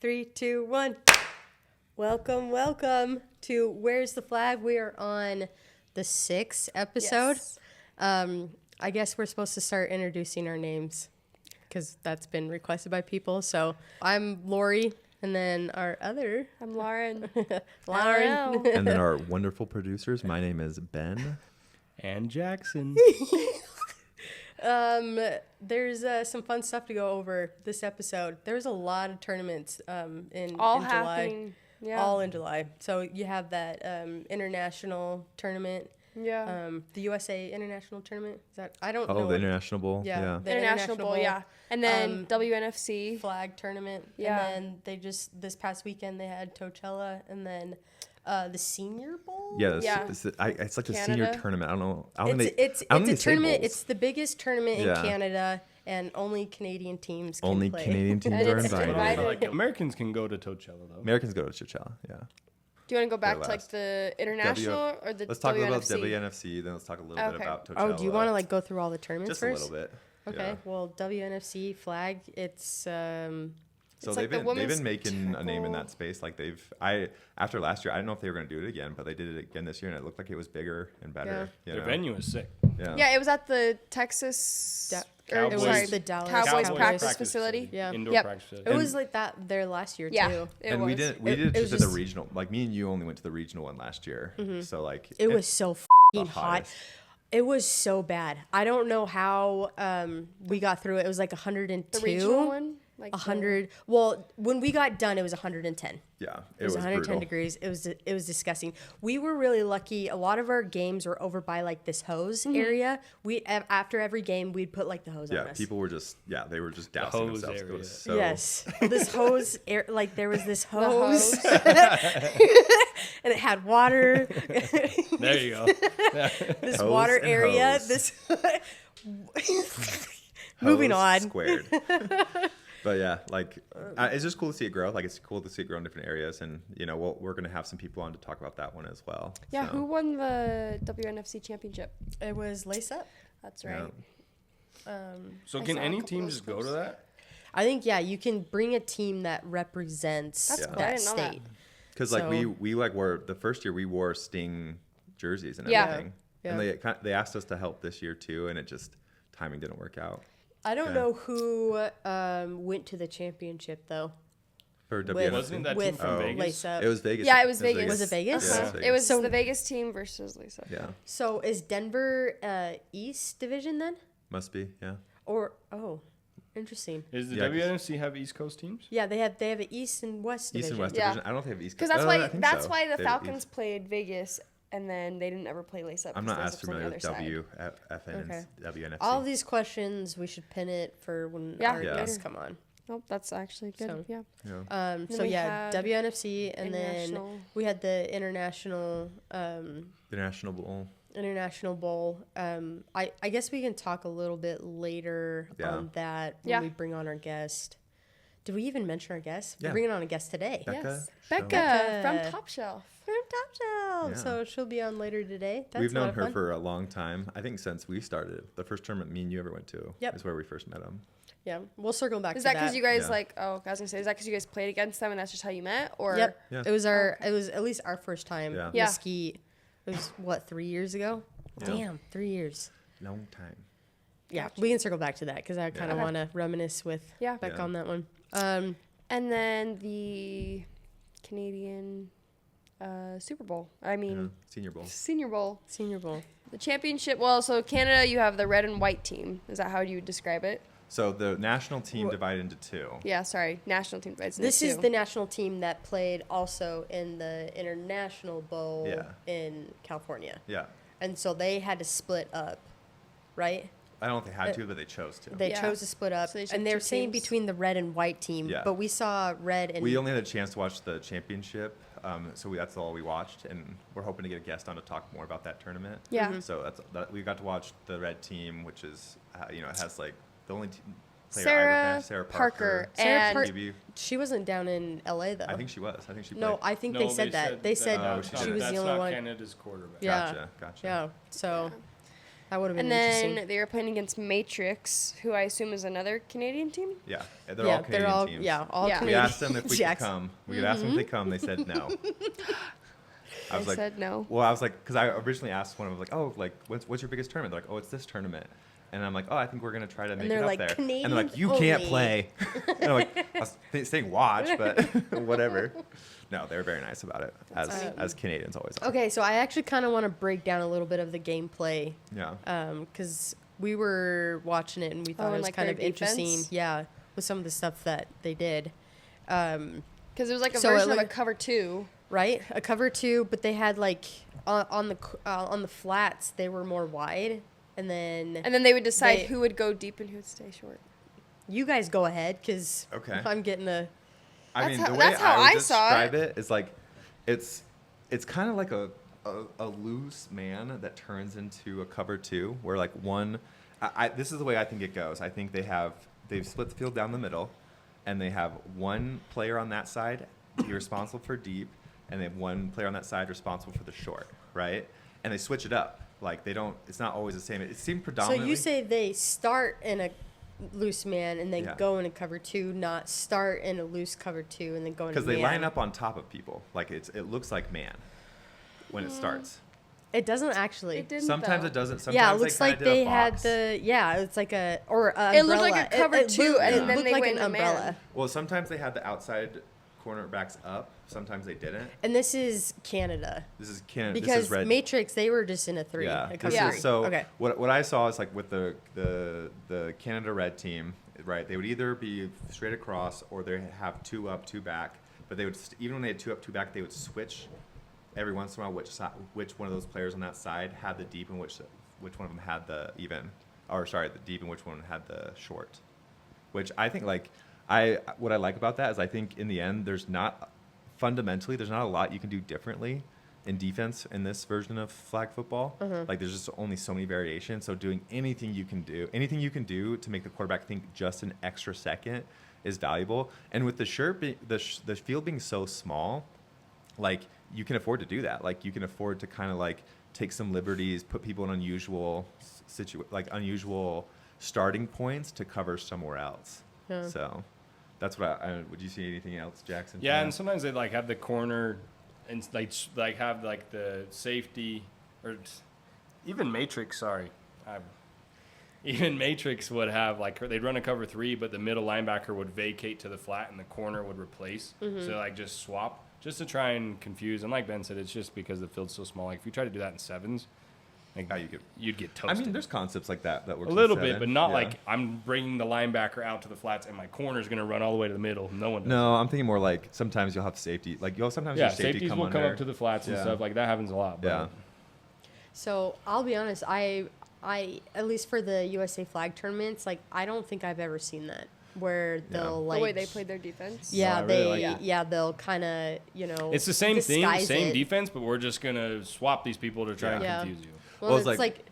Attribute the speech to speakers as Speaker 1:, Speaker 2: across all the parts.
Speaker 1: 3, 2, 1. Welcome to Where's the Flag? We are on the 6th episode.
Speaker 2: Yes.
Speaker 1: I guess we're supposed to start introducing our names because that's been requested by people. So I'm Lori, and then our other...
Speaker 2: I'm Lauren.
Speaker 1: Lauren.
Speaker 3: And then our wonderful producers. My name is Ben.
Speaker 4: And Jackson.
Speaker 1: There's some fun stuff to go over this episode. There's a lot of tournaments in
Speaker 2: All
Speaker 1: July.
Speaker 2: happening. Yeah.
Speaker 1: All in July. So you have that international tournament.
Speaker 2: Yeah.
Speaker 1: The USA International Tournament. Is that I don't know.
Speaker 3: Oh, the International Bowl.
Speaker 1: Yeah. The
Speaker 2: International Bowl, yeah. And then WNFC.
Speaker 1: Flag tournament.
Speaker 2: Yeah.
Speaker 1: And then they just, this past weekend, they had Tochella. And then the Senior Bowl.
Speaker 3: Yeah.
Speaker 2: Yeah.
Speaker 3: It's like a
Speaker 2: Canada.
Speaker 3: senior tournament. I don't know.
Speaker 1: It's
Speaker 3: I don't
Speaker 1: a
Speaker 3: think they say
Speaker 1: tournament.
Speaker 3: bowls.
Speaker 1: It's the biggest tournament in
Speaker 3: Yeah.
Speaker 1: Canada. And only Canadian teams can
Speaker 3: Only
Speaker 1: play.
Speaker 3: Canadian teams
Speaker 2: And
Speaker 3: are
Speaker 2: it's
Speaker 3: invited.
Speaker 2: divided.
Speaker 4: Like Americans can go to Coachella though.
Speaker 3: Americans go to Tochella. Yeah.
Speaker 2: Do you want to go back
Speaker 3: They're
Speaker 2: to like
Speaker 3: last.
Speaker 2: the international or the
Speaker 3: Let's talk
Speaker 2: WNFC?
Speaker 3: about WNFC. Then let's talk a little bit
Speaker 2: Okay.
Speaker 3: about Tochella.
Speaker 1: Oh, do you want to like go through all the tournaments
Speaker 3: just
Speaker 1: first?
Speaker 3: a little bit?
Speaker 1: Okay.
Speaker 3: Yeah.
Speaker 1: Well, WNFC flag. It's
Speaker 3: So
Speaker 2: It's
Speaker 3: they've
Speaker 2: like the
Speaker 3: been
Speaker 2: women's
Speaker 3: making a name in that
Speaker 2: tackle.
Speaker 3: space. Like after last year, I don't know if they were going to do it again, but they did it again this year, and it looked like it was bigger and better.
Speaker 1: Yeah.
Speaker 3: You
Speaker 4: Their
Speaker 3: know?
Speaker 4: venue is sick.
Speaker 3: Yeah.
Speaker 2: Yeah, it was at the Texas.
Speaker 1: it was
Speaker 2: sorry,
Speaker 1: the Dallas
Speaker 2: Cowboys
Speaker 1: Cowboys.
Speaker 2: practice facility.
Speaker 1: Yeah.
Speaker 4: Indoor
Speaker 2: Yep.
Speaker 4: practice
Speaker 1: It
Speaker 4: facility.
Speaker 1: was like that there last year
Speaker 2: Yeah,
Speaker 1: too.
Speaker 2: it
Speaker 3: And
Speaker 2: was.
Speaker 3: we did
Speaker 1: It was
Speaker 3: just the
Speaker 1: just-
Speaker 3: regional. Like me and you only went to the regional one last year. So like
Speaker 1: It was so
Speaker 3: the
Speaker 1: fucking hot.
Speaker 3: hottest.
Speaker 1: It was so bad. I don't know how we got through it. It was like 102.
Speaker 2: The regional one. Like
Speaker 1: 100. Well, when we got done, it was 110.
Speaker 3: Yeah,
Speaker 1: It was 110
Speaker 3: brutal.
Speaker 1: degrees. It was disgusting. We were really lucky. A lot of our games were over by like this hose area. We after every game we'd put like the hose
Speaker 3: Yeah,
Speaker 1: on us.
Speaker 3: people were just they were just dousing
Speaker 4: hose
Speaker 3: themselves. It
Speaker 4: area.
Speaker 3: was so
Speaker 1: Yes, this hose air, like there was this
Speaker 2: The
Speaker 1: hose,
Speaker 2: hose.
Speaker 1: and it had water.
Speaker 4: There you go.
Speaker 1: This
Speaker 3: Hose
Speaker 1: water
Speaker 3: and
Speaker 1: area.
Speaker 3: hose.
Speaker 1: This. Moving
Speaker 3: hose
Speaker 1: on.
Speaker 3: Squared. But yeah, like it's just cool to see it grow. Like it's cool to see it grow in different areas, and we're gonna have some people on to talk about that one as well.
Speaker 2: Yeah,
Speaker 3: So,
Speaker 2: who won the WNFC championship?
Speaker 1: It was lace up.
Speaker 2: That's
Speaker 3: yeah.
Speaker 2: right.
Speaker 4: So
Speaker 2: I
Speaker 4: can
Speaker 2: saw a
Speaker 4: any
Speaker 2: couple
Speaker 4: team
Speaker 2: of
Speaker 4: just go to
Speaker 2: clips.
Speaker 4: that?
Speaker 1: I think you can bring a team that represents
Speaker 2: That's
Speaker 3: cool.
Speaker 2: I
Speaker 1: that
Speaker 2: didn't know that.
Speaker 1: state.
Speaker 3: Because like
Speaker 1: So-
Speaker 3: we like wore the first year we wore Sting jerseys and
Speaker 2: Yeah.
Speaker 3: everything,
Speaker 1: Yeah.
Speaker 3: and they asked us to help this year too, and it just timing didn't work out
Speaker 1: I don't
Speaker 3: Okay.
Speaker 1: know who went to the championship though.
Speaker 3: for
Speaker 1: With-
Speaker 3: WNFC.
Speaker 4: Wasn't that team
Speaker 1: With
Speaker 4: from Vegas?
Speaker 1: lace up.
Speaker 3: It was Vegas.
Speaker 2: Yeah, it was Vegas.
Speaker 1: Was it Vegas?
Speaker 3: Yeah,
Speaker 2: Uh-huh.
Speaker 3: it was
Speaker 2: It was
Speaker 1: So-
Speaker 2: the Vegas team versus Lisa.
Speaker 3: Yeah,
Speaker 1: So is Denver East Division then,
Speaker 3: must be. Yeah,
Speaker 1: or interesting.
Speaker 4: Is the
Speaker 3: Yeah, 'cause-
Speaker 4: WNFC have East Coast teams?
Speaker 1: Yeah, they have an East and West
Speaker 3: East
Speaker 1: division.
Speaker 3: and West
Speaker 2: Yeah.
Speaker 3: division. I don't know if they have East.
Speaker 2: Because
Speaker 3: Coast.
Speaker 2: that's
Speaker 3: Oh, I
Speaker 2: why
Speaker 3: think
Speaker 2: that's
Speaker 3: so.
Speaker 2: why the
Speaker 3: They have
Speaker 2: Falcons
Speaker 3: East.
Speaker 2: played Vegas, and then they didn't ever play Lace Up.
Speaker 3: I'm
Speaker 2: 'cause
Speaker 3: not
Speaker 2: Lace
Speaker 3: as
Speaker 2: Up's on the
Speaker 3: familiar with
Speaker 2: other side.
Speaker 3: WFN
Speaker 1: Okay.
Speaker 3: and WNFC.
Speaker 1: All of these questions we should pin it for when
Speaker 2: Yeah.
Speaker 1: our
Speaker 3: Yeah.
Speaker 1: guests come on.
Speaker 2: Nope, that's actually good.
Speaker 1: So-
Speaker 2: Yeah.
Speaker 3: Yeah.
Speaker 2: Then
Speaker 1: So
Speaker 2: we
Speaker 1: yeah,
Speaker 2: had
Speaker 1: WNFC, and then
Speaker 2: International.
Speaker 1: we had the international
Speaker 3: The National Bowl.
Speaker 1: international bowl. I guess we can talk a little bit later
Speaker 3: Yeah.
Speaker 1: on that when
Speaker 2: Yeah.
Speaker 1: we bring on our guest. Did we even mention our guest?
Speaker 3: Yeah.
Speaker 1: We're bringing on a guest today.
Speaker 3: Becca
Speaker 2: Yes.
Speaker 3: Schoeny.
Speaker 2: Becca
Speaker 1: Becca.
Speaker 2: from Top Shelf.
Speaker 1: From Top Shelf.
Speaker 3: Yeah.
Speaker 1: So she'll be on later today. That's
Speaker 3: We've
Speaker 1: a lot
Speaker 3: known
Speaker 1: of
Speaker 3: her
Speaker 1: fun.
Speaker 3: for a long time. I think since we started. The first tournament me and you ever went to
Speaker 1: Yep.
Speaker 3: is where we first met him.
Speaker 1: Yeah, we'll circle back
Speaker 2: Is
Speaker 1: to
Speaker 2: that because you guys
Speaker 3: Yeah.
Speaker 2: like? Oh, I was gonna say, is that because you guys played against them and that's just how you met? Or
Speaker 1: Yep.
Speaker 3: Yeah.
Speaker 1: It was it was at least our first time
Speaker 3: Yeah.
Speaker 2: Yeah.
Speaker 1: Mesquite. It was what, 3 years ago?
Speaker 3: Yeah.
Speaker 1: Damn, 3 years.
Speaker 3: Long time.
Speaker 1: Yeah, we can circle back to that because I kind of
Speaker 2: Okay.
Speaker 1: want to reminisce with
Speaker 2: Yeah.
Speaker 1: Beck
Speaker 3: Yeah.
Speaker 1: on that one.
Speaker 2: And then the Canadian Super Bowl. I mean,
Speaker 3: Yeah. Senior Bowl.
Speaker 2: Senior Bowl.
Speaker 1: Senior Bowl.
Speaker 2: The championship. Well, so Canada, you have the red and white team. Is that how you would describe it?
Speaker 3: So the national team
Speaker 1: What-
Speaker 3: divided into two.
Speaker 2: Yeah, sorry. National team. It's
Speaker 1: This is
Speaker 2: two.
Speaker 1: the national team that played also in the International Bowl
Speaker 3: Yeah.
Speaker 1: in California.
Speaker 3: Yeah.
Speaker 1: And so they had to split up, right?
Speaker 3: I don't think they had to, but they chose to.
Speaker 1: They
Speaker 2: Yeah.
Speaker 1: chose to split up.
Speaker 2: So they took
Speaker 1: and they're
Speaker 2: two
Speaker 1: saying
Speaker 2: teams.
Speaker 1: between the red and white team.
Speaker 3: Yeah.
Speaker 1: But we saw red and...
Speaker 3: We only had a chance to watch the championship, so that's all we watched, and we're hoping to get a guest on to talk more about that tournament.
Speaker 2: Yeah.
Speaker 1: Mm-hmm.
Speaker 3: So we got to watch the red team, which is it has like the only player
Speaker 2: Sarah
Speaker 3: Sarah
Speaker 2: Parker
Speaker 1: Sarah
Speaker 2: and
Speaker 1: Parker-
Speaker 3: Phoebe.
Speaker 1: She wasn't down in LA though.
Speaker 3: I think she was. I think she played.
Speaker 1: No, I think they said that. They said
Speaker 3: Oh,
Speaker 1: she
Speaker 3: did.
Speaker 1: was
Speaker 4: that's
Speaker 1: the only
Speaker 4: not
Speaker 1: one.
Speaker 4: Canada's quarterback.
Speaker 1: Yeah.
Speaker 3: Gotcha.
Speaker 1: Yeah. So That would have been
Speaker 2: And
Speaker 1: interesting.
Speaker 2: then they were playing against Matrix, who I assume is another Canadian team.
Speaker 3: Yeah, they're all Canadian teams.
Speaker 1: all
Speaker 2: Yeah.
Speaker 3: We
Speaker 1: Canadian.
Speaker 3: asked them if we could come. We could ask them if they come. They said no. I was
Speaker 2: They
Speaker 3: like,
Speaker 2: said no.
Speaker 3: Well, I was like, because I originally asked one of them, like, oh, like, what's your biggest tournament? They're like, oh, it's this tournament. And I'm like, oh, I think we're gonna try to make
Speaker 1: they're
Speaker 3: it up
Speaker 1: like,
Speaker 3: there.
Speaker 1: Canadians
Speaker 3: And they're like, you can't
Speaker 1: only.
Speaker 3: play. And I'm like, I was saying watch, but whatever. No, they were very nice about it, as Canadians always are.
Speaker 1: Okay, so I actually kind of want to break down a little bit of the gameplay.
Speaker 3: Yeah.
Speaker 1: Because we were watching it and we thought
Speaker 2: and
Speaker 1: it was
Speaker 2: like
Speaker 1: kind
Speaker 2: their
Speaker 1: of interesting.
Speaker 2: defense?
Speaker 1: Yeah, with some of the stuff that they did.
Speaker 2: Because it was like a
Speaker 1: So it
Speaker 2: version of a
Speaker 1: look-
Speaker 2: cover 2.
Speaker 1: Right, a cover 2, but they had like on the flats they were more wide, and then
Speaker 2: And then they would decide
Speaker 1: They-
Speaker 2: who would go deep and who would stay short.
Speaker 1: you guys go ahead because
Speaker 3: Okay.
Speaker 1: I'm getting the
Speaker 3: I mean,
Speaker 2: That's
Speaker 3: the
Speaker 2: how-
Speaker 3: way
Speaker 2: that's how
Speaker 3: I
Speaker 2: I
Speaker 3: would
Speaker 2: saw
Speaker 3: describe it is like, it's kind of like a loose man that turns into a cover 2, where like one, this is the way I think it goes. I think they've split the field down the middle, and they have one player on that side be responsible for deep, and they have one player on that side responsible for the short, right? And they switch it up. Like they don't. It's not always the same. It seemed
Speaker 1: so
Speaker 3: predominantly.
Speaker 1: you say they start in a loose man and then
Speaker 3: Yeah.
Speaker 1: go in a cover 2, not start in a loose cover 2 and then go in a
Speaker 3: because they
Speaker 1: man.
Speaker 3: line up on top of people. Like it looks like man when it starts.
Speaker 1: It doesn't actually.
Speaker 2: It didn't.
Speaker 3: Sometimes
Speaker 2: though.
Speaker 3: it doesn't. Sometimes
Speaker 1: Yeah, it looks
Speaker 3: kinda
Speaker 1: like
Speaker 3: did a
Speaker 1: they had
Speaker 3: box.
Speaker 1: it's like a or a
Speaker 2: It looked like
Speaker 1: umbrella.
Speaker 2: a cover
Speaker 1: It
Speaker 2: 2,
Speaker 1: looked-
Speaker 2: and
Speaker 1: it
Speaker 2: then
Speaker 1: looked
Speaker 2: they
Speaker 1: like
Speaker 2: went
Speaker 1: an
Speaker 2: to man.
Speaker 1: umbrella.
Speaker 3: Well, sometimes they had the outside cornerbacks up. Sometimes they didn't.
Speaker 1: And this is Canada
Speaker 3: This is Canada.
Speaker 1: because
Speaker 3: this is red.
Speaker 1: Matrix they were just in a 3.
Speaker 3: Yeah.
Speaker 1: a
Speaker 3: This
Speaker 1: cover
Speaker 2: Yeah.
Speaker 3: is,
Speaker 1: 3.
Speaker 3: so
Speaker 1: okay.
Speaker 3: what I saw is like with the Canada red team, right? They would either be straight across or they have 2 up, 2 back. But they would even when they had 2 up, 2 back, they would switch every once in a while which one of those players on that side had the deep and which one of them had the even, or sorry, the deep and which one had the short. Which I think what I like about that is I think in the end there's not a lot you can do differently in defense in this version of flag football. Like there's just only so many variations. So doing anything you can do to make the quarterback think just an extra second is valuable. And with the field being so small, like you can afford to do that. Like you can afford to kind of like take some liberties, put people in unusual starting points to cover somewhere else.
Speaker 1: Yeah.
Speaker 3: So that's what would you see anything else, Jackson?
Speaker 4: Yeah, and sometimes they like have the corner and like have like the safety or even Matrix. Even Matrix would have like they'd run a cover 3, but the middle linebacker would vacate to the flat and the corner would replace. So like just swap just to try and confuse. And like Ben said, it's just because the field's so small. Like if you try to do that in 7s, like you'd get
Speaker 3: I
Speaker 4: toasted.
Speaker 3: mean, there's concepts like that work
Speaker 4: a little
Speaker 3: in
Speaker 4: bit,
Speaker 3: 7.
Speaker 4: but not
Speaker 3: Yeah.
Speaker 4: like I'm bringing the linebacker out to the flats and my corner's going to run all the way to the middle. No one does.
Speaker 3: No, I'm thinking more like sometimes you'll have safety. Like sometimes
Speaker 4: Yeah,
Speaker 3: your safety
Speaker 4: safeties
Speaker 3: come
Speaker 4: will
Speaker 3: under.
Speaker 4: come up to the flats and
Speaker 3: Yeah.
Speaker 4: stuff. Like that happens a lot. But
Speaker 3: Yeah.
Speaker 1: So I'll be honest, I at least for the USA flag tournaments, like I don't think I've ever seen that where they'll
Speaker 2: The
Speaker 1: like
Speaker 2: way they played their defense.
Speaker 1: Yeah,
Speaker 4: Oh, I really
Speaker 1: they
Speaker 4: like
Speaker 2: it.
Speaker 1: they'll kind of
Speaker 4: it's the same thing,
Speaker 1: disguise
Speaker 4: same
Speaker 1: it.
Speaker 4: defense, but we're just going to swap these people to try and
Speaker 1: Yeah.
Speaker 4: confuse you.
Speaker 1: Well,
Speaker 3: Well,
Speaker 1: it's
Speaker 3: it's
Speaker 1: like,
Speaker 3: like-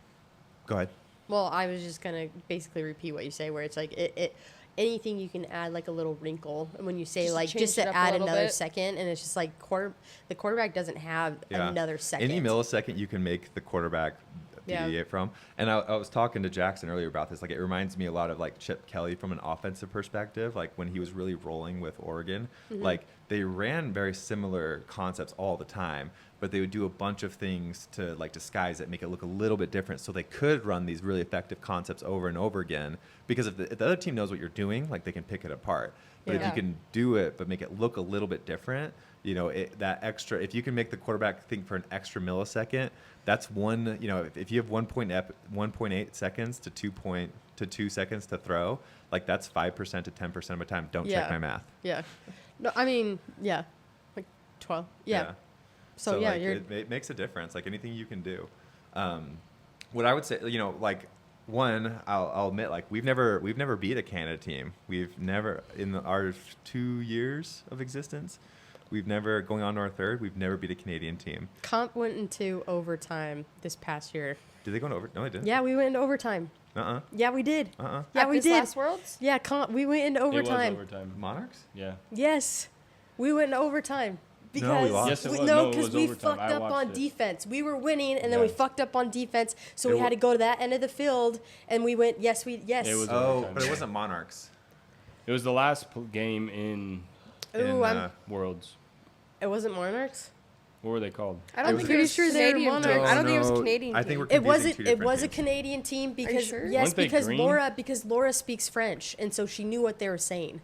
Speaker 3: Go ahead.
Speaker 1: well, I was just gonna basically repeat what you say, where it's like it anything you can add like a little wrinkle, and when you say
Speaker 2: Just
Speaker 1: like
Speaker 2: change
Speaker 1: just
Speaker 2: it
Speaker 1: to
Speaker 2: up a
Speaker 1: add
Speaker 2: little
Speaker 1: another
Speaker 2: bit.
Speaker 1: second, and it's just like the quarterback doesn't have
Speaker 3: Yeah.
Speaker 1: another second.
Speaker 3: Any millisecond you can make the quarterback
Speaker 1: Yeah.
Speaker 3: deviate from. And I was talking to Jackson earlier about this. Like it reminds me a lot of like Chip Kelly from an offensive perspective. Like when he was really rolling with Oregon, like they ran very similar concepts all the time, but they would do a bunch of things to like disguise it, make it look a little bit different, so they could run these really effective concepts over and over again. Because if the other team knows what you're doing, like they can pick it apart. But if
Speaker 1: Yeah.
Speaker 3: you can do it, but make it look a little bit different, if you can make the quarterback think for an extra millisecond, that's one, if you have 1.8 seconds to 2 seconds to throw, like that's 5% to 10% of the time. Don't check
Speaker 1: Yeah.
Speaker 3: my math.
Speaker 1: Yeah. No, I mean, yeah, like 12. Yeah. So yeah,
Speaker 3: like,
Speaker 1: you're
Speaker 3: it makes a difference. Like anything you can do. What I would say, like one, I'll admit, like we've never beat a Canada team. We've never in our 2 years of existence. We've never, going on to our 3rd, we've never beat a Canadian team.
Speaker 1: comp went into overtime this past year.
Speaker 3: Did they go into over? No, they didn't.
Speaker 1: Yeah, we went into overtime.
Speaker 3: Uh-uh.
Speaker 1: Yeah, we did.
Speaker 3: Uh-uh.
Speaker 1: Yeah,
Speaker 2: At
Speaker 1: we
Speaker 2: this
Speaker 1: did.
Speaker 2: last Worlds?
Speaker 1: Yeah, we went into overtime.
Speaker 4: It was overtime.
Speaker 3: Monarchs?
Speaker 4: Yeah.
Speaker 1: Yes, we went into overtime.
Speaker 3: No, we lost.
Speaker 4: Yes, it was.
Speaker 1: No,
Speaker 4: No, it
Speaker 1: because
Speaker 4: was
Speaker 1: we
Speaker 4: overtime.
Speaker 1: fucked
Speaker 4: I
Speaker 1: up
Speaker 4: watched
Speaker 1: on
Speaker 4: it.
Speaker 1: defense. We were winning, and then we
Speaker 4: Yeah.
Speaker 1: fucked up on defense. So
Speaker 3: It
Speaker 1: we had to go to that end of the field, and we went, yes.
Speaker 4: It was
Speaker 3: Oh,
Speaker 4: overtime,
Speaker 3: but it
Speaker 4: yeah.
Speaker 3: wasn't Monarchs.
Speaker 4: It was the last game in
Speaker 1: Ooh,
Speaker 4: Worlds.
Speaker 1: it wasn't Monarchs.
Speaker 4: What were they called?
Speaker 2: I don't
Speaker 3: It
Speaker 2: think
Speaker 3: was-
Speaker 2: it was
Speaker 1: Pretty sure they were
Speaker 2: Canadian.
Speaker 1: Monarchs.
Speaker 2: Team. I don't think it was a
Speaker 3: No,
Speaker 2: Canadian.
Speaker 3: I think
Speaker 2: team.
Speaker 3: we're
Speaker 1: It
Speaker 3: confusing
Speaker 1: wasn't.
Speaker 3: two
Speaker 1: It
Speaker 3: different
Speaker 1: was a
Speaker 3: teams.
Speaker 1: Canadian team because
Speaker 2: sure?
Speaker 1: yes,
Speaker 4: Weren't they
Speaker 1: because
Speaker 4: green?
Speaker 1: Laura speaks French, and so she knew what they were saying.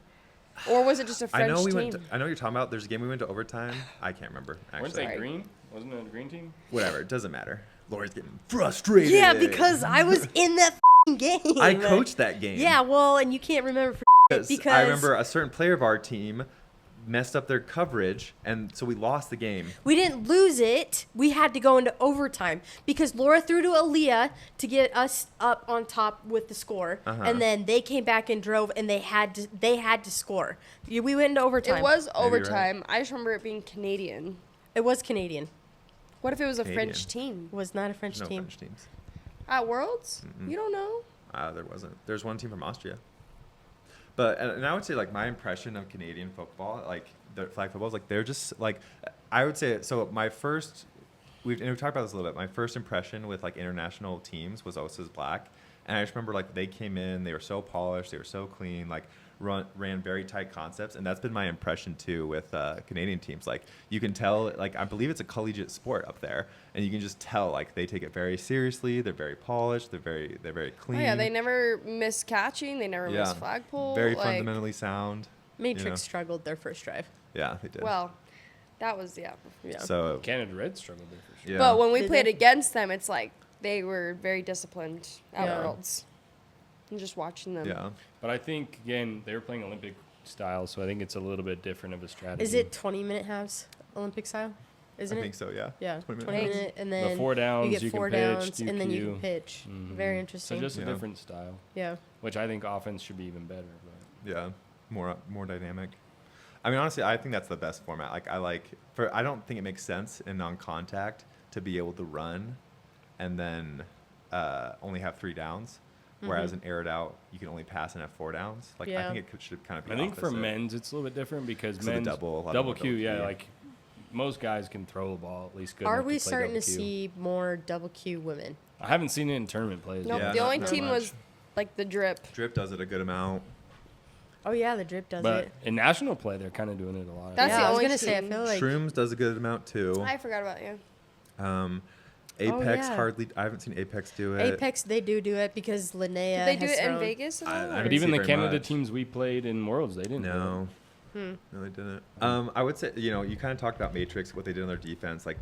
Speaker 2: Or was it just a French
Speaker 3: I know we
Speaker 2: team?
Speaker 3: went. I know what you're talking about. There's a game we went to overtime. I can't remember
Speaker 4: Weren't
Speaker 3: actually.
Speaker 4: they
Speaker 2: Sorry.
Speaker 4: green? Wasn't it a green team?
Speaker 3: Whatever. It doesn't matter. Lori's getting frustrated.
Speaker 1: Yeah, because I was in that game.
Speaker 3: I coached that game.
Speaker 1: Yeah, well, and you can't remember because
Speaker 3: I remember a certain player of our team messed up their coverage, and so we lost the game.
Speaker 1: we didn't lose it. We had to go into overtime because Laura threw to Aaliyah to get us up on top with the score, and then they came back and drove, and they had to score. We went into overtime.
Speaker 2: It was
Speaker 3: Maybe you're right.
Speaker 2: overtime. I just remember it being Canadian.
Speaker 1: It was Canadian.
Speaker 2: What if it was a
Speaker 3: Canadian.
Speaker 2: French team?
Speaker 1: It was not a French
Speaker 3: No
Speaker 1: team.
Speaker 3: French teams.
Speaker 2: At Worlds? You don't know?
Speaker 3: There wasn't. There's one team from Austria. But and I would say like my impression of Canadian football, like the flag football, is like they're just like I would say. So my first, we've talked about this a little bit. My first impression with like international teams was Osa's Black, and I just remember like they came in, they were so polished, they were so clean, like ran very tight concepts, and that's been my impression too with Canadian teams. Like you can tell, like I believe it's a collegiate sport up there, and you can just tell like they take it very seriously. They're very polished. They're very clean.
Speaker 2: Oh, yeah, they never miss catching. They never miss flagpole.
Speaker 3: Very
Speaker 2: like,
Speaker 3: fundamentally sound.
Speaker 1: Matrix
Speaker 3: you know?
Speaker 1: struggled their first drive.
Speaker 3: Yeah, they did.
Speaker 2: Well, that was, yeah.
Speaker 1: Yeah.
Speaker 3: So
Speaker 4: Canada Red struggled there for sure.
Speaker 3: yeah.
Speaker 2: But when we
Speaker 1: Did
Speaker 2: played
Speaker 1: they?
Speaker 2: against them, it's like they were very disciplined at
Speaker 1: Yeah.
Speaker 2: Worlds. And just watching them.
Speaker 3: yeah,
Speaker 4: But I think again they were playing Olympic style, so I think it's a little bit different of a strategy.
Speaker 1: Is it 20-minute halves, Olympic style? Isn't
Speaker 3: I
Speaker 1: it?
Speaker 3: think so. Yeah.
Speaker 1: Yeah,
Speaker 3: 20
Speaker 1: 20
Speaker 3: minutes.
Speaker 1: minute, and then
Speaker 4: The 4 downs,
Speaker 1: you get
Speaker 4: you can
Speaker 1: 4
Speaker 4: pitch,
Speaker 1: downs,
Speaker 4: do
Speaker 1: and then you
Speaker 4: Q.
Speaker 1: can pitch.
Speaker 4: Mhm.
Speaker 1: Very
Speaker 4: So
Speaker 1: interesting.
Speaker 4: just a
Speaker 3: Yeah.
Speaker 4: different style,
Speaker 1: Yeah.
Speaker 4: which I think offense should be even better. But
Speaker 3: Yeah, more dynamic. I mean, honestly, I think that's the best format. Like, I don't think it makes sense in non-contact to be able to run, and then only have 3 downs, whereas in aired out you can only pass and have 4 downs. Like, I
Speaker 1: Yeah.
Speaker 3: think it should kind of be.
Speaker 4: I think for
Speaker 3: opposite.
Speaker 4: men's it's a little bit different because
Speaker 3: 'Cause of the
Speaker 4: men's
Speaker 3: double- a lot of
Speaker 4: double
Speaker 3: them are
Speaker 4: Q,
Speaker 3: double
Speaker 4: yeah,
Speaker 3: Q.
Speaker 4: like most guys can throw the ball at least good.
Speaker 1: Are
Speaker 4: enough
Speaker 1: we
Speaker 4: to play
Speaker 1: starting to
Speaker 4: double Q.
Speaker 1: see more double Q women?
Speaker 4: I haven't seen it in tournament plays.
Speaker 2: Nope,
Speaker 3: Yeah,
Speaker 2: the
Speaker 3: not-
Speaker 2: only
Speaker 3: not
Speaker 2: team
Speaker 3: much.
Speaker 2: was like the drip.
Speaker 3: Drip does it a good amount.
Speaker 1: Oh yeah, the drip does
Speaker 4: But
Speaker 1: it.
Speaker 4: in national play, they're kind of doing it a lot.
Speaker 2: That's
Speaker 1: yeah,
Speaker 2: the
Speaker 1: I was
Speaker 2: only
Speaker 1: gonna say. I
Speaker 2: team.
Speaker 1: feel like
Speaker 3: Shrooms does a good amount too.
Speaker 2: I forgot about you.
Speaker 3: Apex
Speaker 1: yeah.
Speaker 3: hardly. I haven't seen Apex do it.
Speaker 1: Apex, they do it because Linnea
Speaker 2: Did they do
Speaker 1: has
Speaker 2: it in
Speaker 1: thrown-
Speaker 2: Vegas at all?
Speaker 3: I
Speaker 2: or-
Speaker 3: didn't
Speaker 4: But even
Speaker 3: see
Speaker 4: the
Speaker 3: very
Speaker 4: Canada
Speaker 3: much.
Speaker 4: teams we played in Worlds, they didn't.
Speaker 3: No.
Speaker 1: Hmm.
Speaker 3: No, they didn't. I would say, you kind of talked about Matrix, what they did on their defense. Like,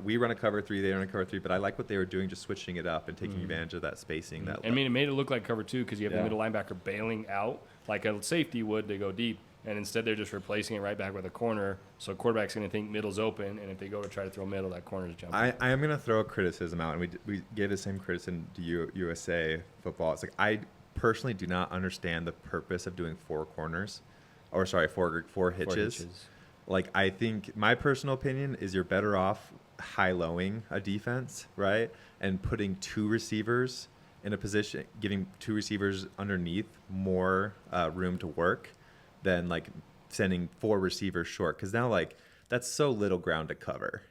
Speaker 3: we run a cover 3, they run a cover 3, but I like what they were doing, just switching it up and taking advantage of that spacing. That
Speaker 4: I mean, it made it look like cover 2 because you have
Speaker 3: Yeah.
Speaker 4: the middle linebacker bailing out like a safety would to go deep, and instead they're just replacing it right back with a corner. So quarterback's going to think middle's open, and if they go to try to throw middle, that corner's jumping.
Speaker 3: I am going to throw a criticism out, and we gave the same criticism to USA football. It's like, I personally do not understand the purpose of doing 4 corners, or sorry, four hitches. Like, I think my personal opinion is you're better off high-lowing a defense, right, and putting 2 receivers in a position, giving 2 receivers underneath more room to work than like sending 4 receivers short, because now like that's so little ground to cover,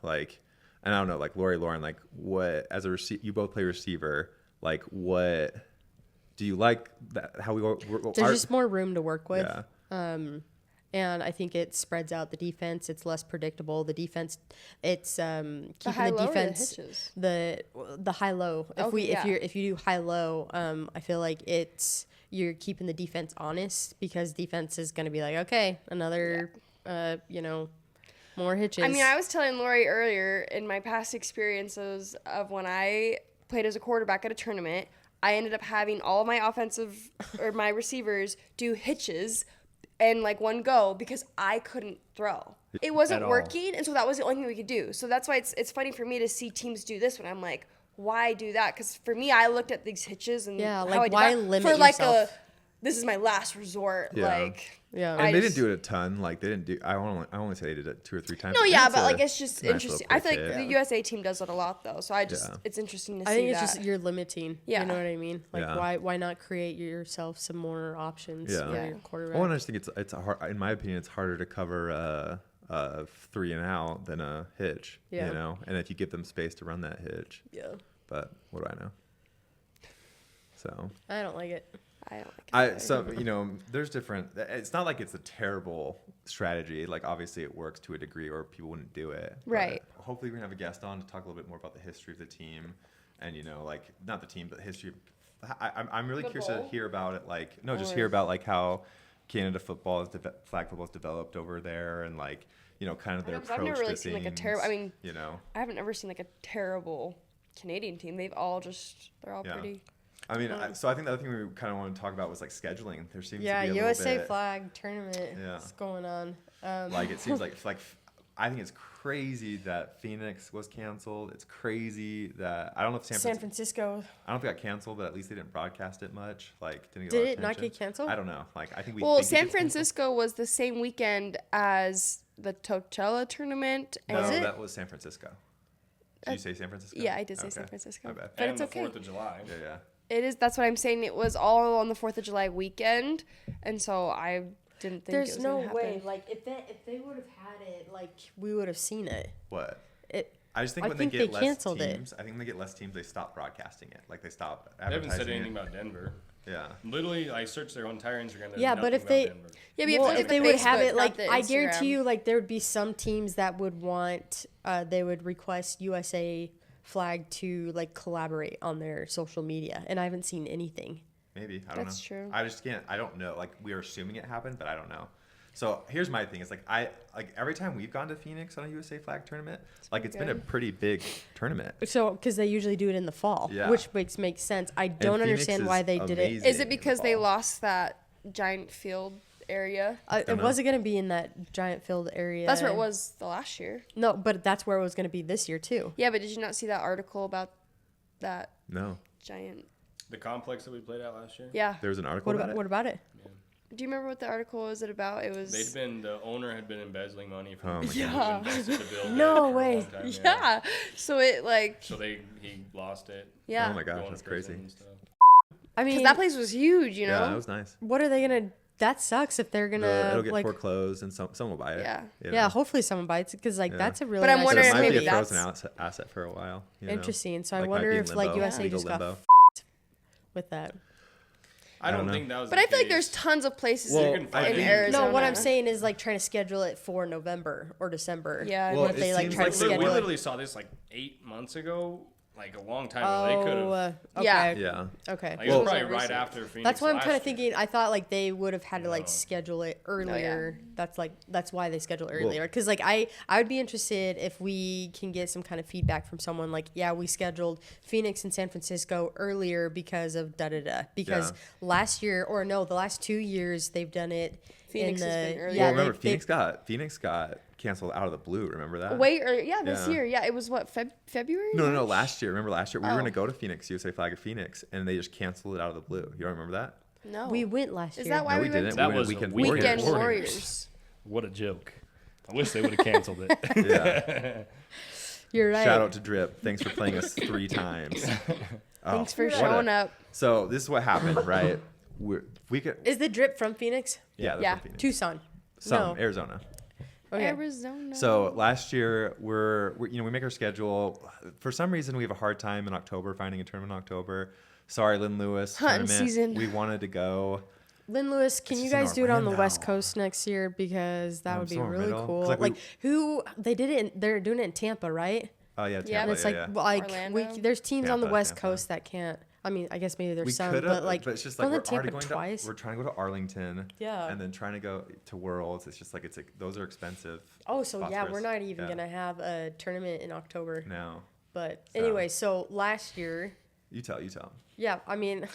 Speaker 3: like, and I don't know, like Lauren, like what as a you both play receiver, like what do you like that how we
Speaker 1: There's just more room to work with.
Speaker 3: Yeah.
Speaker 1: And I think it spreads out the defense. It's less predictable. The defense, it's keeping the
Speaker 2: high-low or the
Speaker 1: defense
Speaker 2: hitches?
Speaker 1: the high low.
Speaker 2: Okay, yeah.
Speaker 1: If you do high low, I feel like you're keeping the defense honest, because defense is going to be like, okay, another more hitches.
Speaker 2: I mean, I was telling Lori earlier in my past experiences of when I played as a quarterback at a tournament, I ended up having all of my offensive or my receivers do hitches and like one go because I couldn't throw. It wasn't
Speaker 4: At all.
Speaker 2: working, and so that was the only thing we could do. So that's why it's funny for me to see teams do this when I'm like, why do that? Because for me, I looked at these hitches and
Speaker 1: Yeah,
Speaker 2: how
Speaker 1: like,
Speaker 2: I did
Speaker 1: why
Speaker 2: that
Speaker 1: limit
Speaker 2: for like
Speaker 1: yourself?
Speaker 2: this is my last resort.
Speaker 3: Yeah.
Speaker 2: Like,
Speaker 1: Yeah.
Speaker 3: And
Speaker 2: I
Speaker 3: they
Speaker 2: just-
Speaker 3: didn't do it a ton. Like, they didn't do. I only say they did it 2 or 3 times.
Speaker 2: no,
Speaker 3: but
Speaker 2: yeah,
Speaker 3: it's
Speaker 2: but
Speaker 3: a
Speaker 2: like it's just
Speaker 3: nice
Speaker 2: interesting.
Speaker 3: little
Speaker 2: I feel like
Speaker 3: quick
Speaker 2: the
Speaker 3: hit.
Speaker 2: USA team does it a lot though, so
Speaker 3: Yeah.
Speaker 2: it's interesting to
Speaker 1: I
Speaker 2: see
Speaker 1: think it's
Speaker 2: that.
Speaker 1: just you're limiting.
Speaker 2: Yeah.
Speaker 1: You know what I mean? Like,
Speaker 3: Yeah.
Speaker 1: why not create yourself some more options
Speaker 3: Yeah.
Speaker 1: for
Speaker 2: Yeah.
Speaker 1: your quarterback?
Speaker 3: Well, and I just think it's hard. In my opinion, it's harder to cover of 3 and out than a hitch,
Speaker 1: Yeah.
Speaker 3: you know, and if you give them space to run that hitch.
Speaker 1: Yeah.
Speaker 3: But what do I know? So
Speaker 1: I don't like it.
Speaker 2: I don't like it.
Speaker 3: so you know, there's different. It's not like it's a terrible strategy. Like obviously it works to a degree, or people wouldn't do it.
Speaker 2: Right.
Speaker 3: But hopefully we're gonna have a guest on to talk a little bit more about the history of the team, and you know, like not the team, but the history. I'm really curious to hear about it. Like just hear about like how Canada football flag football is developed over there, and like you know, kind of their approach
Speaker 2: I've never really
Speaker 3: to
Speaker 2: seen like a
Speaker 3: things,
Speaker 2: terrible. I mean,
Speaker 3: you know,
Speaker 2: I haven't ever seen like a terrible Canadian team. They're all
Speaker 3: Yeah.
Speaker 2: pretty.
Speaker 3: I mean, so I think the other thing we kind of want to talk about was like scheduling. There seems
Speaker 1: Yeah,
Speaker 3: to be a
Speaker 1: USA
Speaker 3: little bit,
Speaker 1: flag tournament
Speaker 3: Yeah.
Speaker 1: is going on.
Speaker 3: like it seems like I think it's crazy that Phoenix was canceled. It's crazy that I don't know if
Speaker 1: San Francisco.
Speaker 3: I don't know if it got canceled, but at least they didn't broadcast it much. Like, didn't get a
Speaker 1: Did
Speaker 3: lot of
Speaker 1: it not
Speaker 3: attention.
Speaker 1: get canceled?
Speaker 3: I don't know. Like, I think we.
Speaker 2: Well,
Speaker 3: think it
Speaker 2: San
Speaker 3: gets canceled.
Speaker 2: Francisco was the same weekend as the Tochella tournament.
Speaker 3: No,
Speaker 1: Was it?
Speaker 3: that was San Francisco. Did you say San Francisco?
Speaker 2: Yeah, I did say
Speaker 3: Okay.
Speaker 2: San Francisco.
Speaker 3: My bad.
Speaker 2: But
Speaker 4: and
Speaker 2: it's
Speaker 4: the
Speaker 2: okay.
Speaker 4: 4th of July.
Speaker 3: Yeah.
Speaker 2: It is. That's what I'm saying. It was all on the 4th of July weekend, and so I didn't think
Speaker 1: There's
Speaker 2: it was
Speaker 1: no
Speaker 2: gonna
Speaker 1: way.
Speaker 2: happen.
Speaker 1: Like if they would have had it, like we would have seen it.
Speaker 3: What?
Speaker 1: It.
Speaker 3: I just think
Speaker 1: I
Speaker 3: when
Speaker 1: think
Speaker 3: they
Speaker 1: they
Speaker 3: get less
Speaker 1: canceled it.
Speaker 3: teams, I think when they get less teams, they stop broadcasting it. Like they stop
Speaker 4: They haven't
Speaker 3: advertising
Speaker 4: said anything
Speaker 3: it.
Speaker 4: about Denver.
Speaker 3: Yeah.
Speaker 4: Literally, I searched their entire Instagram. There's
Speaker 1: Yeah, but
Speaker 4: nothing
Speaker 1: if
Speaker 4: about
Speaker 1: they-
Speaker 4: Denver.
Speaker 2: Yeah, but you
Speaker 1: Well,
Speaker 2: have to
Speaker 1: if
Speaker 2: look
Speaker 1: they
Speaker 2: at
Speaker 1: would
Speaker 2: the
Speaker 1: have
Speaker 2: Facebook,
Speaker 1: it, like
Speaker 2: not the
Speaker 1: I guarantee
Speaker 2: Instagram.
Speaker 1: you, like there would be some teams that would want, they would request USA flag to like collaborate on their social media, and I haven't seen anything.
Speaker 3: Maybe. I don't know.
Speaker 2: That's true.
Speaker 3: I just can't. I don't know. Like we are assuming it happened, but I don't know. So here's my thing. It's like every time we've gone to Phoenix on a USA flag tournament, like it's been a pretty big tournament.
Speaker 1: So, because they usually do it in the fall,
Speaker 3: Yeah.
Speaker 1: which makes sense. I don't
Speaker 3: Phoenix
Speaker 1: understand
Speaker 3: is
Speaker 1: why they did it.
Speaker 3: amazing.
Speaker 2: Is it because they
Speaker 3: fall.
Speaker 2: lost that giant field area?
Speaker 1: It
Speaker 3: know.
Speaker 1: wasn't going to be in that giant field area.
Speaker 2: That's where it was the last year.
Speaker 1: No, but that's where it was going to be this year too.
Speaker 2: Yeah, but did you not see that article about that
Speaker 3: No,
Speaker 2: giant?
Speaker 4: The complex that we played at last year.
Speaker 2: Yeah.
Speaker 3: there was an article about it.
Speaker 1: What about it?
Speaker 2: Do you remember what the article was about? It was.
Speaker 4: The owner had been embezzling money from
Speaker 3: Oh my
Speaker 4: people
Speaker 2: God.
Speaker 4: who invested to build
Speaker 1: No
Speaker 4: it for a
Speaker 1: way.
Speaker 4: long time,
Speaker 2: Yeah. So it like.
Speaker 4: So he lost it.
Speaker 2: Yeah.
Speaker 3: Oh my gosh,
Speaker 4: going
Speaker 3: that's
Speaker 4: to prison
Speaker 3: crazy.
Speaker 4: and stuff.
Speaker 1: I mean,
Speaker 2: Because that place was huge, you know.
Speaker 3: Yeah, that was nice.
Speaker 1: what are they gonna? That sucks if they're gonna
Speaker 3: It'll get
Speaker 1: like.
Speaker 3: foreclosed and someone will buy it.
Speaker 2: Yeah.
Speaker 3: you
Speaker 1: Yeah,
Speaker 3: know.
Speaker 1: hopefully someone buys it because like
Speaker 3: Yeah.
Speaker 1: that's a really.
Speaker 2: But I'm
Speaker 1: nice
Speaker 3: So
Speaker 2: wondering
Speaker 3: it
Speaker 2: if
Speaker 3: might
Speaker 2: maybe
Speaker 3: be a
Speaker 2: that's-
Speaker 3: frozen asset for a while. You know?
Speaker 1: Interesting. So I
Speaker 3: Like,
Speaker 1: wonder
Speaker 3: might be
Speaker 1: if
Speaker 3: in
Speaker 1: like
Speaker 3: limbo,
Speaker 1: USA
Speaker 3: legal
Speaker 1: just got
Speaker 3: limbo.
Speaker 1: with that.
Speaker 4: I don't
Speaker 3: know.
Speaker 4: think that was.
Speaker 2: But
Speaker 4: the
Speaker 2: I feel like
Speaker 4: case.
Speaker 2: there's tons of places
Speaker 3: Well,
Speaker 2: in
Speaker 3: I think-
Speaker 2: Arizona.
Speaker 1: No, what I'm saying is like trying to schedule it for November or December.
Speaker 2: Yeah,
Speaker 3: Well,
Speaker 1: What if
Speaker 3: it
Speaker 1: they like
Speaker 3: seems
Speaker 1: try
Speaker 3: like
Speaker 1: to
Speaker 3: we
Speaker 4: We
Speaker 1: schedule it?
Speaker 4: literally saw this like 8 months ago, like a long time ago. They could
Speaker 1: Oh,
Speaker 4: have.
Speaker 1: okay.
Speaker 2: Yeah.
Speaker 3: Yeah.
Speaker 1: Okay.
Speaker 4: Like,
Speaker 3: Well-
Speaker 4: it was probably
Speaker 2: Those are
Speaker 4: right
Speaker 2: recent.
Speaker 4: after Phoenix.
Speaker 1: That's why I'm
Speaker 4: last
Speaker 1: kind of
Speaker 4: year.
Speaker 1: thinking. I thought like they would have had to like
Speaker 4: No.
Speaker 1: schedule it
Speaker 2: yeah.
Speaker 1: earlier. That's why they schedule earlier. Because like I would be interested if we can get some kind of feedback from someone like, yeah, we scheduled Phoenix and San Francisco earlier because of da da da. Because
Speaker 3: Yeah.
Speaker 1: last year or no, the last 2 years they've done it.
Speaker 2: Phoenix
Speaker 1: in
Speaker 2: has
Speaker 1: the,
Speaker 2: been earlier.
Speaker 1: Yeah,
Speaker 3: Well, remember
Speaker 1: they-
Speaker 3: Phoenix got canceled out of the blue. Remember that?
Speaker 2: Wait, or yeah, this
Speaker 3: Yeah.
Speaker 2: year. Yeah, it was what February.
Speaker 3: No. Last year. Remember last year we were
Speaker 2: Oh.
Speaker 3: gonna go to Phoenix, USA flag of Phoenix, and they just canceled it out of the blue. You don't remember that?
Speaker 2: No.
Speaker 1: we went last
Speaker 2: Is
Speaker 1: year.
Speaker 2: that why
Speaker 3: No,
Speaker 2: we
Speaker 3: we
Speaker 2: went
Speaker 3: didn't.
Speaker 2: to
Speaker 4: That
Speaker 3: We went
Speaker 4: was
Speaker 3: Weekend
Speaker 4: a
Speaker 2: Weekend
Speaker 3: Warriors.
Speaker 2: Warriors?
Speaker 4: What a joke! I wish they would have canceled it.
Speaker 3: Yeah.
Speaker 1: You're right.
Speaker 3: Shout out to Drip. Thanks for playing us 3 times.
Speaker 2: Thanks for
Speaker 3: what a-
Speaker 2: showing up.
Speaker 3: So this is what happened, right? We could.
Speaker 1: Is the drip from Phoenix?
Speaker 3: Yeah. That's
Speaker 2: Yeah.
Speaker 3: from Phoenix.
Speaker 1: Tucson.
Speaker 3: Some
Speaker 1: No.
Speaker 3: Arizona.
Speaker 1: Okay.
Speaker 2: Arizona.
Speaker 3: So last year we're we make our schedule. For some reason we have a hard time in October finding a tournament in October. Sorry, Lynn Lewis
Speaker 2: Hunting
Speaker 3: tournament.
Speaker 2: season.
Speaker 3: We wanted to go.
Speaker 1: Lynn Lewis, can
Speaker 3: It's
Speaker 1: you
Speaker 3: just in
Speaker 1: guys do it on the
Speaker 3: Orlando.
Speaker 1: West Coast next year because that
Speaker 3: Oh,
Speaker 1: would be
Speaker 3: somewhere
Speaker 1: really
Speaker 3: middle? 'Cause,
Speaker 1: cool.
Speaker 3: like,
Speaker 1: Like,
Speaker 3: we-
Speaker 1: who they did it? They're doing it in Tampa, right?
Speaker 3: Oh yeah,
Speaker 2: Yeah.
Speaker 3: Tampa,
Speaker 1: And it's
Speaker 3: yeah,
Speaker 1: like
Speaker 3: yeah.
Speaker 2: Orlando?
Speaker 1: there's teams on the
Speaker 3: Tampa,
Speaker 1: West
Speaker 3: Tampa.
Speaker 1: Coast that can't. I mean, I guess maybe there's
Speaker 3: We
Speaker 1: some,
Speaker 3: could
Speaker 1: but
Speaker 3: have,
Speaker 1: like
Speaker 3: but it's just
Speaker 1: going
Speaker 3: like
Speaker 1: to
Speaker 3: we're already
Speaker 1: Tampa
Speaker 3: going
Speaker 1: twice.
Speaker 3: to. We're trying to go to Arlington.
Speaker 1: Yeah.
Speaker 3: And then trying to go to Worlds. It's just like those are expensive.
Speaker 1: Oh, so yeah,
Speaker 3: phosphorus.
Speaker 1: we're not even
Speaker 3: Yeah.
Speaker 1: gonna have a tournament in October.
Speaker 3: No.
Speaker 1: But
Speaker 3: So.
Speaker 1: anyway, so last year,
Speaker 3: You tell.
Speaker 1: yeah, I mean,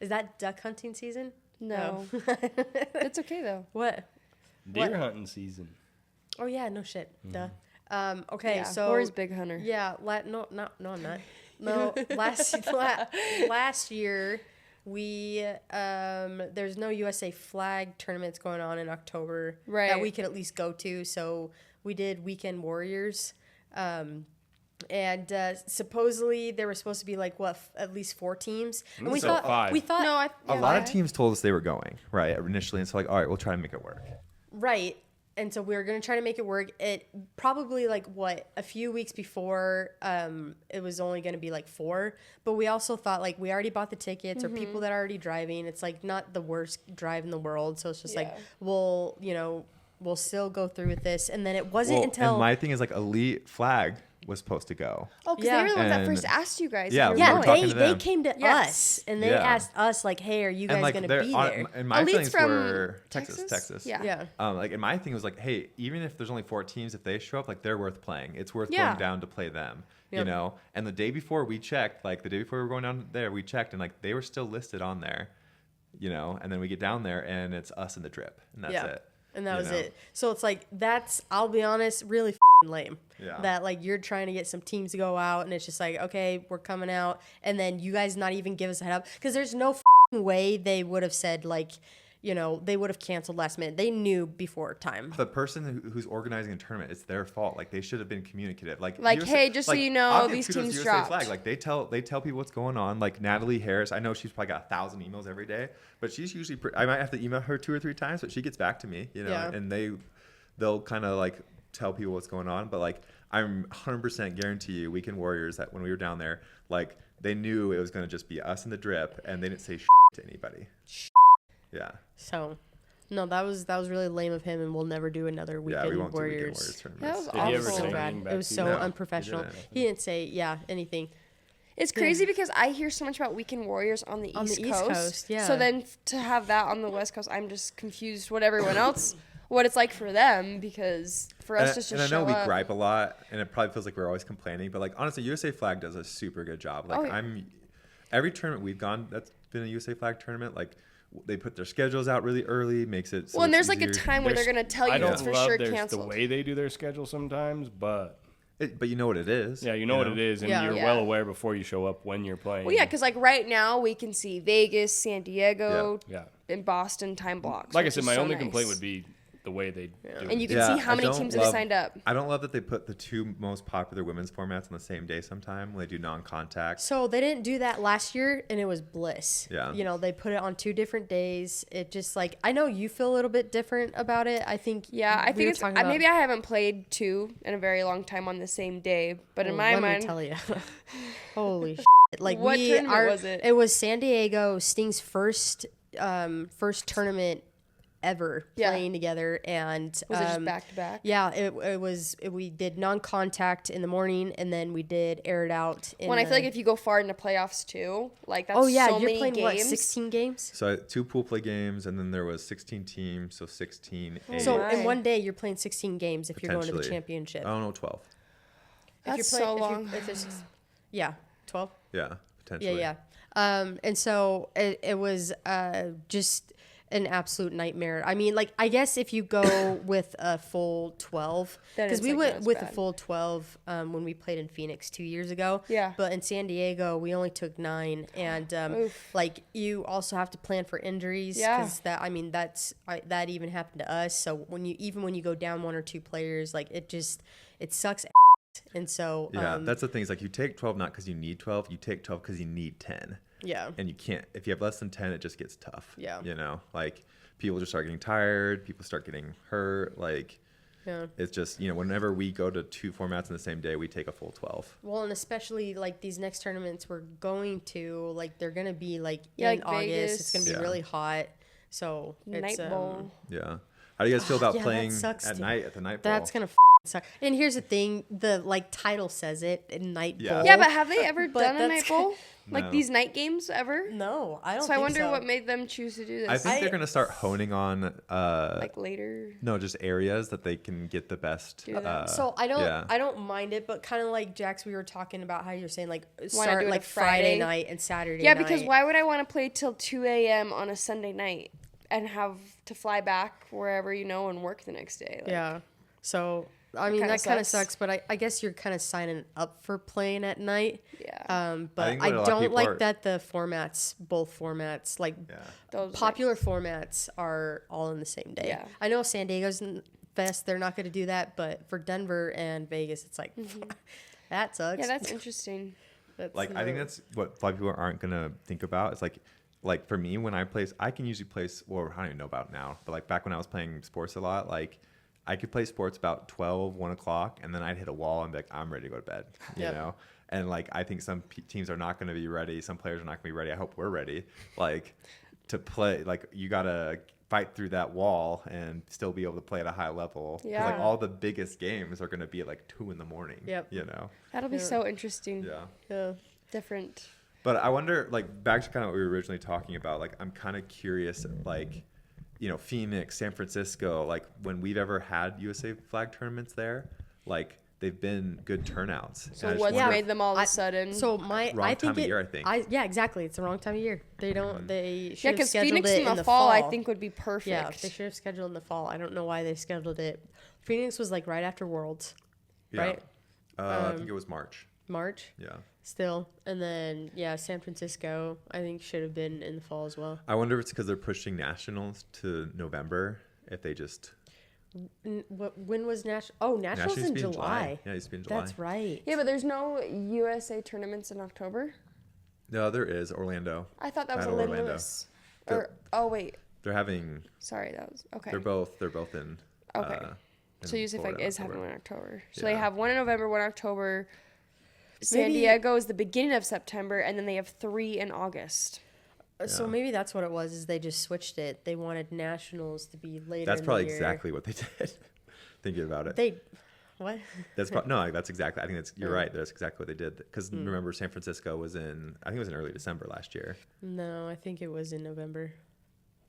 Speaker 1: is that duck hunting season?
Speaker 2: No. It's okay though.
Speaker 1: What?
Speaker 4: Deer
Speaker 1: What?
Speaker 4: hunting season.
Speaker 1: Oh yeah, no shit. Duh. Okay,
Speaker 2: Yeah,
Speaker 1: so
Speaker 2: Lori's big hunter.
Speaker 1: Yeah, no, I'm not. No, last year we there's no USA flag tournaments going on in October that
Speaker 2: Right.
Speaker 1: we could at least go to. So we did Weekend Warriors, and supposedly there were supposed to be like at least 4 teams, and we
Speaker 4: So
Speaker 1: thought
Speaker 4: 5.
Speaker 2: No,
Speaker 3: A lot of teams told us they were going right initially, and so like, all right, we'll try to make it work.
Speaker 1: right. And so we were going to try to make it work. It probably like a few weeks before, it was only going to be like 4, but we also thought like we already bought the tickets or people that are already driving. It's like not the worst drive in the world. So it's just like, we'll still go through with this. And then it wasn't until.
Speaker 3: And my thing is like Elite Flag was supposed to go.
Speaker 2: Oh, because they were the ones that first asked you guys.
Speaker 3: Yeah,
Speaker 2: if
Speaker 3: we
Speaker 2: you
Speaker 3: were
Speaker 2: were
Speaker 3: talking
Speaker 2: going.
Speaker 3: to
Speaker 1: they
Speaker 3: them.
Speaker 1: came to us and they asked us like, hey, are you guys
Speaker 3: like,
Speaker 1: going to be there?
Speaker 3: And my
Speaker 2: Elite's
Speaker 3: feelings
Speaker 2: from
Speaker 3: were Texas.
Speaker 2: Yeah.
Speaker 3: Like, and my thing was like, hey, even if there's only 4 teams, if they show up, like they're worth playing. It's worth going down to play them, you know? And the day before we checked, like the day before we were going down there, we checked and like they were still listed on there, you know? And then we get down there and it's us and the drip and that's it.
Speaker 1: And that was it. So it's like, I'll be honest, really lame.
Speaker 3: Yeah.
Speaker 1: That like you're trying to get some teams to go out and it's just like, okay, we're coming out. And then you guys not even give us a head up. Because there's no way they would have said like, you know, they would have canceled last minute. They knew before time.
Speaker 3: The person who's organizing a tournament, it's their fault. Like they should have been communicative. Like
Speaker 2: USA, hey, just so you know, these teams
Speaker 3: USA
Speaker 2: dropped.
Speaker 3: Flag. Like they tell people what's going on. Like Natalie Harris, I know she's probably got 1,000 emails every day, but she's usually. I might have to email her 2 or 3 times, but she gets back to me. You know, and they'll kind of like tell people what's going on. But like I'm 100% guarantee you, Weekend Warriors, that when we were down there, like they knew it was going to just be us and the drip, and they didn't say to anybody. Yeah.
Speaker 1: So. No, that was really lame of him, and we'll never do another Weekend
Speaker 3: we won't
Speaker 1: Warriors.
Speaker 3: do Weekend Warriors tournaments.
Speaker 2: That was
Speaker 4: Did he ever
Speaker 2: awful.
Speaker 4: say
Speaker 1: So bad.
Speaker 4: anything back
Speaker 1: It was
Speaker 4: to
Speaker 1: so
Speaker 4: you?
Speaker 3: No,
Speaker 1: unprofessional.
Speaker 3: he didn't.
Speaker 1: He didn't say anything.
Speaker 2: It's crazy because I hear so much about Weekend Warriors on the East Coast.
Speaker 1: Yeah.
Speaker 2: So then to have that on the West Coast, I'm just confused what everyone else, what it's like for them, because for us just to show up.
Speaker 3: And I know we gripe a lot, and it probably feels like we're always complaining, but like honestly, USA Flag does a super good job. Like every tournament we've gone that's been a USA Flag tournament, like they put their schedules out really early, makes it so
Speaker 2: well, and there's
Speaker 3: easier.
Speaker 2: like a time where they're gonna tell you it's for sure canceled.
Speaker 4: The way they do their schedule sometimes, but
Speaker 3: you know what it is.
Speaker 4: Yeah, you know what it is, and you're well aware before you show up when you're playing.
Speaker 2: Well, yeah, because like right now we can see Vegas, San Diego, and Boston time blocks.
Speaker 4: Like I said, my only complaint would be the way they do it.
Speaker 2: And you can see how many teams that are signed up.
Speaker 3: I don't love that they put the 2 most popular women's formats on the same day sometime when they do non-contact.
Speaker 1: So they didn't do that last year, and it was bliss.
Speaker 3: Yeah.
Speaker 1: You know, they put it on 2 different days. It just like, I know you feel a little bit different about it. I think.
Speaker 2: Yeah, I think it's maybe I haven't played 2 in a very long time on the same day, but in my mind,
Speaker 1: let me tell you, holy shit. Like
Speaker 2: what tournament was it?
Speaker 1: It was San Diego, Sting's first tournament ever playing together, and
Speaker 2: was it just back to back?
Speaker 1: Yeah, it was. We did non-contact in the morning, and then we did air it out.
Speaker 2: I feel like if you go far into playoffs too, like that's
Speaker 1: you're
Speaker 2: many
Speaker 1: playing
Speaker 2: games.
Speaker 1: what, 16 games?
Speaker 3: So 2 pool play games, and then there was 16 teams, so 16.
Speaker 1: So in one day, you're playing 16 games if you're going to the championship.
Speaker 3: I don't know, 12.
Speaker 2: That's so long.
Speaker 1: 12.
Speaker 3: Yeah, potentially.
Speaker 1: Yeah. And so it was just an absolute nightmare. I mean, like, I guess if you go with a full 12, because we went with a full 12 when we played in Phoenix 2 years ago.
Speaker 2: Yeah.
Speaker 1: But in San Diego, we only took 9, and like you also have to plan for injuries.
Speaker 2: Yeah.
Speaker 1: Because that even happened to us. So when you go down 1 or 2 players, like it sucks. And so
Speaker 3: that's the thing. Is like you take 12 not because you need 12. You take 12 because you need 10.
Speaker 1: Yeah.
Speaker 3: And you can't. If you have less than 10, it just gets tough.
Speaker 1: Yeah.
Speaker 3: You know, like people just start getting tired. People start getting hurt. Like, it's just, you know, whenever we go to 2 formats in the same day, we take a full 12.
Speaker 1: Well, and especially like these next tournaments we're going to, like they're gonna be like in
Speaker 2: like
Speaker 1: August.
Speaker 2: Vegas.
Speaker 1: It's gonna be really hot. So
Speaker 2: Night bowl.
Speaker 3: Yeah. How do you guys feel about playing
Speaker 1: at
Speaker 3: night at the night bowl?
Speaker 1: That's gonna suck. And here's the thing: the like title says it, night bowl.
Speaker 2: Yeah, but have they ever done a night bowl? Like
Speaker 3: No.
Speaker 2: these night games ever?
Speaker 1: No, I don't.
Speaker 2: So I wonder what made them choose to do this.
Speaker 3: I think they're gonna start honing on
Speaker 2: like later.
Speaker 3: No, just areas that they can get the best.
Speaker 1: So I don't mind it, but kind of like Jax, we were talking about how you're saying like start like Friday night and Saturday.
Speaker 2: Yeah, because why would I want to play till 2 a.m. on a Sunday night and have to fly back wherever and work the next day? Like,
Speaker 1: yeah. So I mean that kind of sucks, but I guess you're kind of signing up for playing at night.
Speaker 2: Yeah.
Speaker 1: But I don't like that both formats, like
Speaker 2: those
Speaker 1: popular formats are all in the same day.
Speaker 2: Yeah.
Speaker 1: I know San Diego's best; they're not going to do that, but for Denver and Vegas, it's like that sucks.
Speaker 2: Yeah, that's interesting.
Speaker 3: I think that's what a lot of people aren't gonna think about. It's like for me when I can usually place. Well, I don't even know about now, but like back when I was playing sports a lot, like I could play sports about 12, 1 o'clock, and then I'd hit a wall and be like, I'm ready to go to bed, you know? And like, I think some teams are not going to be ready. Some players are not going to be ready. I hope we're ready. Like, to play, like, you got to fight through that wall and still be able to play at a high level.
Speaker 2: Yeah.
Speaker 3: Like, all the biggest games are going to be at like 2 a.m. You know?
Speaker 2: That'll be so interesting.
Speaker 1: Yeah.
Speaker 2: Different.
Speaker 3: But I wonder, like, back to kind of what we were originally talking about, like, I'm kind of curious, like, you know, Phoenix, San Francisco, like, when we've ever had USA flag tournaments there, like, they've been good turnouts.
Speaker 2: So what's made them all of a sudden?
Speaker 1: So
Speaker 3: wrong
Speaker 1: I think
Speaker 3: time of year, I think.
Speaker 1: Yeah, exactly. It's the wrong time of year. They don't. They should have
Speaker 2: because
Speaker 1: scheduled
Speaker 2: Phoenix
Speaker 1: it
Speaker 2: in the fall, I think would be perfect.
Speaker 1: Yeah, they should have scheduled in the fall. I don't know why they scheduled it. Phoenix was like right after Worlds, right?
Speaker 3: I think it was March.
Speaker 1: March.
Speaker 3: Yeah.
Speaker 1: Still, and then San Francisco, I think should have been in the fall as well.
Speaker 3: I wonder if it's because they're pushing nationals to November. If they just
Speaker 1: When was national? Oh, nationals in July.
Speaker 3: Yeah, it used to be in July.
Speaker 1: That's right.
Speaker 2: Yeah, but there's no USA tournaments in October.
Speaker 3: No, there is Orlando.
Speaker 2: I thought that was a
Speaker 3: Battle
Speaker 2: Lynn
Speaker 3: Orlando.
Speaker 2: Lewis. Or wait,
Speaker 3: They're having.
Speaker 2: sorry, that was okay.
Speaker 3: They're both in.
Speaker 2: Okay. So
Speaker 3: in
Speaker 2: USA
Speaker 3: Florida
Speaker 2: is
Speaker 3: in
Speaker 2: having
Speaker 3: October.
Speaker 2: one in October. So
Speaker 3: Yeah.
Speaker 2: they have one in November, one in October. San
Speaker 1: Maybe-
Speaker 2: Diego is the beginning of September, and then they have 3 in August.
Speaker 1: So
Speaker 3: Yeah.
Speaker 1: maybe that's what it was. Is they just switched it. They wanted nationals to be later.
Speaker 3: That's
Speaker 1: in
Speaker 3: probably
Speaker 1: the year.
Speaker 3: exactly what they did. Thinking about it.
Speaker 1: What?
Speaker 3: That's no. That's exactly. I think you're right. That's exactly what they did. Because remember, San Francisco was in. I think it was in early December last year.
Speaker 1: No, I think it was in November.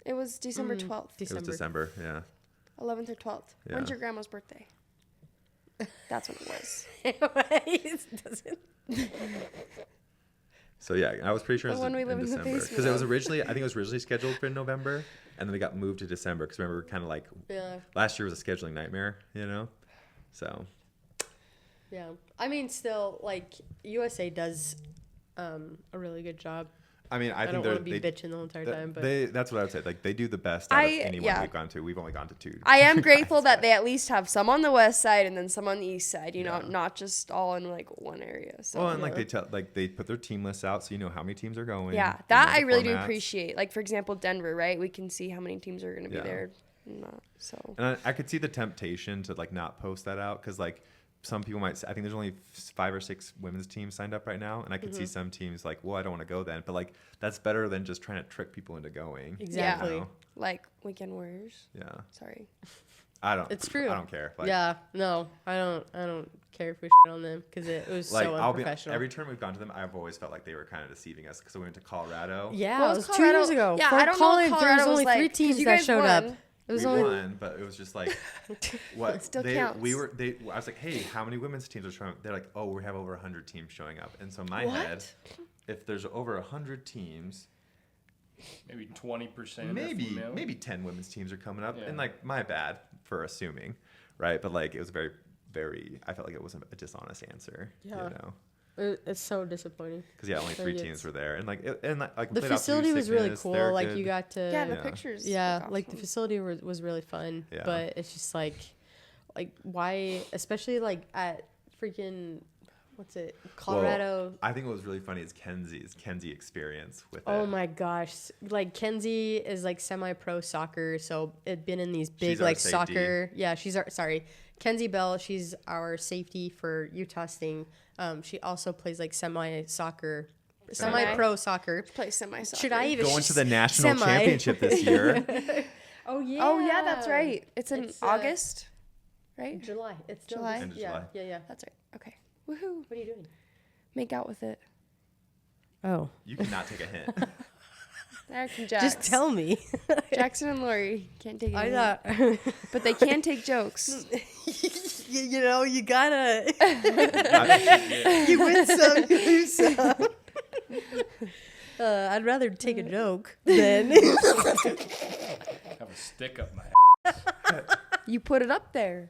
Speaker 2: It was December 12th,
Speaker 3: It was December. Yeah.
Speaker 2: 11th or 12th.
Speaker 3: Yeah.
Speaker 2: When's your grandma's birthday? That's what it was.
Speaker 1: It doesn't.
Speaker 3: So yeah, I was pretty sure it
Speaker 2: The
Speaker 3: was
Speaker 2: one we
Speaker 3: in
Speaker 2: live in the
Speaker 3: December
Speaker 2: basement
Speaker 3: because it was
Speaker 2: of.
Speaker 3: originally. I think it was originally scheduled for November, and then it got moved to December. Because remember, kind of like
Speaker 1: Yeah.
Speaker 3: last year was a scheduling nightmare, you know. So
Speaker 1: Yeah. I mean, still, like USA does a really good job.
Speaker 3: I mean, I
Speaker 1: don't
Speaker 3: think
Speaker 1: want to be
Speaker 3: they
Speaker 1: bitching the whole entire time, but
Speaker 3: that's what I would say. Like they do the best out of anyone
Speaker 2: yeah.
Speaker 3: we've gone to. We've only gone to 2.
Speaker 2: I am grateful that they at least have some on the west side and then some on the east side, you know,
Speaker 3: Yeah.
Speaker 2: not just all in like one area. So
Speaker 3: Well, and like they put their team lists out, so you know how many teams are going.
Speaker 2: yeah,
Speaker 3: you
Speaker 2: that
Speaker 3: know
Speaker 2: I
Speaker 3: the
Speaker 2: really do
Speaker 3: formats.
Speaker 2: appreciate. Like for example, Denver, right? We can see how many teams are going to be
Speaker 3: Yeah.
Speaker 2: there. Not so.
Speaker 3: And I could see the temptation to like not post that out because like some people might. I think there's only 5 or 6 women's teams signed up right now, and I could see some teams like, well, I don't want to go then, but like that's better than just trying to trick people into going.
Speaker 1: exactly.
Speaker 3: You know?
Speaker 2: Like Weekend Warriors.
Speaker 3: Yeah.
Speaker 2: Sorry.
Speaker 3: I don't.
Speaker 1: It's true.
Speaker 3: I don't care. Like,
Speaker 1: Yeah. No, I don't care if we shit on them because it was
Speaker 3: Like
Speaker 1: so
Speaker 3: I'll be
Speaker 1: unprofessional.
Speaker 3: every turn we've gone to them, I've always felt like they were kind of deceiving us because we went to Colorado.
Speaker 1: Yeah,
Speaker 2: Well,
Speaker 1: it
Speaker 2: it's
Speaker 1: was 2 years ago.
Speaker 2: Yeah,
Speaker 1: For
Speaker 2: I don't know what
Speaker 1: college, there
Speaker 2: Colorado
Speaker 1: was only
Speaker 2: was
Speaker 1: 3
Speaker 2: like, 'cause
Speaker 1: teams
Speaker 2: you
Speaker 1: that
Speaker 2: guys
Speaker 1: showed
Speaker 2: won.
Speaker 1: up. It was
Speaker 3: We
Speaker 1: only
Speaker 3: won, but it was just like what
Speaker 2: It still
Speaker 3: they
Speaker 2: counts.
Speaker 3: we were. They I was like, hey, how many women's teams are showing up? They're like, oh, we have over 100 teams showing up. And so in my head, if there's over 100 teams,
Speaker 4: Maybe 20%.
Speaker 3: maybe 10 women's teams are coming up.
Speaker 4: Yeah.
Speaker 3: And like my bad for assuming, right? But like it was very I felt like it was a dishonest answer.
Speaker 1: Yeah.
Speaker 3: You know.
Speaker 1: It's so disappointing.
Speaker 3: Because only 3
Speaker 1: Like,
Speaker 3: teams were there, and like like we
Speaker 1: The
Speaker 3: played out
Speaker 1: facility
Speaker 3: through
Speaker 1: was really
Speaker 3: sickness,
Speaker 1: cool.
Speaker 3: they're
Speaker 1: Like
Speaker 3: good.
Speaker 1: you got to
Speaker 2: Yeah, the
Speaker 3: Yeah.
Speaker 2: pictures.
Speaker 1: Yeah,
Speaker 2: look
Speaker 1: like the
Speaker 2: awesome.
Speaker 1: facility was really fun.
Speaker 3: Yeah.
Speaker 1: But it's just like why, especially like at freaking what's it, Colorado.
Speaker 3: Well, I think what was really funny is Kenzie experience with
Speaker 1: Oh
Speaker 3: it.
Speaker 1: my gosh. Like Kenzie is like semi-pro soccer, so it'd been in these big
Speaker 3: She's our
Speaker 1: like
Speaker 3: safety.
Speaker 1: soccer. Yeah, Kenzie Bell, she's our safety for Utah Sting. She also plays like semi-pro soccer.
Speaker 2: Play semi-soccer.
Speaker 1: Should I even
Speaker 3: Going to the national
Speaker 1: semi.
Speaker 3: championship this year.
Speaker 1: Oh yeah.
Speaker 2: Oh yeah, that's right. It's in
Speaker 1: It's,
Speaker 2: August, right?
Speaker 1: July. It's
Speaker 2: July?
Speaker 3: End of
Speaker 1: yeah,
Speaker 3: July.
Speaker 1: Yeah.
Speaker 2: That's right. Okay. Woohoo!
Speaker 1: What are you doing?
Speaker 2: Make out with it.
Speaker 1: Oh.
Speaker 3: You cannot take a hint.
Speaker 2: There can Jax.
Speaker 1: Just tell me.
Speaker 2: Jackson and Lori can't take it.
Speaker 1: I thought
Speaker 2: But they can take jokes.
Speaker 1: you know, you gotta you win some, you lose some. I'd rather take a joke than
Speaker 4: Have a stick up my
Speaker 2: You put it up there.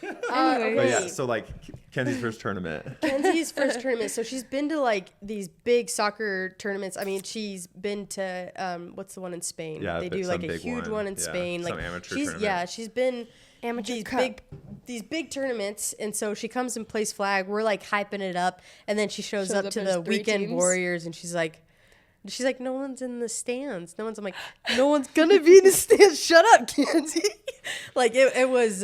Speaker 1: Anyway,
Speaker 3: But yeah, so like Kenzie's first tournament.
Speaker 1: Kenzie's first tournament. So she's been to like these big soccer tournaments. I mean, she's been to what's the one in Spain?
Speaker 3: Yeah,
Speaker 1: They
Speaker 3: but
Speaker 1: do
Speaker 3: some
Speaker 1: like a
Speaker 3: big
Speaker 1: huge one in
Speaker 3: Yeah,
Speaker 1: Spain.
Speaker 3: some
Speaker 1: Like
Speaker 3: amateur
Speaker 1: she's
Speaker 3: tournament.
Speaker 1: she's been
Speaker 2: Amateur
Speaker 1: these
Speaker 2: cup.
Speaker 1: these big tournaments, and so she comes and plays flag. We're like hyping it up, and then she shows up to
Speaker 2: there's
Speaker 1: the
Speaker 2: 3
Speaker 1: Weekend
Speaker 2: teams.
Speaker 1: Warriors, and she's like, no one's in the stands. I'm like, no one's gonna be in the stands. Shut up, Kenzie. Like it was.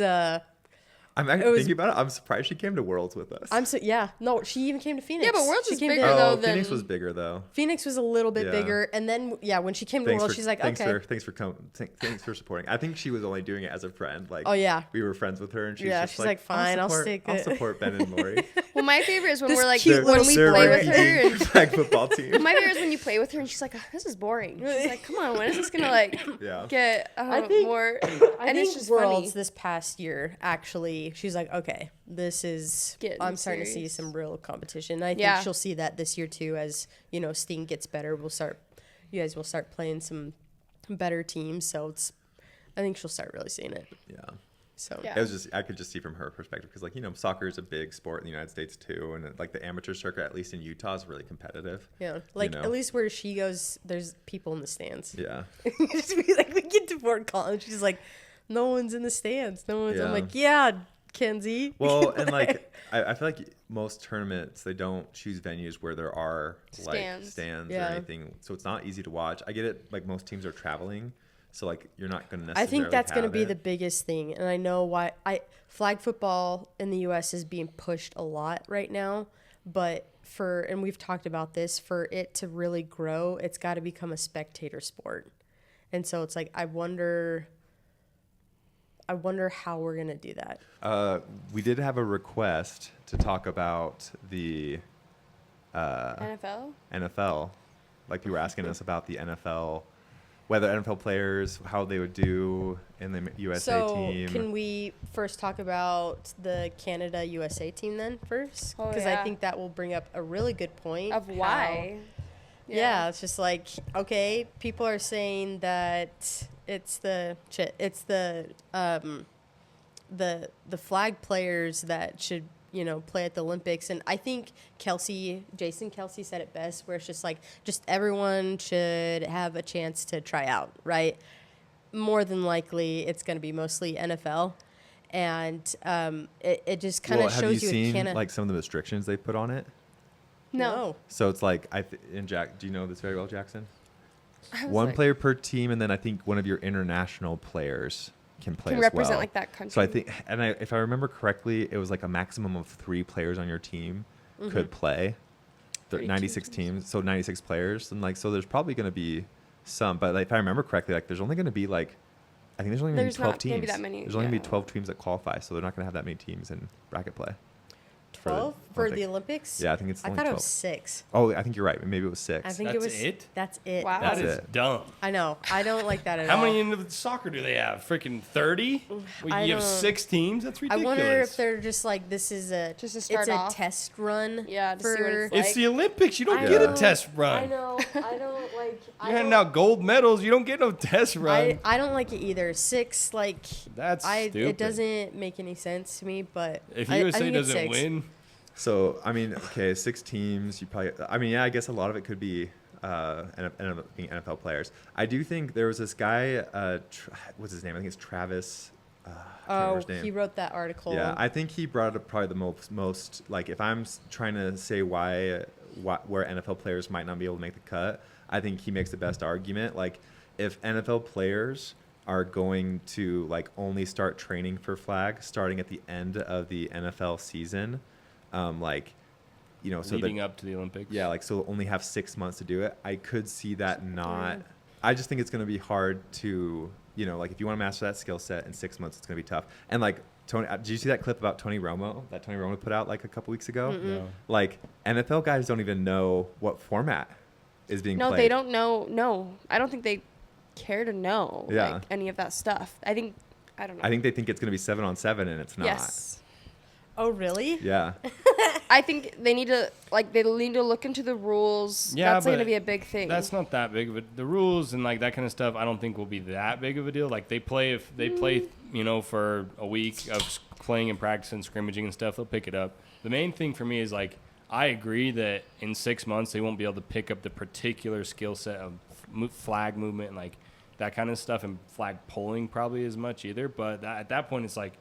Speaker 3: I'm actually thinking about it. I'm surprised she came to Worlds with us.
Speaker 1: No, she even came to Phoenix.
Speaker 2: Yeah, but Worlds
Speaker 1: she
Speaker 2: is
Speaker 1: came
Speaker 2: bigger,
Speaker 1: to,
Speaker 2: though,
Speaker 3: Phoenix
Speaker 2: than-
Speaker 3: was bigger though.
Speaker 1: Phoenix was a little bit
Speaker 3: Yeah.
Speaker 1: bigger, and then when she came to Worlds, she's like,
Speaker 3: thanks
Speaker 1: okay.
Speaker 3: Thanks for supporting. I think she was only doing it as a friend. Like,
Speaker 1: Oh, yeah.
Speaker 3: we were friends with her, and she's
Speaker 1: Yeah,
Speaker 3: just
Speaker 1: she's like, fine, I'll stick
Speaker 3: I'll
Speaker 1: it.
Speaker 3: support Ben and Lori.
Speaker 2: Well, my favorite is when
Speaker 1: This
Speaker 2: we're like,
Speaker 1: cute
Speaker 2: when
Speaker 1: little
Speaker 2: we
Speaker 3: They're
Speaker 2: play with her
Speaker 3: repeating
Speaker 2: and
Speaker 3: flag football team.
Speaker 2: my favorite is when you play with her and she's like, oh, this is boring. She's like, come on, when is this gonna like
Speaker 3: Yeah.
Speaker 2: get
Speaker 1: I think-
Speaker 2: more?
Speaker 1: I
Speaker 2: and
Speaker 1: think
Speaker 2: it's just
Speaker 1: Worlds
Speaker 2: funny.
Speaker 1: this past year, actually, she's like, okay, this is.
Speaker 2: Getting
Speaker 1: I'm starting to see
Speaker 2: serious.
Speaker 1: some real competition. And I think
Speaker 2: Yeah.
Speaker 1: she'll see that this year too, as Sting gets better. You guys will start playing some better teams. So I think she'll start really seeing it.
Speaker 3: Yeah.
Speaker 1: So
Speaker 2: Yeah.
Speaker 3: It was just, I could just see from her perspective, because like, soccer is a big sport in the United States too, and like the amateur circuit, at least in Utah, is really competitive.
Speaker 1: yeah, like
Speaker 3: know.
Speaker 1: at least where she goes, there's people in the stands.
Speaker 3: Yeah.
Speaker 1: Just be like, we get to Fort Collins, she's like, no one's in the stands. No one's. I'm
Speaker 3: Yeah.
Speaker 1: like, yeah, Kenzie.
Speaker 3: Well, and like I feel like most tournaments, they don't choose venues where there are like stands
Speaker 1: Yeah.
Speaker 3: or anything, so it's not easy to watch. I get it, like most teams are traveling, so like you're not going to
Speaker 1: I
Speaker 3: necessarily
Speaker 1: think that's going to
Speaker 3: have
Speaker 1: be
Speaker 3: it.
Speaker 1: the biggest thing, and I know why. Flag football in the U.S. is being pushed a lot right now, but and we've talked about this, for it to really grow, it's got to become a spectator sport, and so it's like I wonder how we're going to do that.
Speaker 3: We did have a request to talk about the
Speaker 2: NFL.
Speaker 3: Like people were asking us about the NFL, whether NFL players, how they would do in the USA team.
Speaker 1: Can we first talk about the Canada USA team then first?
Speaker 2: Oh,
Speaker 1: Because
Speaker 2: yeah.
Speaker 1: I think that will bring up a really good point
Speaker 2: Of why?
Speaker 1: Yeah, it's just like, okay, people are saying that it's the flag players that should, play at the Olympics. And I think Jason Kelsey said it best, where it's just like, just everyone should have a chance to try out, right? More than likely, it's going to be mostly NFL. And it just kind of
Speaker 3: have
Speaker 1: shows
Speaker 3: you
Speaker 1: you
Speaker 3: seen like some of the restrictions they put on it?
Speaker 1: No.
Speaker 3: So it's like Jack, do you know this very well, Jackson?
Speaker 2: I was
Speaker 3: One
Speaker 2: like,
Speaker 3: player per team, and then I think one of your international players can play
Speaker 2: can
Speaker 3: as
Speaker 2: represent
Speaker 3: well.
Speaker 2: like that country.
Speaker 3: So I think, if I remember correctly, it was like a maximum of 3 players on your team could play. 96 teams, so 96 players, and like so there's probably going to be some, but like, if I remember correctly, like there's only going to be like, I think there's only going to be 12
Speaker 2: not gonna
Speaker 3: teams.
Speaker 2: be that many,
Speaker 3: There's only going to be
Speaker 2: yeah.
Speaker 3: 12 teams that qualify, so they're not going to have that many teams in bracket play.
Speaker 1: 12 for the Olympics?
Speaker 3: Yeah, I think it's
Speaker 1: I
Speaker 3: only
Speaker 1: thought
Speaker 3: 12.
Speaker 1: it was 6.
Speaker 3: Oh, I think you're right. Maybe it was 6.
Speaker 1: I think
Speaker 4: That's
Speaker 1: it was
Speaker 4: it?
Speaker 1: That's it.
Speaker 2: Wow.
Speaker 4: That
Speaker 3: That's
Speaker 4: is
Speaker 3: it.
Speaker 4: dumb.
Speaker 1: I know. I don't like that at
Speaker 4: How
Speaker 1: all.
Speaker 4: many in soccer do they have? Freaking 30?
Speaker 1: I
Speaker 4: You have
Speaker 1: don't-
Speaker 4: 6 teams? That's
Speaker 1: I
Speaker 4: ridiculous.
Speaker 1: wonder if they're just like, this is
Speaker 2: Just to start
Speaker 1: it's a
Speaker 2: off.
Speaker 1: test run.
Speaker 2: Yeah, to see what it's
Speaker 4: It's
Speaker 2: like.
Speaker 4: the Olympics. You don't
Speaker 1: I
Speaker 4: get a
Speaker 1: know.
Speaker 4: test run.
Speaker 1: I know. I don't like.
Speaker 4: You're handing out gold medals. You don't get no test run.
Speaker 1: I don't like it either. 6, like,
Speaker 4: That's
Speaker 1: it
Speaker 4: stupid.
Speaker 1: doesn't make any sense to me. But
Speaker 4: If
Speaker 1: I
Speaker 4: USA
Speaker 1: think it's
Speaker 4: doesn't
Speaker 1: 6.
Speaker 4: win,
Speaker 3: So, I mean, okay, 6 teams. You probably, I guess a lot of it could be being NFL players. I do think there was this guy, what's his name? I think it's Travis. I can't remember
Speaker 1: Oh,
Speaker 3: his name.
Speaker 1: he wrote that article.
Speaker 3: Yeah, I think he brought up probably the most like, if I'm trying to say where NFL players might not be able to make the cut, I think he makes the best argument. Like, if NFL players are going to like only start training for flag starting at the end of the NFL season, so
Speaker 4: leading up to the Olympics.
Speaker 3: yeah, like, so only have 6 months to do it. I could see that not. I just think it's going to be hard to, like, if you want to master that skill set in 6 months, it's going to be tough. And like Tony, did you see that clip about Tony Romo that Tony Romo put out like a couple weeks ago?
Speaker 4: No.
Speaker 3: Like, NFL guys don't even know what format is being
Speaker 2: No,
Speaker 3: played.
Speaker 2: they don't know. No, I don't think they care to know
Speaker 3: Yeah.
Speaker 2: like any of that stuff. I don't know.
Speaker 3: I think they think it's going to be 7-on-7, and it's not.
Speaker 2: Yes.
Speaker 1: Oh, really?
Speaker 3: Yeah.
Speaker 2: I think they need to look into the rules.
Speaker 4: Yeah,
Speaker 2: that's going to
Speaker 4: but
Speaker 2: be a big thing.
Speaker 4: That's not that big of a. The rules and like that kind of stuff, I don't think will be that big of a deal. Like they play for a week of playing and practicing, scrimmaging and stuff, they'll pick it up. The main thing for me is like I agree that in 6 months they won't be able to pick up the particular skill set of flag movement and like that kind of stuff, and flag pulling probably as much either. But at that point, it's like.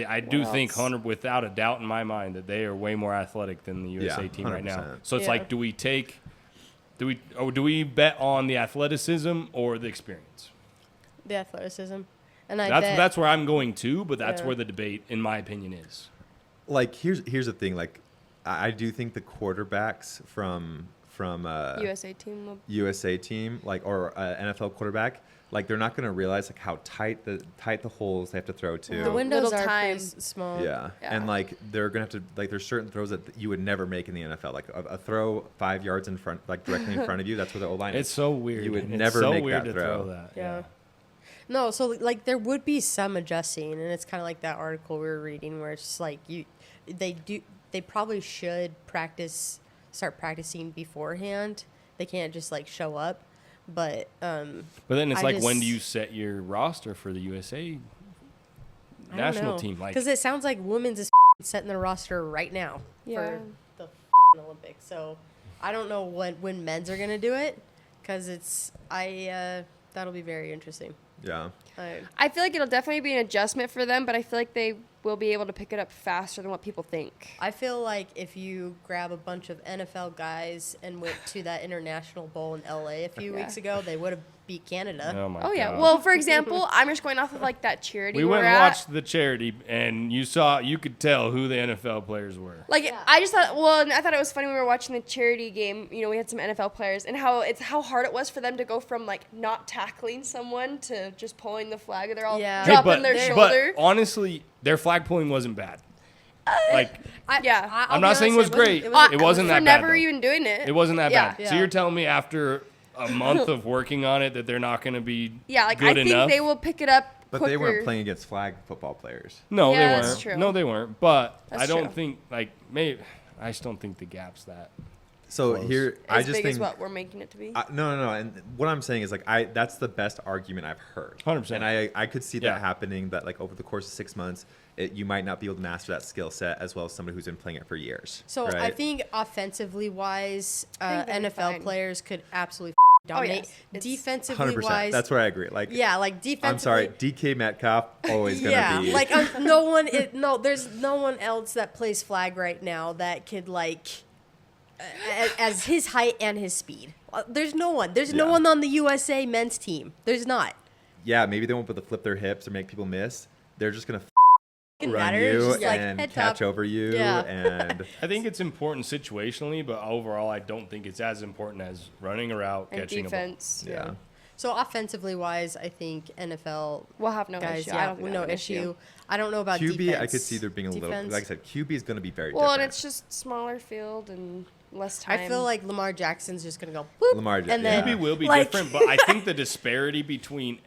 Speaker 4: I do think, without a doubt in my mind, that they are way more athletic than the USA team right now.
Speaker 3: 100%.
Speaker 4: So it's
Speaker 1: Yeah.
Speaker 4: like, do we bet on the athleticism or the experience?
Speaker 1: The athleticism. And
Speaker 4: that's where I'm going to, but that's where the debate, in my opinion, is.
Speaker 3: Like here's the thing. Like I do think the quarterbacks from USA team like or NFL quarterback, like they're not going to realize like how tight the holes they have to throw to.
Speaker 1: The windows
Speaker 2: Little
Speaker 1: are
Speaker 2: time.
Speaker 1: pretty small.
Speaker 3: Yeah. And like they're gonna have to like there's certain throws that you would never make in the NFL. Like a throw 5 yards in front, like directly in front of you. That's where the O-line is.
Speaker 4: It's so weird.
Speaker 3: You would
Speaker 4: It's
Speaker 3: never
Speaker 4: so
Speaker 3: make
Speaker 4: weird
Speaker 3: that
Speaker 4: to
Speaker 3: throw.
Speaker 4: that.
Speaker 1: Yeah. No, so like there would be some adjusting, and it's kind of like that article we were reading where it's just like they probably should start practicing beforehand. They can't just like show up, but
Speaker 4: then it's when do you set your roster for the USA national team? Like,
Speaker 1: because it sounds like women's is setting their roster right now for the Olympics. So I don't know when men's are gonna do it, because that'll be very interesting.
Speaker 3: Yeah.
Speaker 2: I feel like it'll definitely be an adjustment for them, but I feel like they will be able to pick it up faster than what people think.
Speaker 1: I feel like if you grab a bunch of NFL guys and went to that international bowl in LA a few weeks ago, they would have beat Canada.
Speaker 4: Oh
Speaker 2: yeah.
Speaker 4: God.
Speaker 2: Well, for example, I'm just going off of like that charity
Speaker 4: we
Speaker 2: we're
Speaker 4: went and
Speaker 2: at.
Speaker 4: watched the charity, and you could tell who the NFL players were.
Speaker 2: Like I just thought, and I thought it was funny when we were watching the charity game. You know, we had some NFL players, and how hard it was for them to go from like not tackling someone to just pulling the flag, and they're all dropping their shoulder.
Speaker 4: But honestly, their flag pulling wasn't bad.
Speaker 2: I'm
Speaker 4: not saying it was great. It wasn't that bad.
Speaker 2: Never even doing it.
Speaker 4: It wasn't that bad.
Speaker 1: Yeah.
Speaker 4: So you're telling me after a month of working on it that they're not going to be
Speaker 2: I
Speaker 4: good
Speaker 2: think
Speaker 4: enough?
Speaker 2: they will pick it up
Speaker 3: But
Speaker 2: quicker.
Speaker 3: they weren't playing against flag football players.
Speaker 4: No,
Speaker 2: Yeah,
Speaker 4: they
Speaker 2: that's
Speaker 4: weren't.
Speaker 2: true.
Speaker 4: No, they weren't. But
Speaker 2: That's
Speaker 4: I don't
Speaker 2: true.
Speaker 4: think I just don't think the gap's that.
Speaker 3: So
Speaker 4: Close.
Speaker 3: here,
Speaker 2: as
Speaker 3: I just
Speaker 2: big
Speaker 3: think
Speaker 2: as what we're making it to be.
Speaker 3: no. And what I'm saying is like that's the best argument I've heard.
Speaker 4: 100%.
Speaker 3: And I could see that happening. That like over the course of 6 months, you might not be able to master that skill set as well as somebody who's been playing it for years.
Speaker 1: So
Speaker 3: right?
Speaker 1: I think offensively wise,
Speaker 2: I think they'll be
Speaker 1: NFL
Speaker 2: fine.
Speaker 1: players could absolutely dominate.
Speaker 2: It's
Speaker 1: Defensively
Speaker 3: 100%.
Speaker 1: wise,
Speaker 3: That's where I agree. Like
Speaker 1: like defensively.
Speaker 3: I'm sorry, DK Metcalf always gonna be.
Speaker 1: like there's no one else that plays flag right now that could like as his height and his speed. There's no one. There's no one on the USA men's team. There's not.
Speaker 3: Yeah, maybe they won't be able to flip their hips or make people miss. They're just gonna run
Speaker 1: matter.
Speaker 3: you
Speaker 1: It's just like
Speaker 3: and
Speaker 1: head
Speaker 3: catch
Speaker 1: top.
Speaker 3: over you.
Speaker 1: Yeah.
Speaker 3: And
Speaker 4: I think it's important situationally, but overall, I don't think it's as important as running a route,
Speaker 2: and
Speaker 4: catching
Speaker 2: defense.
Speaker 3: yeah.
Speaker 1: So offensively wise, I think NFL
Speaker 2: We'll have no
Speaker 1: guys,
Speaker 2: issue. I don't think
Speaker 1: no
Speaker 2: we'll have an
Speaker 1: issue. I don't know about
Speaker 3: QB,
Speaker 1: defense.
Speaker 3: I could see there being a little.
Speaker 1: Defense.
Speaker 3: Like I said, QB is gonna be very
Speaker 2: Well,
Speaker 3: different.
Speaker 2: and it's just smaller field and less time.
Speaker 1: I feel like Lamar Jackson's just gonna go boop,
Speaker 3: Lamar
Speaker 1: and
Speaker 3: yeah.
Speaker 1: then
Speaker 4: QB will be
Speaker 1: like-
Speaker 4: different, but I think the disparity between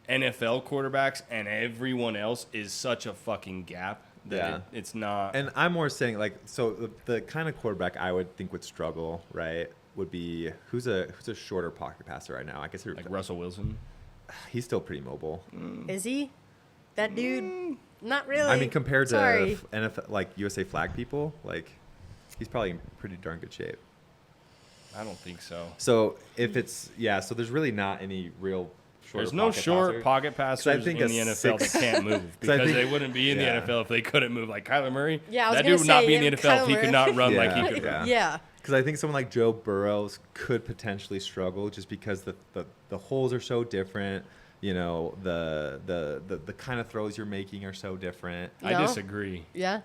Speaker 4: NFL quarterbacks and everyone else is such a fucking gap that it's not.
Speaker 3: And I'm more saying like so the kind of quarterback I would think would struggle, right? Would be who's a shorter pocket passer right now? I guess
Speaker 4: like Russell Wilson.
Speaker 3: he's still pretty mobile.
Speaker 1: Is he? That dude? Not really.
Speaker 3: I mean, compared
Speaker 1: Sorry.
Speaker 3: to NFL, like USA flag people, like he's probably in pretty darn good shape.
Speaker 4: I don't think so.
Speaker 3: So if it's so there's really not any real short.
Speaker 4: There's no short pocket passers
Speaker 3: think
Speaker 4: in
Speaker 3: a
Speaker 4: the NFL that can't move
Speaker 3: 'Cause I
Speaker 4: because
Speaker 3: think-
Speaker 4: they wouldn't be in the NFL if they couldn't move. Like Kyler Murray,
Speaker 1: Yeah, I was
Speaker 4: that
Speaker 1: gonna
Speaker 4: dude would not
Speaker 1: say,
Speaker 4: be in the NFL if he
Speaker 1: Kyler
Speaker 4: could not run like he
Speaker 3: Yeah,
Speaker 4: could run.
Speaker 1: Yeah.
Speaker 3: Because I think someone like Joe Burrows could potentially struggle just because the holes are so different. You know, the kind of throws you're making are so different.
Speaker 4: I
Speaker 1: No?
Speaker 4: disagree.
Speaker 1: Yeah.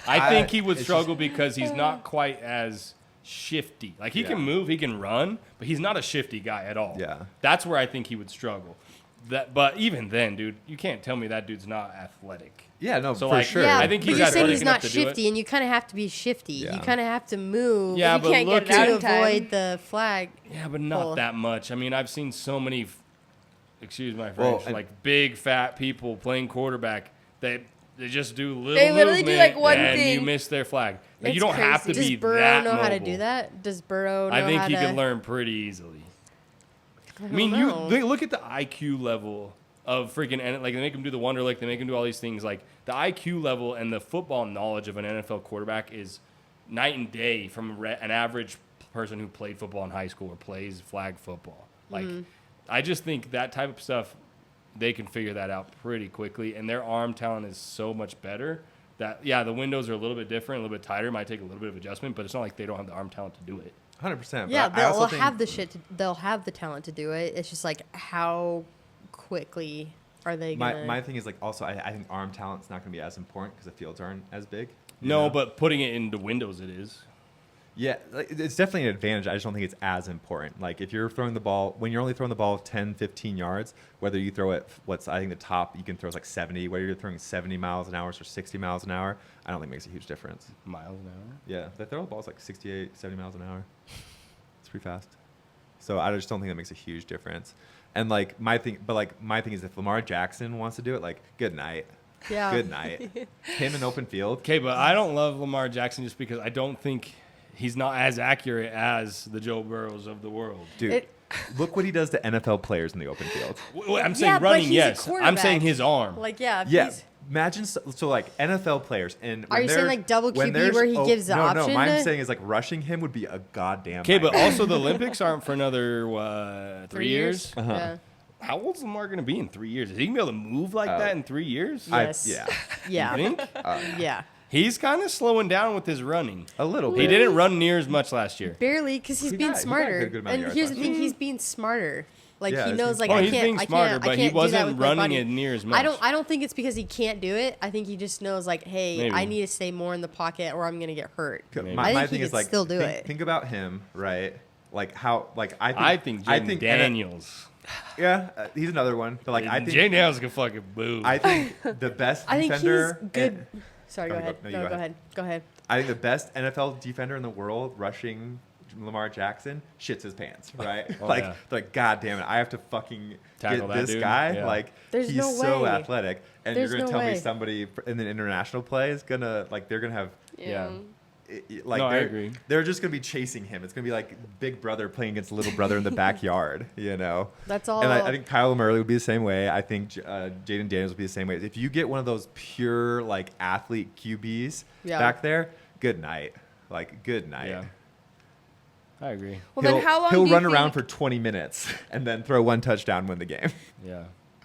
Speaker 4: I think he would
Speaker 3: it's
Speaker 4: struggle because he's not quite as shifty. Like he can move, he can run, but he's not a shifty guy at all.
Speaker 3: Yeah.
Speaker 4: That's where I think he would struggle. But even then, dude, you can't tell me that dude's not athletic.
Speaker 3: Yeah, no,
Speaker 4: So,
Speaker 3: for
Speaker 4: like,
Speaker 3: sure.
Speaker 1: Yeah,
Speaker 4: I think
Speaker 1: but
Speaker 4: he's
Speaker 1: you're saying
Speaker 4: athletic
Speaker 1: he's
Speaker 4: enough
Speaker 1: not
Speaker 4: to do it.
Speaker 1: shifty, and you kind of have to be shifty.
Speaker 3: Yeah.
Speaker 1: You kind of have to move
Speaker 4: Yeah,
Speaker 2: You
Speaker 4: but
Speaker 2: can't
Speaker 4: look
Speaker 2: get it out
Speaker 1: to
Speaker 2: in time.
Speaker 1: avoid the flag.
Speaker 4: Yeah, but not
Speaker 1: Well-
Speaker 4: that much. I mean, I've seen so many, excuse my
Speaker 3: Well,
Speaker 4: French,
Speaker 3: and-
Speaker 4: like big fat people playing quarterback that they just do little
Speaker 2: They literally do,
Speaker 4: movement
Speaker 2: like, one
Speaker 4: and you
Speaker 2: thing.
Speaker 4: miss their flag. Like,
Speaker 2: It's
Speaker 4: you don't have to
Speaker 2: crazy.
Speaker 1: Does
Speaker 4: be
Speaker 1: Burrow
Speaker 4: that
Speaker 1: know how to
Speaker 4: mobile.
Speaker 1: do that? Does Burrow know
Speaker 4: I think
Speaker 1: how
Speaker 4: he
Speaker 1: to...
Speaker 4: could learn pretty easily. I
Speaker 1: don't
Speaker 4: mean,
Speaker 1: know.
Speaker 4: they look at the IQ level of freaking, like they make him do the Wonderlic, they make him do all these things. Like the IQ level and the football knowledge of an NFL quarterback is night and day from an average person who played football in high school or plays flag football. Like, I just think that type of stuff, they can figure that out pretty quickly, and their arm talent is so much better that the windows are a little bit different, a little bit tighter, might take a little bit of adjustment, but it's not like they don't have the arm talent to do it.
Speaker 3: 100%.
Speaker 1: Yeah,
Speaker 3: but I also
Speaker 1: they'll
Speaker 3: think,
Speaker 1: have the they'll have the talent to do it. It's just like how quickly are they gonna...
Speaker 3: My thing is like also I think arm talent's not going to be as important because the fields aren't as big.
Speaker 4: No, but putting it into windows, it is.
Speaker 3: Yeah, like, it's definitely an advantage. I just don't think it's as important. Like if you're throwing the ball, when you're only throwing the ball 10, 15 yards, whether you throw it, I think the top you can throw is like 70, whether you're throwing 70 miles an hour or 60 miles an hour, I don't think makes a huge difference.
Speaker 4: Miles an hour?
Speaker 3: Yeah, they throw the balls like 68, 70 miles an hour. It's pretty fast. So I just don't think that makes a huge difference. And like my thing is if Lamar Jackson wants to do it, like good night.
Speaker 1: Yeah.
Speaker 3: Good night. Him in open field.
Speaker 4: Okay, but I don't love Lamar Jackson just because I don't think he's not as accurate as the Joe Burrows of the world.
Speaker 3: Dude, look what he does to NFL players in the open field.
Speaker 4: I'm saying running, yes. I'm saying his arm.
Speaker 1: Like, yeah.
Speaker 3: Imagine so like NFL players and
Speaker 1: are you saying like double QB where he gives the option?
Speaker 3: No, I'm saying is like rushing him would be a goddamn.
Speaker 4: Okay, but also the Olympics aren't for another 3 years.
Speaker 3: Uh-huh.
Speaker 1: Yeah.
Speaker 4: How old's Lamar going to be in 3 years? Is he going to be able to move like that in 3 years?
Speaker 1: Yes.
Speaker 3: Yeah.
Speaker 4: You think?
Speaker 1: Yeah.
Speaker 4: He's kind of slowing down with his running.
Speaker 3: A little bit.
Speaker 4: He didn't run near as much last year.
Speaker 1: Barely, because he's being smarter. And here's the thing, he's being smarter. Like he knows, like I can't.
Speaker 4: He's being smarter, but he wasn't running it near as much.
Speaker 1: I don't think it's because he can't do it. I think he just knows, like, hey,
Speaker 4: Maybe.
Speaker 1: I need to stay more in the pocket, or I'm gonna get hurt.
Speaker 3: My thing is like
Speaker 1: still do it.
Speaker 3: Think about him, right? Like how, like
Speaker 4: I think Daniels.
Speaker 3: Yeah, he's another one. But like I think
Speaker 4: Jay Daniels can fucking boo.
Speaker 3: I think the best defender.
Speaker 1: I think he's good. Sorry, go ahead. No, go ahead. Go ahead.
Speaker 3: I think the best NFL defender in the world rushing Lamar Jackson shits his pants, right? They're like, God damn it, I have to fucking
Speaker 4: tackle
Speaker 3: get this
Speaker 4: dude.
Speaker 3: guy.
Speaker 4: Yeah.
Speaker 3: Like,
Speaker 1: There's
Speaker 3: he's
Speaker 1: no
Speaker 3: so
Speaker 1: way.
Speaker 3: athletic, and
Speaker 1: There's
Speaker 3: you're gonna
Speaker 1: no
Speaker 3: tell
Speaker 1: way.
Speaker 3: me somebody in the international play is gonna like they're gonna have like
Speaker 4: No, I agree.
Speaker 3: They're just gonna be chasing him. It's gonna be like Big Brother playing against Little Brother in the backyard, you know.
Speaker 1: That's all.
Speaker 3: And I think Kyle Murray would be the same way. I think Jaden Daniels would be the same way. If you get one of those pure like athlete QBs back there, good night. Like good night.
Speaker 4: Yeah. I agree.
Speaker 2: Well, then how long
Speaker 3: he'll
Speaker 2: do you
Speaker 3: run
Speaker 2: think...
Speaker 3: around for 20 minutes and then throw one touchdown, win the game.
Speaker 4: Yeah.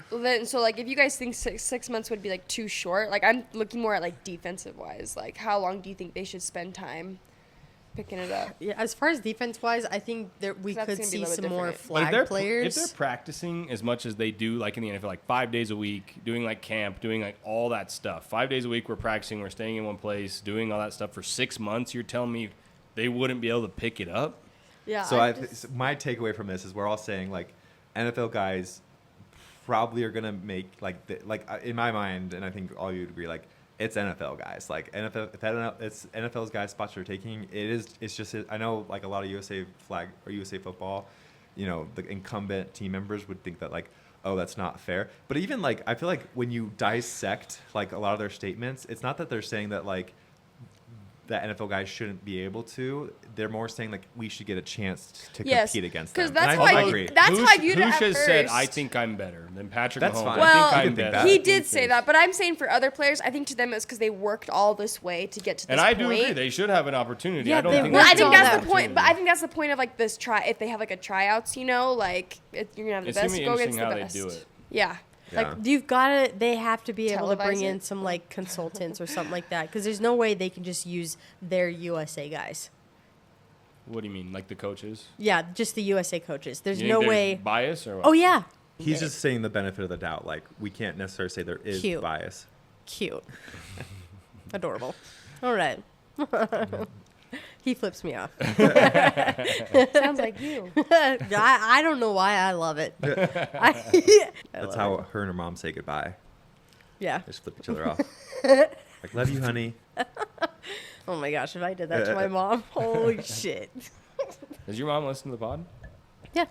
Speaker 2: Well, then, so like, if you guys think 6 months would be like too short, like I'm looking more at like defensive wise. Like, how long do you think they should spend time picking it up?
Speaker 1: Yeah, as far as defense wise, I think we could see some more flag players.
Speaker 4: If they're practicing as much as they do, like in the NFL, like 5 days a week, doing like camp, doing like all that stuff. 5 days a week, we're practicing, we're staying in one place, doing all that stuff for 6 months. You're telling me they wouldn't be able to pick it up?
Speaker 1: Yeah.
Speaker 3: So my takeaway from this is we're all saying like NFL guys probably are gonna make in my mind, and I think all you would agree, like it's NFL guys. Like NFL, if it's NFL's guys spots you're taking, it's just I know like a lot of USA flag or USA football, you know, the incumbent team members would think that like, oh, that's not fair. But even like I feel like when you dissect like a lot of their statements, it's not that they're saying that like that NFL guys shouldn't be able to. They're more saying like we should get a chance to compete against them.
Speaker 2: Because that's
Speaker 3: how
Speaker 2: I viewed it at first.
Speaker 4: Said, I think I'm better than Patrick Mahomes.
Speaker 3: Fine.
Speaker 2: Well,
Speaker 4: I think I'm better.
Speaker 2: He did say that, but I'm saying for other players, I think to them it's because they worked all this way to get to this point.
Speaker 4: And I do agree. They should have an opportunity.
Speaker 1: Yeah,
Speaker 4: I don't
Speaker 1: they
Speaker 4: think
Speaker 1: would.
Speaker 2: I think
Speaker 1: That's
Speaker 2: that's the point. But I think that's the point of like this if they have like a tryouts, you know, like you're gonna have the
Speaker 4: It's
Speaker 2: best
Speaker 4: gonna be
Speaker 2: go against
Speaker 4: interesting
Speaker 2: the
Speaker 4: how
Speaker 2: best.
Speaker 4: they do it.
Speaker 2: Yeah.
Speaker 1: Like they have to be able to bring
Speaker 2: Televise
Speaker 1: in
Speaker 2: it.
Speaker 1: some like consultants or something like that, because there's no way they can just use their USA guys.
Speaker 4: What do you mean, like the coaches?
Speaker 1: Yeah, just the USA coaches. There's
Speaker 4: You
Speaker 1: no
Speaker 4: think
Speaker 1: way.
Speaker 4: there's bias or what?
Speaker 1: Oh yeah.
Speaker 3: He's just saying the benefit of the doubt. Like we can't necessarily say there is
Speaker 1: Cute.
Speaker 3: bias.
Speaker 1: Cute. Adorable. All right. He flips me off.
Speaker 2: Sounds like you.
Speaker 1: I don't know why I love it.
Speaker 3: That's how her and her mom say goodbye.
Speaker 1: Yeah.
Speaker 3: They just flip each other off. Like, love you, honey.
Speaker 1: Oh my gosh, if I did that to my mom, holy shit.
Speaker 4: Does your mom listen to the pod?
Speaker 1: Yeah.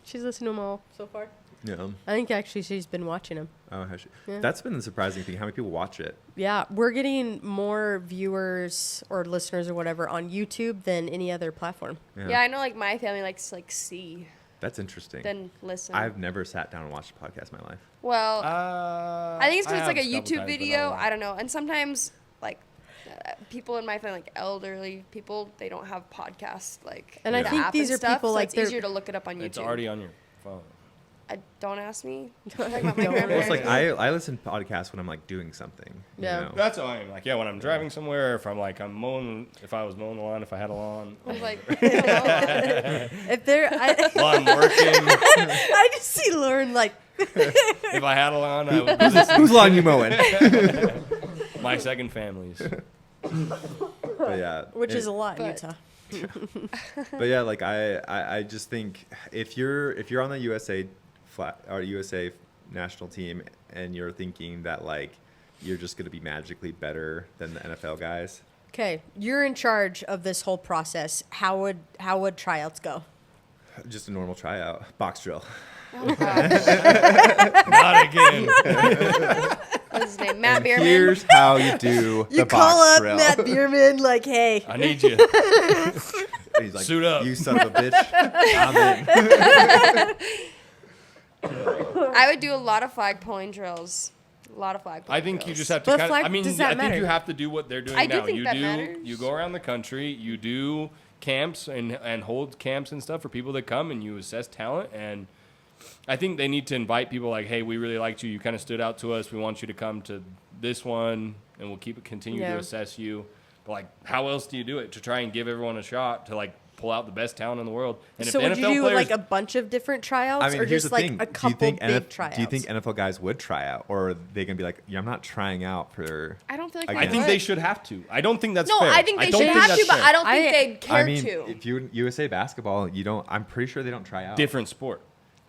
Speaker 1: She's listened to them all so far.
Speaker 3: Yeah.
Speaker 1: I think actually she's been watching them.
Speaker 3: Oh, has she?
Speaker 1: Yeah.
Speaker 3: That's been the surprising thing. How many people watch it?
Speaker 1: Yeah, we're getting more viewers or listeners or whatever on YouTube than any other platform.
Speaker 2: Yeah, I know. Like my family likes to like see
Speaker 3: That's interesting.
Speaker 2: than listen.
Speaker 3: I've never sat down and watched a podcast in my life.
Speaker 2: Well, I think it's because it's like a
Speaker 4: have couple
Speaker 2: YouTube
Speaker 4: times, but
Speaker 2: video.
Speaker 4: not a lot.
Speaker 2: I don't know. And sometimes like people in my family, like elderly people, they don't have podcasts like.
Speaker 1: And
Speaker 2: the
Speaker 1: I think
Speaker 2: app
Speaker 1: these
Speaker 2: and
Speaker 1: are
Speaker 2: stuff,
Speaker 1: people
Speaker 2: so
Speaker 1: like
Speaker 2: it's
Speaker 1: they're-
Speaker 2: easier to look it up on YouTube.
Speaker 4: It's already on your phone.
Speaker 2: Don't ask me. I'm talking about my
Speaker 1: Don't.
Speaker 3: Well, it's
Speaker 2: grandparents.
Speaker 3: like I listen to podcasts when I'm like doing something.
Speaker 1: Yeah.
Speaker 3: You know?
Speaker 4: That's how I am. Like, yeah, when I'm driving somewhere, if I'm like, if I was mowing the lawn, if I had a lawn.
Speaker 2: I was like,
Speaker 1: If they're,
Speaker 4: While I'm working.
Speaker 1: I just see Lauren like
Speaker 4: If I had a lawn, I would visit
Speaker 3: Whose lawn you mowing?
Speaker 4: my second family's.
Speaker 3: But yeah,
Speaker 1: Which is a lot in
Speaker 2: but-
Speaker 1: Utah.
Speaker 3: But yeah, like I just think if you're on the USA USA national team and you're thinking that like you're just gonna be magically better than the NFL guys,
Speaker 1: Okay, you're in charge of this whole process. How would tryouts go?
Speaker 3: just a normal tryout, box drill.
Speaker 2: Oh, gosh.
Speaker 4: Not again.
Speaker 2: What's his name? Matt
Speaker 3: And
Speaker 2: Bierman.
Speaker 3: here's how you do the
Speaker 1: You call
Speaker 3: box
Speaker 1: up
Speaker 3: drill.
Speaker 1: Matt Bierman like, hey,
Speaker 4: I need you.
Speaker 3: He's like,
Speaker 4: Suit up.
Speaker 3: you son of a bitch. I'm in.
Speaker 2: I would do a lot of flag pulling drills. A lot of flag pulling
Speaker 4: I think you
Speaker 2: drills.
Speaker 4: just have to
Speaker 1: But
Speaker 4: kind of. I
Speaker 1: flag-
Speaker 4: mean,
Speaker 1: does that
Speaker 4: I think
Speaker 1: matter?
Speaker 4: you have to do what they're doing
Speaker 2: I do
Speaker 4: now.
Speaker 2: think
Speaker 4: You
Speaker 2: that matters.
Speaker 4: You go around the country. You do camps and hold camps and stuff for people that come, and you assess talent. And I think they need to invite people like, hey, we really liked you. You kind of stood out to us. We want you to come to this one, and we'll continue
Speaker 1: Yeah.
Speaker 4: to assess you. But like, how else do you do it to try and give everyone a shot to like pull out the best talent in the world? And
Speaker 1: so
Speaker 4: if
Speaker 1: would
Speaker 4: NFL
Speaker 1: you do
Speaker 4: players,
Speaker 1: like a bunch of different tryouts,
Speaker 3: I mean,
Speaker 1: or
Speaker 3: here's
Speaker 1: just
Speaker 3: the
Speaker 1: like
Speaker 3: thing.
Speaker 1: a couple big tryouts?
Speaker 3: Do you think NFL guys would try out, or are they gonna be like, yeah, I'm not trying out for?
Speaker 2: I don't feel like
Speaker 3: I
Speaker 2: they
Speaker 4: I think
Speaker 2: would.
Speaker 4: they should have to. I don't think that's
Speaker 2: No,
Speaker 4: fair.
Speaker 2: I think they
Speaker 4: don't
Speaker 2: should have
Speaker 4: that's
Speaker 2: to, but
Speaker 4: fair.
Speaker 2: I don't think
Speaker 1: I-
Speaker 2: they'd care
Speaker 3: I mean,
Speaker 2: to.
Speaker 3: if you USA basketball, you don't. I'm pretty sure they don't try out.
Speaker 4: Different sport.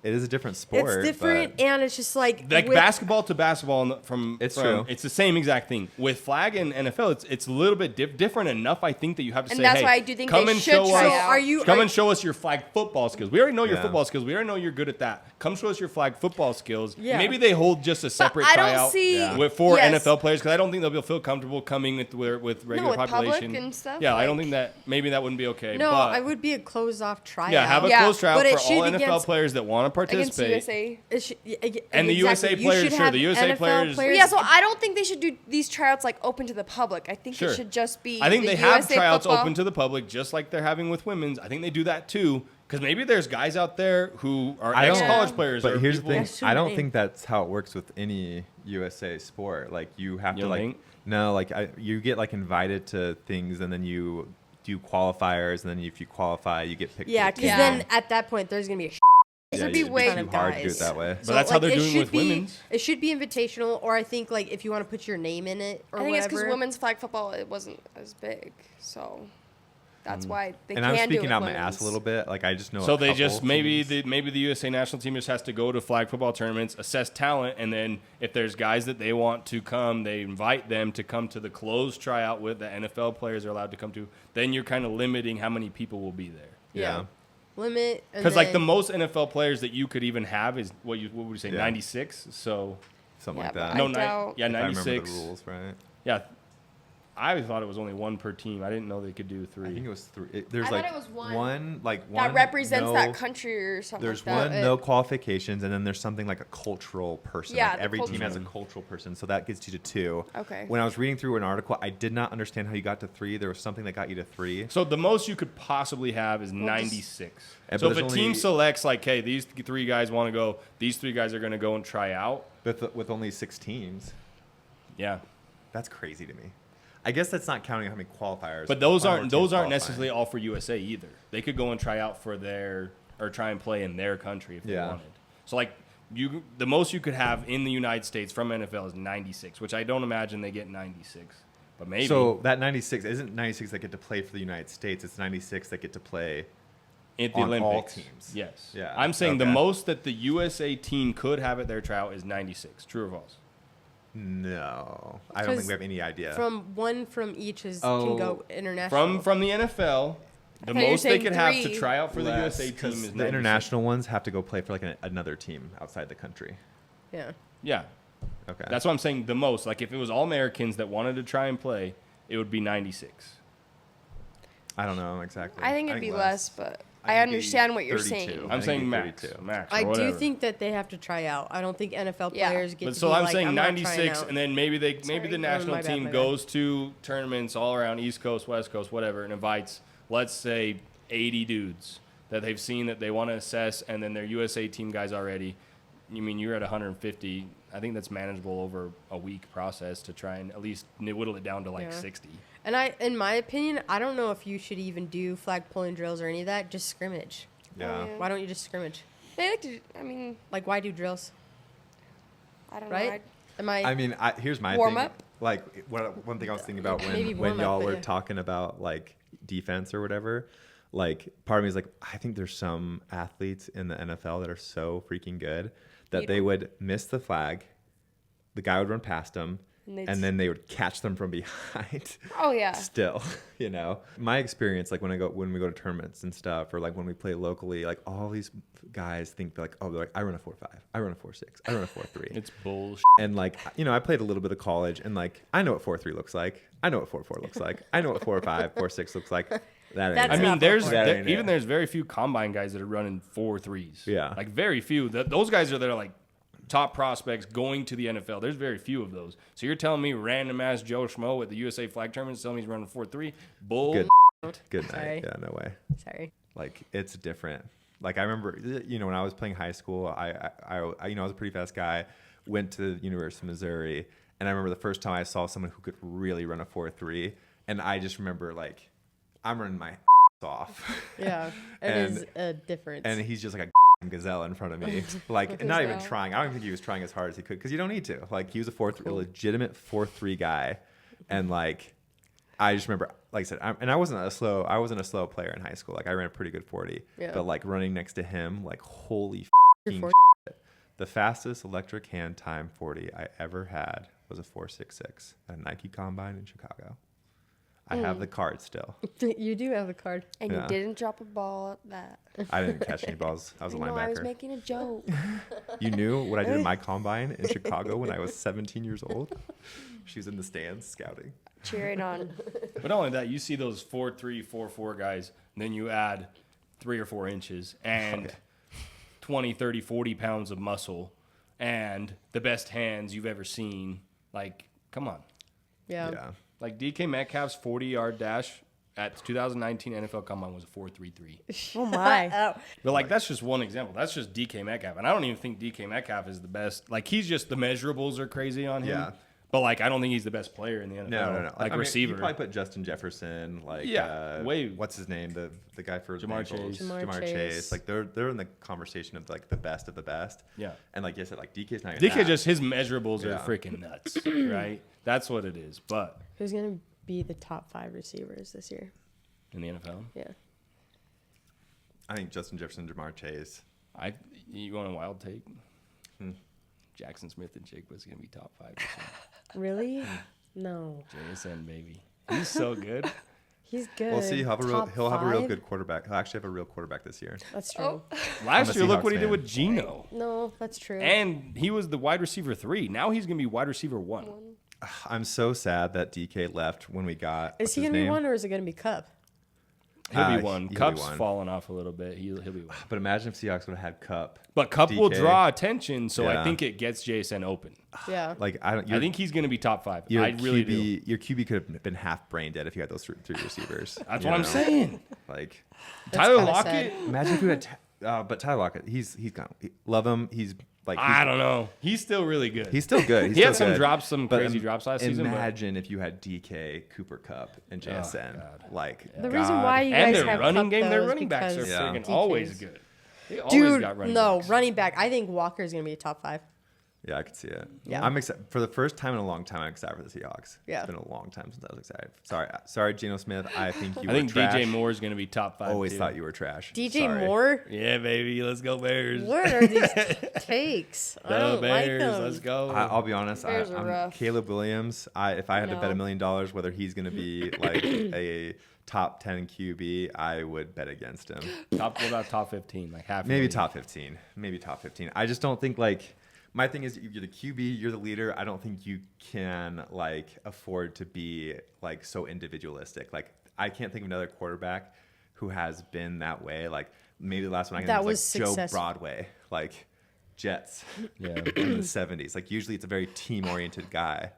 Speaker 3: It is a different sport.
Speaker 1: It's different,
Speaker 3: but
Speaker 1: and it's just like
Speaker 4: Like
Speaker 1: with-
Speaker 4: basketball to basketball
Speaker 3: It's true.
Speaker 4: It's the same exact thing. With flag and NFL, it's a little bit different enough, I think, that you have to
Speaker 2: And
Speaker 4: say,
Speaker 2: that's
Speaker 4: hey,
Speaker 2: why I do think
Speaker 4: come
Speaker 2: they
Speaker 4: and
Speaker 2: should
Speaker 4: show
Speaker 2: try
Speaker 4: us.
Speaker 1: So
Speaker 2: out.
Speaker 1: are you?
Speaker 4: Come
Speaker 1: are-
Speaker 4: and show us your flag football skills. We already know your
Speaker 3: Yeah.
Speaker 4: football skills. We already know you're good at that. Come show us your flag football skills.
Speaker 1: Yeah.
Speaker 4: Maybe they hold just a separate
Speaker 2: I don't
Speaker 4: tryout
Speaker 2: see-
Speaker 3: Yeah.
Speaker 4: for
Speaker 2: Yes.
Speaker 4: NFL players because I don't think they'll feel comfortable coming with regular
Speaker 2: with public
Speaker 4: population
Speaker 2: and stuff,
Speaker 4: Yeah, I don't
Speaker 2: like-
Speaker 4: think that maybe that wouldn't be okay.
Speaker 1: No,
Speaker 4: but
Speaker 1: I would be a closed off tryout.
Speaker 4: yeah, have a
Speaker 2: Yeah.
Speaker 4: closed tryout
Speaker 1: But it
Speaker 4: for all
Speaker 1: should be
Speaker 4: NFL
Speaker 1: against-
Speaker 4: players that want to
Speaker 2: Against
Speaker 4: participate.
Speaker 2: USA.
Speaker 1: It should-
Speaker 4: And the USA
Speaker 1: exactly. You
Speaker 4: players,
Speaker 1: should
Speaker 4: sure,
Speaker 1: have
Speaker 4: the USA
Speaker 1: NFL
Speaker 4: players-
Speaker 2: Well, yeah, so I don't think they should do these tryouts like open to the public. I think
Speaker 4: Sure.
Speaker 2: it should just be.
Speaker 4: I think
Speaker 2: the
Speaker 4: they have
Speaker 2: USA
Speaker 4: tryouts
Speaker 2: football.
Speaker 4: open to the public, just like they're having with women's. I think they do that too, because maybe there's guys out there who are
Speaker 3: I don't-
Speaker 4: ex-college players.
Speaker 3: But
Speaker 4: or
Speaker 3: here's the
Speaker 4: people-
Speaker 3: thing:
Speaker 1: That's
Speaker 3: I don't
Speaker 1: true.
Speaker 3: think that's how it works with any USA sport. Like you have
Speaker 4: You
Speaker 3: to
Speaker 4: don't
Speaker 3: like
Speaker 4: think?
Speaker 3: no, like you get like invited to things, and then you do qualifiers, and then if you qualify, you get picked.
Speaker 1: Yeah,
Speaker 3: for the
Speaker 1: because
Speaker 3: team.
Speaker 2: Yeah.
Speaker 1: then at that point there's gonna be a
Speaker 2: It
Speaker 3: Yeah,
Speaker 2: would be
Speaker 3: it'd
Speaker 2: way
Speaker 3: too hard to do it
Speaker 1: guys.
Speaker 3: that way.
Speaker 4: But that's how they're
Speaker 1: it
Speaker 4: doing
Speaker 1: should
Speaker 4: with
Speaker 1: be-
Speaker 4: women's.
Speaker 1: It should be invitational, or I think like if you want to put your name in it or
Speaker 2: I think it's
Speaker 1: whatever.
Speaker 2: because women's flag football it wasn't as big, so that's why they
Speaker 3: And
Speaker 2: can
Speaker 3: I'm
Speaker 2: do it
Speaker 3: speaking
Speaker 2: with
Speaker 3: out my
Speaker 2: women's.
Speaker 3: ass a little bit. Like I just know.
Speaker 4: So
Speaker 3: a
Speaker 4: they
Speaker 3: couple
Speaker 4: just maybe
Speaker 3: teams.
Speaker 4: the USA national team just has to go to flag football tournaments, assess talent, and then if there's guys that they want to come, they invite them to come to the closed tryout with the NFL players are allowed to come to. Then you're kind of limiting how many people will be there.
Speaker 3: Yeah.
Speaker 1: Limit. and
Speaker 4: Because like the
Speaker 1: then-
Speaker 4: most NFL players that you could even have is what would you say,
Speaker 3: Yeah.
Speaker 4: 96? So
Speaker 3: Something
Speaker 2: Yeah,
Speaker 3: like
Speaker 2: but
Speaker 3: that.
Speaker 2: I
Speaker 4: no,
Speaker 2: doubt-
Speaker 4: yeah,
Speaker 3: If I remember
Speaker 4: 96.
Speaker 3: the rules right.
Speaker 4: Yeah, I thought it was only one per team. I didn't know they could do
Speaker 3: I
Speaker 4: three.
Speaker 3: think it was three. There's
Speaker 2: I
Speaker 3: like
Speaker 2: thought it was one.
Speaker 3: one
Speaker 2: That represents
Speaker 3: no-
Speaker 2: that country or something.
Speaker 3: There's
Speaker 2: like that.
Speaker 3: one no qualifications, and then there's something like a cultural person.
Speaker 2: Yeah,
Speaker 3: like
Speaker 2: the
Speaker 3: every team has a
Speaker 2: cultural.
Speaker 3: cultural person, so that gets you to two.
Speaker 2: Okay.
Speaker 3: When I was reading through an article, I did not understand how you got to three. There was something that got you to three.
Speaker 4: So the most you could possibly have is 96.
Speaker 3: Yeah,
Speaker 4: So
Speaker 3: but
Speaker 4: if a
Speaker 3: there's
Speaker 4: team
Speaker 3: only-
Speaker 4: selects like, hey, these three guys want to go, these three guys are going to go and try out.
Speaker 3: With only 6 teams,
Speaker 4: Yeah,
Speaker 3: that's crazy to me. I guess that's not counting how many qualifiers.
Speaker 4: but those
Speaker 3: One more
Speaker 4: aren't
Speaker 3: team qualifying.
Speaker 4: necessarily all for USA either. They could go and try out for their or try and play in their country if they
Speaker 3: Yeah.
Speaker 4: wanted. So like the most you could have in the United States from NFL is 96, which I don't imagine they get 96, but maybe.
Speaker 3: So that 96 isn't 96 that get to play for the United States. It's 96 that get to play.
Speaker 4: at the
Speaker 3: on all
Speaker 4: Olympics.
Speaker 3: teams.
Speaker 4: Yes.
Speaker 3: Yeah,
Speaker 4: I'm saying the
Speaker 3: okay.
Speaker 4: most that the USA team could have at their tryout is 96. True or false?
Speaker 3: No, I don't think we have any idea.
Speaker 1: From one from each can
Speaker 3: Oh.
Speaker 1: go international.
Speaker 4: From the NFL, the
Speaker 2: thought you were
Speaker 4: most they
Speaker 2: saying
Speaker 4: could have to
Speaker 2: 3.
Speaker 4: try out for the
Speaker 3: Less,
Speaker 4: USA team
Speaker 3: 'cause
Speaker 4: is
Speaker 3: the
Speaker 4: 96.
Speaker 3: international ones have to go play for like another team outside the country.
Speaker 1: Yeah.
Speaker 4: Yeah,
Speaker 3: Okay.
Speaker 4: that's what I'm saying. The most, like if it was all Americans that wanted to try and play, it would be 96.
Speaker 3: I don't know exactly.
Speaker 2: I think it'd be less, but
Speaker 3: I
Speaker 2: I
Speaker 3: think it'd be
Speaker 2: understand what you're
Speaker 3: 32.
Speaker 2: saying.
Speaker 3: I
Speaker 4: I'm
Speaker 3: think
Speaker 4: saying
Speaker 3: it'd be
Speaker 4: max,
Speaker 3: 32.
Speaker 4: max. Or
Speaker 1: I do
Speaker 4: whatever.
Speaker 1: think that they have to try out. I don't think NFL
Speaker 2: Yeah.
Speaker 1: players get
Speaker 4: But
Speaker 1: to
Speaker 4: so
Speaker 1: be
Speaker 4: I'm
Speaker 1: like,
Speaker 4: saying
Speaker 1: I'm not trying
Speaker 4: 96,
Speaker 1: out.
Speaker 4: and then maybe the
Speaker 2: Sorry.
Speaker 4: national
Speaker 1: my bad,
Speaker 4: team
Speaker 1: my bad.
Speaker 4: goes to tournaments all around East Coast, West Coast, whatever, and invites, let's say, 80 dudes that they've seen that they want to assess, and then their USA team guys already. You mean you're at 150? I think that's manageable over a week process to try and at least whittle it down to like
Speaker 1: Yeah.
Speaker 4: 60.
Speaker 1: And in my opinion, I don't know if you should even do flag pulling drills or any of that. Just scrimmage.
Speaker 3: Yeah.
Speaker 2: Yeah.
Speaker 1: Why don't you just scrimmage?
Speaker 2: They like to. I mean,
Speaker 1: Like, why do drills?
Speaker 2: I don't
Speaker 1: right?
Speaker 2: know.
Speaker 3: I mean, here's my
Speaker 2: Warm
Speaker 3: thing.
Speaker 2: up?
Speaker 3: Like, one thing I was thinking about
Speaker 1: Maybe
Speaker 3: when
Speaker 1: warm up,
Speaker 3: y'all
Speaker 1: but
Speaker 3: were
Speaker 1: yeah.
Speaker 3: talking about like defense or whatever, like part of me is like, I think there's some athletes in the NFL that are so freaking good that they would miss the flag, the guy would run past them, and then they would catch them from behind.
Speaker 2: Oh yeah.
Speaker 3: Still, you know, my experience, like when we go to tournaments and stuff, or like when we play locally, like all these guys think like, oh, they're like, I run a 4.5, I run a 4.6, I run a 4.3.
Speaker 4: It's bullshit.
Speaker 3: And like, you know, I played a little bit of college, and like, I know what 4.3 looks like. I know what 4.4 looks like. I know what 4.5, 4.6 looks like. That ain't
Speaker 1: That's
Speaker 3: it.
Speaker 4: I mean,
Speaker 1: not
Speaker 4: there's
Speaker 1: before.
Speaker 4: there's very few combine guys that are running 4.3s.
Speaker 3: Yeah.
Speaker 4: like very few. Those guys are like top prospects going to the NFL. There's very few of those. So you're telling me random ass Joe Schmo at the USA flag tournament is telling me he's running 4.3? Bull.
Speaker 3: Good night.
Speaker 1: Sorry.
Speaker 3: Yeah, no way.
Speaker 1: Sorry.
Speaker 3: Like, it's different. Like, I remember, you know, when I was playing high school, I you know, I was a pretty fast guy, went to the University of Missouri, and I remember the first time I saw someone who could really run a 4.3, and I just remember, like, I'm running my off.
Speaker 1: Yeah, it is a difference.
Speaker 3: And he's just like a gazelle in front of me, like not even trying. I don't think he was trying as hard as he could, because you don't need to. Like, he was a legitimate 4.3 guy, and like, I just remember, like I said, I wasn't a slow player in high school. Like, I ran a pretty good 40, but like running next to him, like, holy shit. The fastest electric hand time 40 I ever had was a 4.66 at a Nike Combine in Chicago. I have the card still.
Speaker 1: You do have the card.
Speaker 2: And you didn't drop a ball at that.
Speaker 3: I didn't catch any balls. I was a
Speaker 2: No,
Speaker 3: linebacker.
Speaker 2: I was making a joke.
Speaker 3: You knew what I did in my combine in Chicago when I was 17 years old? She was in the stands scouting.
Speaker 2: Cheering on.
Speaker 4: But not only that, you see those 4.3, 4.4 guys, and then you add 3 or 4 inches and 20, 30, 40 pounds of muscle and the best hands you've ever seen. Like, come on.
Speaker 1: Yeah.
Speaker 4: Like, DK Metcalf's 40-yard dash at 2019 NFL Combine was a 4.33.
Speaker 1: Oh my.
Speaker 4: But like, that's just one example. That's just DK Metcalf, and I don't even think DK Metcalf is the best. Like, he's just, the measurables are crazy on him.
Speaker 3: Yeah.
Speaker 4: But like, I don't think he's the best player in the NFL.
Speaker 3: No.
Speaker 4: Like,
Speaker 3: I mean,
Speaker 4: receiver.
Speaker 3: you probably put Justin Jefferson, like, what's his name? The guy for
Speaker 4: Jamar
Speaker 3: Bengals.
Speaker 4: Chase.
Speaker 3: Jamar Chase. Like, they're in the conversation of like the best of the best.
Speaker 4: Yeah.
Speaker 3: And like you said, like, DK's not even
Speaker 4: DK
Speaker 3: that.
Speaker 4: just, his measurables are freaking nuts, right? That's what it is. But
Speaker 1: Who's going to be the top 5 receivers this year?
Speaker 4: in the NFL,
Speaker 1: Yeah.
Speaker 3: I think Justin Jefferson, Jamar Chase.
Speaker 4: You want a wild take? Jackson Smith and Jigba's gonna be top 5 this year.
Speaker 1: Really? No.
Speaker 4: JSN, baby. He's so good.
Speaker 1: He's good.
Speaker 3: We'll see. He'll have a real
Speaker 1: Top
Speaker 3: good quarterback. He'll actually have a real quarterback this year.
Speaker 1: 5? That's true.
Speaker 4: Last year, look
Speaker 3: Seahawks
Speaker 4: what he did
Speaker 3: fan.
Speaker 4: with Geno.
Speaker 1: No, that's true.
Speaker 4: And he was the wide receiver 3. Now he's gonna be wide receiver 1.
Speaker 3: I'm so sad that DK left when we got.
Speaker 1: Is he going to be 1 or is it going to be Cup?
Speaker 4: He'll be 1.
Speaker 3: he'll be
Speaker 4: Cup's
Speaker 3: 1.
Speaker 4: fallen off a little bit. He'll be 1.
Speaker 3: But imagine if Seahawks would have had Cup.
Speaker 4: But Cup will
Speaker 3: DK.
Speaker 4: draw attention, so I
Speaker 3: Yeah.
Speaker 4: think it gets JSN open.
Speaker 1: Yeah.
Speaker 3: Like,
Speaker 4: I think he's going to be top 5.
Speaker 3: Your
Speaker 4: I really do.
Speaker 3: Your QB could have been half brain dead if you had those 3 receivers.
Speaker 4: That's
Speaker 3: you
Speaker 4: what I'm
Speaker 3: know?
Speaker 4: saying.
Speaker 3: Like,
Speaker 4: Tyler
Speaker 1: kinda
Speaker 4: Lockett.
Speaker 3: imagine if you had. But Tyler Lockett, he's gone. Love him. He's like.
Speaker 4: I don't know. He's still really good.
Speaker 3: He's still good.
Speaker 4: He had some drops, some crazy drops last season. But
Speaker 3: Imagine if you had DK, Cooper Cup, and JSN.
Speaker 4: God.
Speaker 3: like,
Speaker 1: The reason why you
Speaker 4: and
Speaker 1: guys
Speaker 4: their
Speaker 1: have
Speaker 4: running
Speaker 1: Cup,
Speaker 4: game,
Speaker 1: though,
Speaker 4: their
Speaker 1: is
Speaker 4: running backs are
Speaker 1: because
Speaker 4: freaking
Speaker 1: DK's
Speaker 4: always good. They always
Speaker 1: Dude,
Speaker 4: got running
Speaker 1: no,
Speaker 4: backs.
Speaker 1: running back. I think Walker is going to be a top 5.
Speaker 3: Yeah, I could see it.
Speaker 1: Yeah.
Speaker 3: I'm excited for the first time in a long time. I'm excited for the Seahawks.
Speaker 1: Yeah.
Speaker 3: It's been a long time since I was excited. Sorry, Geno Smith. I think you
Speaker 4: I
Speaker 3: were
Speaker 4: think
Speaker 3: trash.
Speaker 4: DJ Moore is going to be top 5.
Speaker 3: Always
Speaker 4: too.
Speaker 3: thought you were trash.
Speaker 1: DJ
Speaker 3: Sorry.
Speaker 1: Moore?
Speaker 4: Yeah, baby. Let's go Bears.
Speaker 1: What are these takes? I
Speaker 4: The
Speaker 1: don't
Speaker 4: Bears.
Speaker 1: like them.
Speaker 4: Let's go.
Speaker 3: I'll be honest.
Speaker 2: Bears are
Speaker 3: I'm
Speaker 2: rough.
Speaker 3: Caleb Williams. If I had to bet
Speaker 2: No.
Speaker 3: $1 million whether he's going to be like a top 10 QB, I would bet against him.
Speaker 4: What about top 15? Like half.
Speaker 3: Maybe top 15. Maybe top 15. I just don't think like. My thing is, you're the QB, you're the leader. I don't think you can like afford to be like so individualistic. Like, I can't think of another quarterback who has been that way. Like, maybe the last one I can
Speaker 1: That
Speaker 3: think
Speaker 1: was
Speaker 3: was like Joe
Speaker 1: successful.
Speaker 3: Broadway, like Jets
Speaker 4: Yeah.
Speaker 3: in the 70s. Like, usually it's a very team-oriented guy,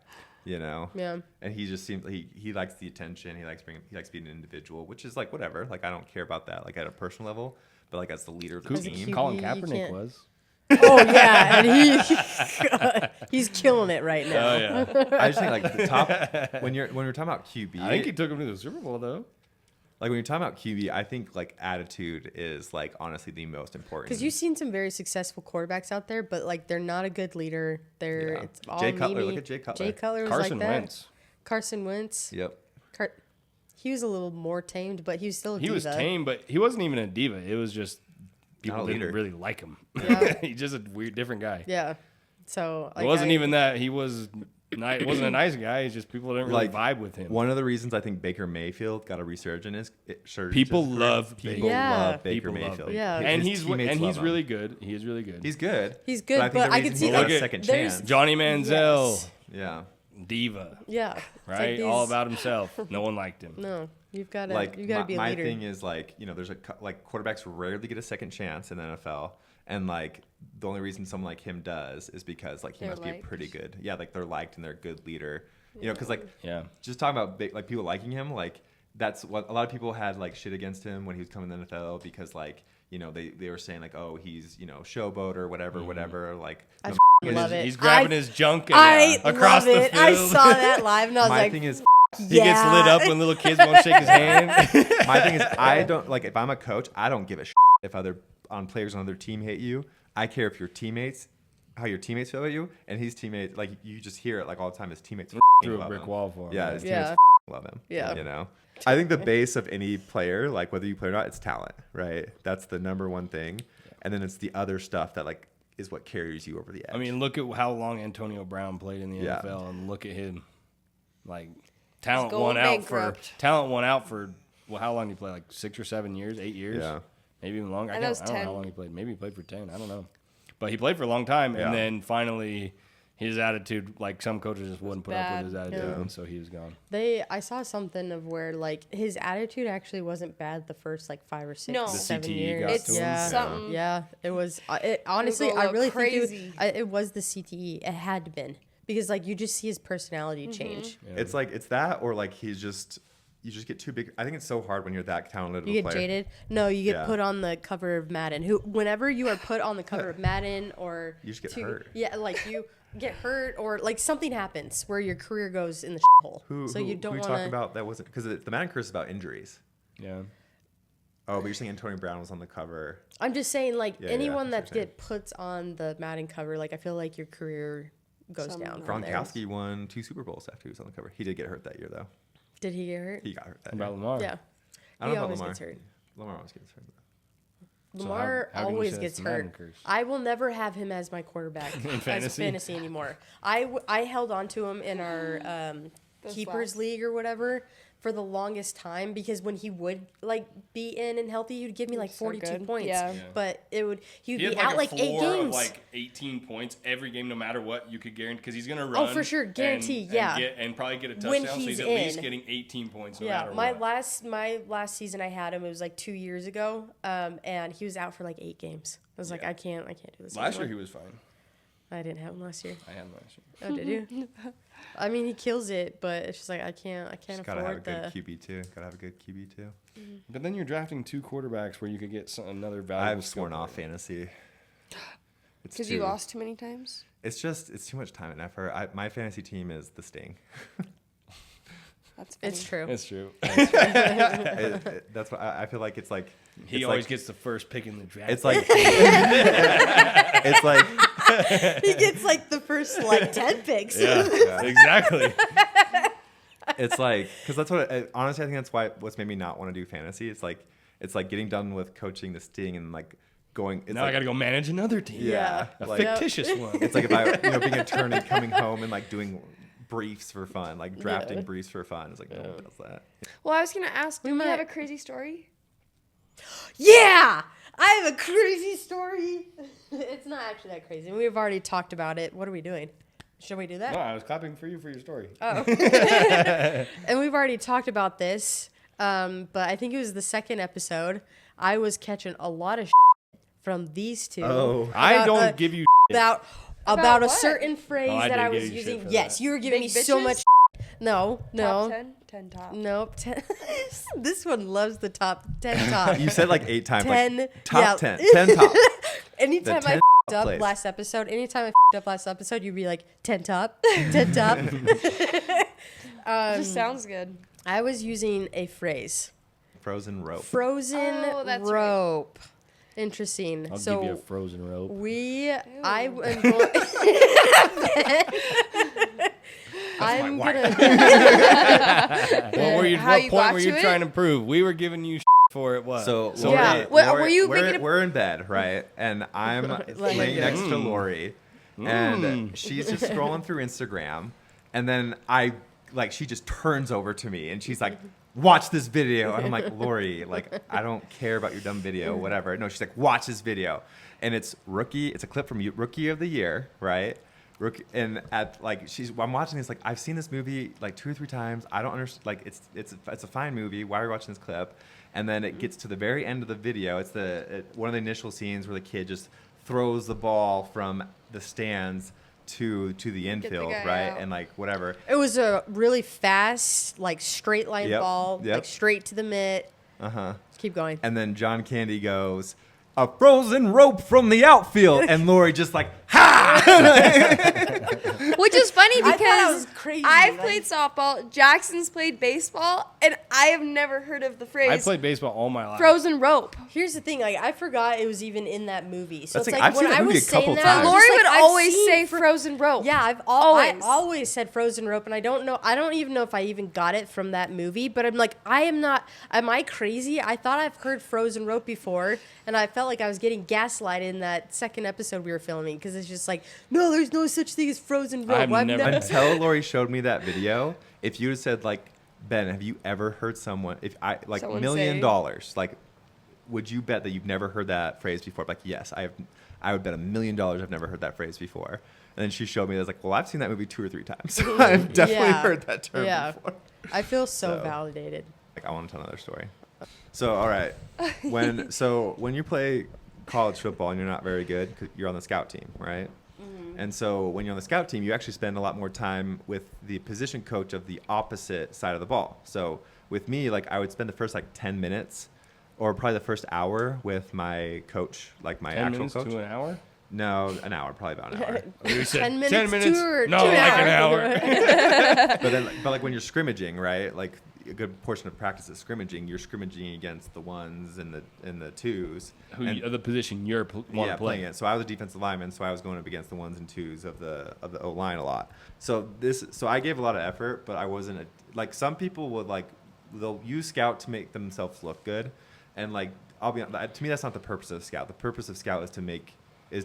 Speaker 3: you know.
Speaker 1: Yeah.
Speaker 3: And he just seems he likes the attention. He likes being an individual, which is like whatever. Like, I don't care about that. Like, at a personal level, but like as the leader of the
Speaker 1: As a
Speaker 3: team.
Speaker 1: QB,
Speaker 4: Colin
Speaker 1: you
Speaker 4: Kaepernick
Speaker 1: can't-
Speaker 4: was.
Speaker 1: Oh, yeah. And he's killing it right now.
Speaker 4: Oh yeah.
Speaker 3: I just think like the top when we're talking about QB.
Speaker 4: I think he took him to the Super Bowl though.
Speaker 3: Like when you're talking about QB, I think like attitude is like honestly the most important.
Speaker 1: Because you've seen some very successful quarterbacks out there, but like they're not a good leader. It's all
Speaker 3: Jay Cutler,
Speaker 1: me.
Speaker 3: look at Jay Cutler.
Speaker 1: Jay Cutler was
Speaker 4: Carson
Speaker 1: like that.
Speaker 4: Wentz.
Speaker 1: Carson Wentz.
Speaker 3: Yep.
Speaker 1: He was a little more tamed, but he was still a diva.
Speaker 4: He was tame, but he wasn't even a diva. It was just people didn't
Speaker 3: leader.
Speaker 4: really like him.
Speaker 1: Yeah.
Speaker 4: He's just a weird, different guy.
Speaker 1: Yeah. So like,
Speaker 4: It wasn't even that he was wasn't a nice guy. It's just people didn't really
Speaker 3: Like,
Speaker 4: vibe with him.
Speaker 3: One of the reasons I think Baker Mayfield got a resurgence is
Speaker 4: People love
Speaker 3: people
Speaker 1: Yeah.
Speaker 3: love Baker
Speaker 4: People love
Speaker 3: Mayfield.
Speaker 4: him.
Speaker 1: Yeah.
Speaker 4: And
Speaker 3: His teammates love
Speaker 4: he's
Speaker 3: him.
Speaker 4: really good. He is really good.
Speaker 3: He's good.
Speaker 1: He's good,
Speaker 3: I think
Speaker 1: but
Speaker 3: the
Speaker 1: I
Speaker 3: reason
Speaker 1: can see
Speaker 3: he got
Speaker 4: that
Speaker 3: a second
Speaker 1: there's-
Speaker 3: chance.
Speaker 4: Johnny Manziel,
Speaker 1: Yes.
Speaker 3: Yeah.
Speaker 4: diva,
Speaker 1: Yeah. It's
Speaker 4: right?
Speaker 1: like
Speaker 4: All
Speaker 1: these-
Speaker 4: about himself. No one liked him.
Speaker 1: No, you've got to.
Speaker 3: Like
Speaker 1: you got to be a
Speaker 3: my
Speaker 1: leader.
Speaker 3: thing is like, you know, there's like quarterbacks rarely get a second chance in the NFL, and like the only reason someone like him does is because like he
Speaker 2: They're
Speaker 3: must be
Speaker 2: liked.
Speaker 3: pretty good. Yeah, like they're liked and they're a good leader. You know, because like
Speaker 4: Yeah.
Speaker 3: just talking about like people liking him, like that's what a lot of people had like shit against him when he was coming to the NFL because like, you know, they were saying like, oh, he's, you know, showboat or whatever, whatever. Like
Speaker 1: I
Speaker 3: no,
Speaker 1: love it.
Speaker 4: He's grabbing his junk and,
Speaker 1: I
Speaker 4: across
Speaker 1: love
Speaker 4: the
Speaker 1: it.
Speaker 4: field.
Speaker 1: I saw that live and I was
Speaker 3: my
Speaker 1: like,
Speaker 3: thing is
Speaker 4: He gets lit up when little kids won't shake his hand.
Speaker 3: my thing is I don't like if I'm a coach, I don't give a shit if players on other team hate you. I care if how your teammates feel about you, and his teammates, like you just hear it like all the time. His teammates
Speaker 4: Through a
Speaker 3: love
Speaker 4: brick
Speaker 3: him.
Speaker 4: wall for him.
Speaker 3: Yeah, his
Speaker 1: Yeah.
Speaker 3: teammates love him.
Speaker 1: Yeah.
Speaker 3: You know, I think the base of any player, like whether you play or not, it's talent, right? That's the number one thing, and then it's the other stuff that like is what carries you over the edge.
Speaker 4: I mean, look at how long Antonio Brown played in the
Speaker 3: Yeah.
Speaker 4: NFL, and look at him. Like talent
Speaker 2: going
Speaker 4: won out
Speaker 2: bankrupt.
Speaker 4: for well, how long did he play? Like 6 or 7 years, 8 years,
Speaker 3: Yeah.
Speaker 4: maybe even longer.
Speaker 2: I know
Speaker 4: I
Speaker 2: it's
Speaker 4: don't know
Speaker 2: 10.
Speaker 4: how long he played. Maybe he played for 10. I don't know, but he played for a long time,
Speaker 3: Yeah.
Speaker 4: and then finally. His attitude, like some coaches just wouldn't put up
Speaker 2: bad.
Speaker 4: with his attitude,
Speaker 1: Yeah.
Speaker 4: and so he was gone.
Speaker 1: I saw something of where like his attitude actually wasn't bad the first like 5 or 6
Speaker 2: No.
Speaker 1: or
Speaker 2: The
Speaker 1: 7
Speaker 4: CTE
Speaker 1: years.
Speaker 4: got
Speaker 2: It's
Speaker 4: to him.
Speaker 1: yeah.
Speaker 2: something.
Speaker 1: Yeah, it was. It honestly,
Speaker 2: go
Speaker 1: I
Speaker 2: look
Speaker 1: really
Speaker 2: crazy.
Speaker 1: think it was the CTE. It had to been because like you just see his personality change.
Speaker 3: it's like it's that or like you just get too big. I think it's so hard when you're that talented.
Speaker 1: You
Speaker 3: of a
Speaker 1: get
Speaker 3: player.
Speaker 1: jaded. No, you get
Speaker 3: Yeah.
Speaker 1: put on the cover of Madden. Whenever you are put on the cover of Madden or
Speaker 3: You just get hurt.
Speaker 1: Yeah, like you get hurt or like something happens where your career goes in the hole. So you don't
Speaker 3: who
Speaker 1: want
Speaker 3: talk
Speaker 1: to.
Speaker 3: about that wasn't because the Madden curse is about injuries.
Speaker 4: Yeah.
Speaker 3: Oh, but you're saying Antonio Brown was on the cover.
Speaker 1: I'm just saying, like
Speaker 3: Yeah,
Speaker 1: anyone
Speaker 3: that's
Speaker 1: that
Speaker 3: what you're
Speaker 1: get puts on the Madden cover, like I feel like your career goes down from there.
Speaker 3: Gronkowski won 2 Super Bowls after he was on the cover. He did get hurt that year though.
Speaker 1: Did he get hurt?
Speaker 3: He got hurt that
Speaker 4: About
Speaker 3: year.
Speaker 4: Lamar.
Speaker 1: Yeah,
Speaker 3: I don't
Speaker 1: he
Speaker 3: know about
Speaker 1: always
Speaker 3: Lamar.
Speaker 1: gets hurt.
Speaker 3: Lamar always gets hurt.
Speaker 4: So
Speaker 1: Lamar
Speaker 4: how can you
Speaker 1: always
Speaker 4: say that's
Speaker 1: gets
Speaker 4: the Madden
Speaker 1: hurt.
Speaker 4: curse?
Speaker 1: I will never have him as my quarterback as
Speaker 4: fantasy?
Speaker 1: anymore. I held on to him in our
Speaker 2: Those
Speaker 1: keepers
Speaker 2: last-
Speaker 1: league or whatever for the longest time because when he would like be in and healthy, he'd give me like
Speaker 2: So
Speaker 1: 42
Speaker 2: good.
Speaker 1: points.
Speaker 2: Yeah.
Speaker 1: But he would
Speaker 4: He
Speaker 1: be
Speaker 4: had
Speaker 1: out like
Speaker 4: a
Speaker 1: 8
Speaker 4: floor
Speaker 1: games.
Speaker 4: of like 18 points every game, no matter what. You could guarantee because he's gonna run.
Speaker 1: Oh, for sure, guarantee, yeah.
Speaker 4: and probably get a touchdown.
Speaker 1: When
Speaker 4: So
Speaker 1: he's
Speaker 4: he's at least
Speaker 1: in.
Speaker 4: getting 18 points. No
Speaker 1: Yeah,
Speaker 4: matter
Speaker 1: my
Speaker 4: what.
Speaker 1: last season I had him. It was like 2 years ago, and he was out for like 8 games. I was like, I can't do this.
Speaker 4: Last year
Speaker 1: anymore.
Speaker 4: he was fine.
Speaker 1: I didn't have him last year.
Speaker 4: I had him last year.
Speaker 1: Oh, did you? I mean, he kills it, but it's just like I can't
Speaker 3: Just gotta have a
Speaker 1: afford
Speaker 3: good
Speaker 1: the.
Speaker 3: QB too. Gotta have a good QB too.
Speaker 4: But then you're drafting 2 quarterbacks where you could get another valuable.
Speaker 3: I've sworn
Speaker 4: skill
Speaker 3: off
Speaker 4: player.
Speaker 3: fantasy. It's
Speaker 2: Because you lost too many times?
Speaker 3: It's too much time and effort. My fantasy team is the Sting.
Speaker 2: That's funny.
Speaker 1: It's true.
Speaker 4: It's true.
Speaker 3: That's what I feel like. It's like
Speaker 4: He
Speaker 3: it's
Speaker 4: always
Speaker 3: like,
Speaker 4: gets the first pick in the draft.
Speaker 3: It's like it's like
Speaker 1: He gets like the first like 10 picks.
Speaker 4: yeah, exactly.
Speaker 3: it's like because that's what honestly I think that's what's made me not want to do fantasy. It's like getting done with coaching the Sting and like going. It's
Speaker 4: Now
Speaker 3: like,
Speaker 4: I got to go manage another team.
Speaker 3: Yeah,
Speaker 4: A
Speaker 3: like
Speaker 4: fictitious one.
Speaker 3: it's like if I being an attorney coming home and like doing briefs for fun, like drafting briefs for fun. It's like no one does that.
Speaker 2: Well, I was going to ask, do you
Speaker 1: might-
Speaker 2: have a crazy story?
Speaker 1: Yeah, I have a crazy story. It's not actually that crazy. We've already talked about it. What are we doing? Should we do that?
Speaker 4: No, I was clapping for you for your story.
Speaker 1: Oh. And we've already talked about this, but I think it was the second episode. I was catching a lot of from these two.
Speaker 3: Oh.
Speaker 4: I
Speaker 1: about,
Speaker 4: don't give you
Speaker 1: about
Speaker 2: About
Speaker 1: a
Speaker 2: what?
Speaker 1: certain phrase
Speaker 4: I
Speaker 1: that
Speaker 4: did
Speaker 1: I
Speaker 4: give
Speaker 1: was
Speaker 4: you shit
Speaker 1: using.
Speaker 4: for
Speaker 1: Yes,
Speaker 4: that.
Speaker 1: you were giving
Speaker 2: Big
Speaker 1: me so
Speaker 2: bitches?
Speaker 1: much. No.
Speaker 2: Top 10? 10 top.
Speaker 1: Nope. This one loves the top 10 top.
Speaker 3: You said like 8 times.
Speaker 1: 10,
Speaker 3: Like, top
Speaker 1: yeah.
Speaker 3: 10. 10 top.
Speaker 1: Anytime
Speaker 3: The
Speaker 1: I
Speaker 3: 10
Speaker 1: f***ed up
Speaker 3: place.
Speaker 1: last episode, you'd be like 10 top, 10 top.
Speaker 2: It just sounds good.
Speaker 1: I was using a phrase.
Speaker 3: frozen rope.
Speaker 1: Frozen
Speaker 2: Oh, that's
Speaker 1: rope. Interesting.
Speaker 4: I'll
Speaker 1: so
Speaker 4: give you a frozen rope.
Speaker 1: I am going. I'm gonna.
Speaker 4: What point were you trying to prove? We were giving you for it. What?
Speaker 3: So
Speaker 1: Lori, yeah.
Speaker 2: Were you making
Speaker 3: we're in bed, right? And I'm laying next to Lori, and she's just scrolling through Instagram, and then she just turns over to me, and she's like, watch this video. And I'm like, Lori, like, I don't care about your dumb video, whatever. No, she's like, watch this video. And it's a clip from Rookie of the Year, right? And I'm watching this, like, I've seen this movie like 2 or 3 times. I don't understand, like, it's a fine movie. Why are we watching this clip? And then it gets to the very end of the video. It's one of the initial scenes where the kid just throws the ball from the stands to the infield, right? Out. And like whatever.
Speaker 1: It was a really fast, like straight line ball, like straight to the mitt. Let's keep going.
Speaker 3: And then John Candy goes, a frozen rope from the outfield, and Lori just like, ha!
Speaker 2: Which is funny because
Speaker 1: that was crazy.
Speaker 2: I've played softball, Jackson's played baseball, and I have never heard of the phrase.
Speaker 4: I played baseball all my life.
Speaker 2: Frozen rope.
Speaker 1: Here's the thing, like I forgot it was even in that movie. So
Speaker 3: That's
Speaker 1: it's
Speaker 3: like,
Speaker 1: like
Speaker 3: I've
Speaker 1: when
Speaker 3: seen that
Speaker 1: I
Speaker 3: movie
Speaker 1: was
Speaker 3: a couple
Speaker 1: saying that,
Speaker 3: times.
Speaker 1: I was
Speaker 2: Lori
Speaker 1: just
Speaker 2: would
Speaker 1: like,
Speaker 2: always say frozen rope.
Speaker 1: Yeah, I always said frozen rope, and I don't even know if I even got it from that movie. But I'm like, am I crazy? I thought I've heard frozen rope before, and I felt like I was getting gaslighted in that second episode we were filming because it's just like, no, there's no such thing as frozen rope.
Speaker 3: Until Lori showed me that video, if you had said like, Ben, have you ever heard someone $1 million, like, would you bet that you've never heard that phrase before? Like, yes, I would bet $1 million I've never heard that phrase before. And then she showed me, I was like, well, I've seen that movie 2 or 3 times. So I've definitely heard that term before.
Speaker 1: I feel so validated.
Speaker 3: Like, I want to tell another story. So, all right. When you play college football and you're not very good, 'cause you're on the scout team, right? Mm-hmm. And so when you're on the scout team, you actually spend a lot more time with the position coach of the opposite side of the ball. So with me, like, I would spend the first 10 minutes or probably the first hour with my coach, like my
Speaker 4: 10
Speaker 3: actual
Speaker 4: minutes
Speaker 3: coach.
Speaker 4: to an hour?
Speaker 3: No, an hour, probably about an hour.
Speaker 4: You said
Speaker 1: 10 minutes,
Speaker 4: 10 minutes?
Speaker 1: to
Speaker 4: No, like
Speaker 1: an
Speaker 4: hour.
Speaker 3: But when you're scrimmaging, right? Like a good portion of practice is scrimmaging. You're scrimmaging against the ones and the twos.
Speaker 4: The position you're want to play.
Speaker 3: It. So I was a defensive lineman, so I was going up against the ones and twos of the O line a lot. So I gave a lot of effort, but I wasn't like some people would they'll use scout to make themselves look good, and like I'll be to me that's not the purpose of scout. The purpose of scout is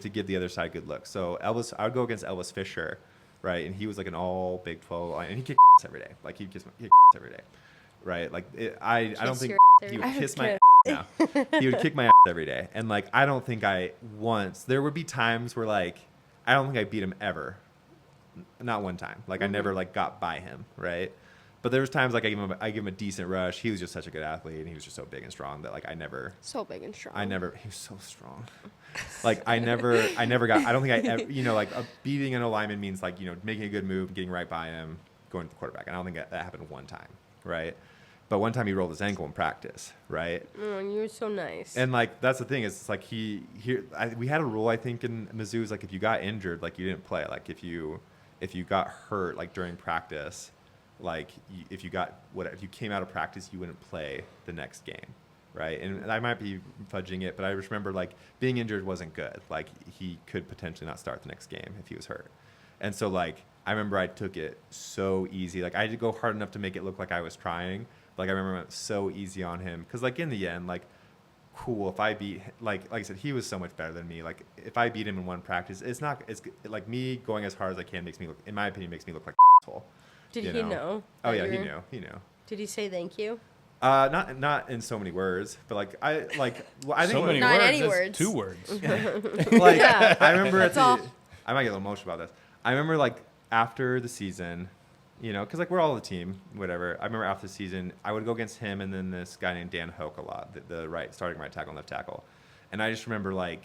Speaker 3: to give the other side good looks. So I would go against Elvis Fisher, right? And he was like an all Big 12, and he kicked every day. Like he kicked every day, right? Like I don't think he would kiss my no. He would kick my ass every day, and like I don't think there would be times where like I don't think I beat him ever, not one time. Like I never got by him, right? But there was times like I give him a decent rush. He was just such a good athlete, and he was just so big and strong that like I never.
Speaker 2: So big and strong.
Speaker 3: He was so strong. Like I never got. I don't think I ever. Beating an O lineman means making a good move, getting right by him, going to the quarterback. And I don't think that happened one time, right? But one time he rolled his ankle in practice, right?
Speaker 1: Oh, you're so nice.
Speaker 3: And like that's the thing is it's like we had a rule I think in Mizzou is like if you got injured like you didn't play. Like if you got hurt like during practice. Like if you came out of practice, you wouldn't play the next game, right? And I might be fudging it, but I just remember like being injured wasn't good. Like he could potentially not start the next game if he was hurt. And so like I remember I took it so easy. Like I had to go hard enough to make it look like I was trying. Like I remember it went so easy on him because like in the end, like cool if I beat like I said he was so much better than me. Like if I beat him in one practice, it's like me going as hard as I can makes me look, in my opinion, makes me look like an asshole.
Speaker 1: Did he know?
Speaker 3: Oh yeah, he knew.
Speaker 1: Did he say thank you?
Speaker 3: Not in so many words, but I think
Speaker 4: so many
Speaker 2: not
Speaker 4: words.
Speaker 2: Any words.
Speaker 4: 2 words.
Speaker 3: I remember I might get a little emotional about this. I remember like after the season, because like we're all the team, whatever. I remember after the season, I would go against him and then this guy named Dan Hoke a lot, the starting right tackle and left tackle, and I just remember like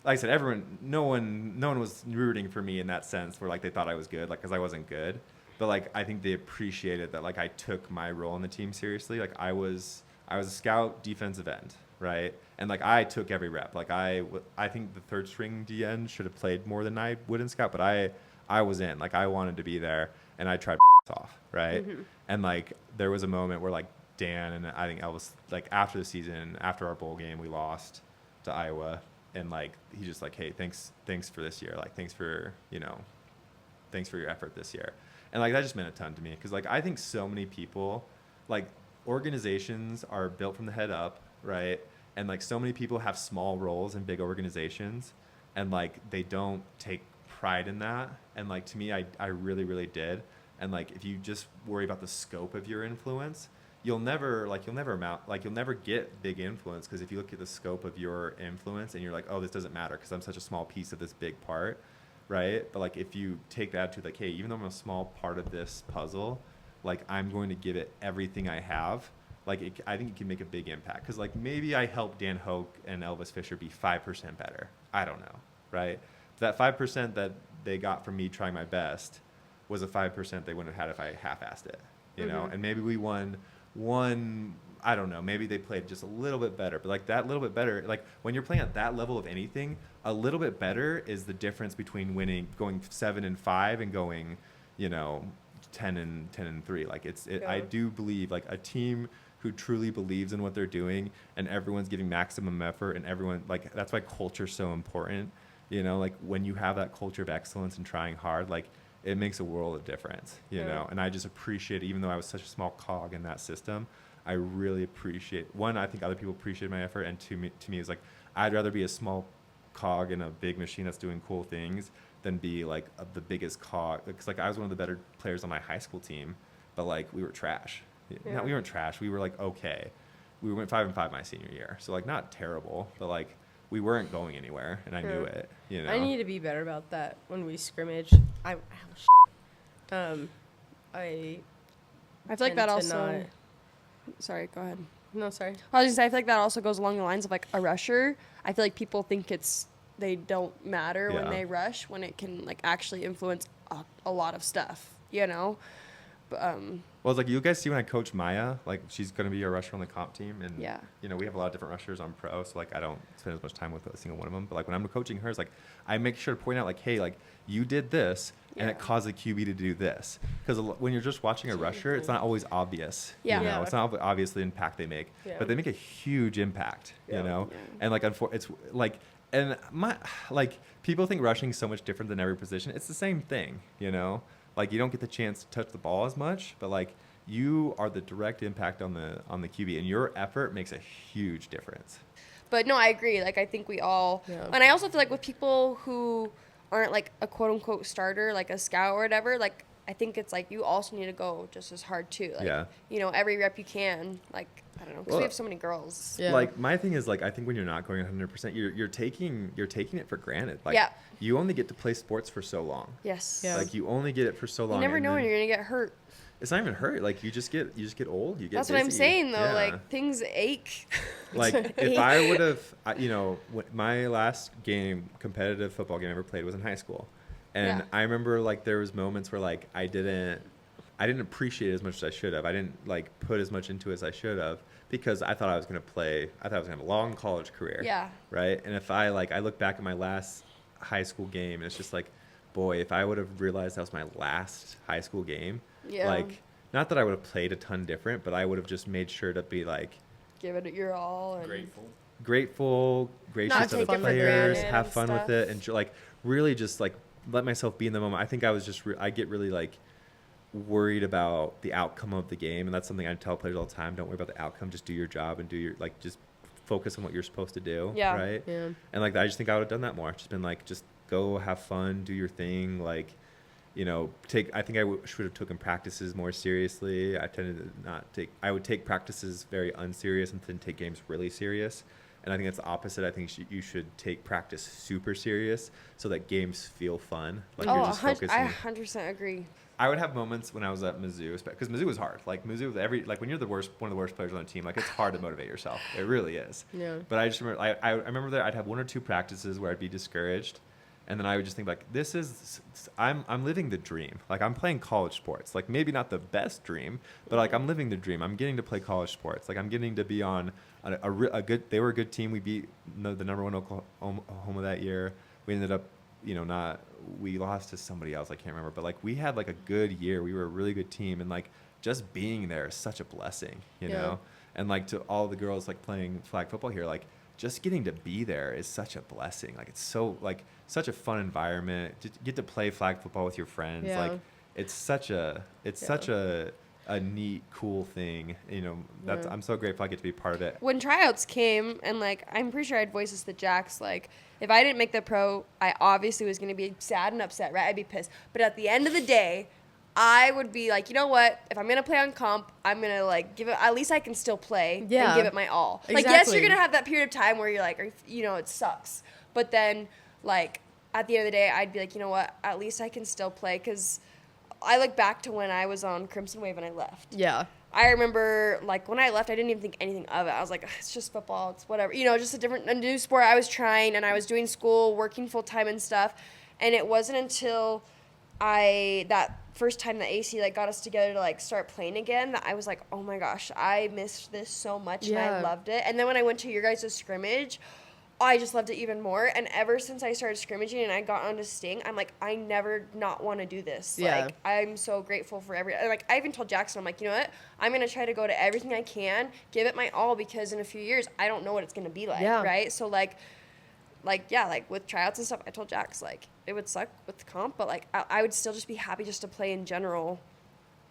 Speaker 3: I said, no one was rooting for me in that sense where like they thought I was good, like because I wasn't good. But like I think they appreciated that like I took my role in the team seriously. Like I was a scout defensive end, right? And like I took every rep. Like I think the third string DN should have played more than I would in scout, but I was in. Like I wanted to be there, and I tried off, right? Mm-hmm. And like there was a moment where like Dan and I think Elvis, like after the season, after our bowl game, we lost to Iowa, and like he's just like, hey, thanks for this year, like thanks for your effort this year, and like that just meant a ton to me because like I think so many people, like organizations are built from the head up, right? And like so many people have small roles in big organizations, and like they don't take pride in that, and like to me I really did. And like if you just worry about the scope of your influence, you'll never get big influence, because if you look at the scope of your influence and you're like, oh, this doesn't matter because I'm such a small piece of this big part, right? But like if you take that to like, hey, even though I'm a small part of this puzzle, like I'm going to give it everything I have, like I think it can make a big impact. Because like maybe I helped Dan Hoke and Elvis Fisher be 5% better, I don't know, right? That 5% that they got from me trying my best was a 5% they wouldn't have had if I half-assed it, you know? And maybe we won one, I don't know, maybe they played just a little bit better, but like that little bit better, like when you're playing at that level of anything, a little bit better is the difference between going 7-5 and going, 10-3. Like I do believe like a team who truly believes in what they're doing and everyone's giving maximum effort, and everyone, like that's why culture's so important, like when you have that culture of excellence and trying hard, like it makes a world of difference, you know? And I just appreciate, even though I was such a small cog in that system, I really appreciate, one, I think other people appreciate my effort, and to me it's like, I'd rather be a small cog in a big machine that's doing cool things than be like the biggest cog. Because like I was one of the better players on my high school team, but like we were trash. No, we weren't trash. We were like, okay. We went 5-5 my senior year. So like not terrible, but like we weren't going anywhere, and I knew it,
Speaker 1: I need to be better about that when we scrimmage. I
Speaker 2: feel like that also... Sorry, go ahead.
Speaker 1: No, sorry.
Speaker 2: I was going to say, I feel like that also goes along the lines of like a rusher. I feel like people think they don't matter when they rush, when it can like actually influence a lot of stuff, But,
Speaker 3: well, it's like you guys see when I coach Maya, like she's going to be a rusher on the comp team, and we have a lot of different rushers on pro, so like I don't spend as much time with a single one of them. But like when I'm coaching her, it's like I make sure to point out like, hey, like you did this, and it caused the QB to do this. Because when you're just watching a rusher, it's not always obvious. It's not obvious the impact they make, but they make a huge impact. And like it's like, and people think rushing is so much different than every position. It's the same thing, Like you don't get the chance to touch the ball as much, but like you are the direct impact on the QB, and your effort makes a huge difference.
Speaker 2: But no, I agree. Like I think we all, and I also feel like with people who aren't like a quote unquote starter, like a scout or whatever, like I think it's like you also need to go just as hard too. Like, every rep you can. Like I don't know, because we have so many girls.
Speaker 1: Yeah.
Speaker 3: Like my thing is like I think when you're not going 100%, you're taking it for granted. Like you only get to play sports for so long.
Speaker 2: Yes.
Speaker 1: Yeah.
Speaker 3: Like you only get it for so long.
Speaker 2: You never know when you're gonna get hurt.
Speaker 3: It's not even hurt. Like you just get old. You get.
Speaker 2: That's
Speaker 3: busy.
Speaker 2: what I'm saying though. Like things ache.
Speaker 3: Like if I would have, my last competitive football game I ever played was in high school, and I remember like there was moments where like I didn't appreciate it as much as I should have. I didn't like put as much into it as I should have, because I thought I was gonna play. I thought I was gonna have a long college career. Yeah. Right. And if I look back at my last high school game, and it's just like, boy, if I would have realized that was my last high school game, like, not that I would have played a ton different, but I would have just made sure to be like,
Speaker 2: give it your all, and
Speaker 3: grateful, gracious to the players, have fun with it, and like really just like let myself be in the moment. I think I was just I get really like worried about the outcome of the game, and that's something I tell players all the time. Don't worry about the outcome, just do your job and do your just focus on what you're supposed to do. Right. And like I just think I would have done that more. Just been like, just go have fun, do your thing, like I think I should have taken practices more seriously. I tended to not take. I would take practices very unserious and then take games really serious. And I think that's the opposite. I think you should take practice super serious so that games feel fun. Like you're just focusing.
Speaker 2: I 100% agree.
Speaker 3: I would have moments when I was at Mizzou, because Mizzou was hard. Like Mizzou, when you're one of the worst players on the team, like it's hard to motivate yourself. It really is. Yeah. But I just remember, I remember that I'd have one or two practices where I'd be discouraged. And then I would just think like, I'm living the dream. Like I'm playing college sports. Like maybe not the best dream, but like I'm living the dream. I'm getting to play college sports. Like I'm getting to be on they were a good team. We beat the number one Oklahoma that year. We ended up, not we lost to somebody else. I can't remember, but like we had like a good year. We were a really good team, and like just being there is such a blessing, you know. And like to all the girls like playing flag football here, like just getting to be there is such a blessing. Like it's so like such a fun environment. To get to play flag football with your friends, like it's such a neat, cool thing. You know, that's I'm so grateful I get to be part of it.
Speaker 2: When tryouts came, and like I'm pretty sure I'd voice this to Jax, like if I didn't make the pro, I obviously was gonna be sad and upset, right? I'd be pissed. But at the end of the day, I would be like, you know what? If I'm going to play on comp, I'm going to, like, give it – at least I can still play and give it my all. Exactly. Like, yes, you're going to have that period of time where you're like, you know, it sucks. But then, like, at the end of the day, I'd be like, you know what? At least I can still play because I look back to when I was on Crimson Wave and I left.
Speaker 1: Yeah.
Speaker 2: I remember, like, when I left, I didn't even think anything of it. I was like, it's just football. It's whatever. You know, just a new sport I was trying, and I was doing school, working full-time and stuff. And it wasn't until that first time that AC like got us together to like start playing again that I was like, oh my gosh, I missed this so much and I loved it. And then when I went to your guys' scrimmage, I just loved it even more. And ever since I started scrimmaging and I got onto Sting, I'm like, I never not want to do this. Like, I'm so grateful for like, I even told Jackson, I'm like, you know what? I'm going to try to go to everything I can, give it my all, because in a few years, I don't know what it's going to be like, right? So, like with tryouts and stuff, I told Jax, like, it would suck with comp, but, like, I would still just be happy just to play in general.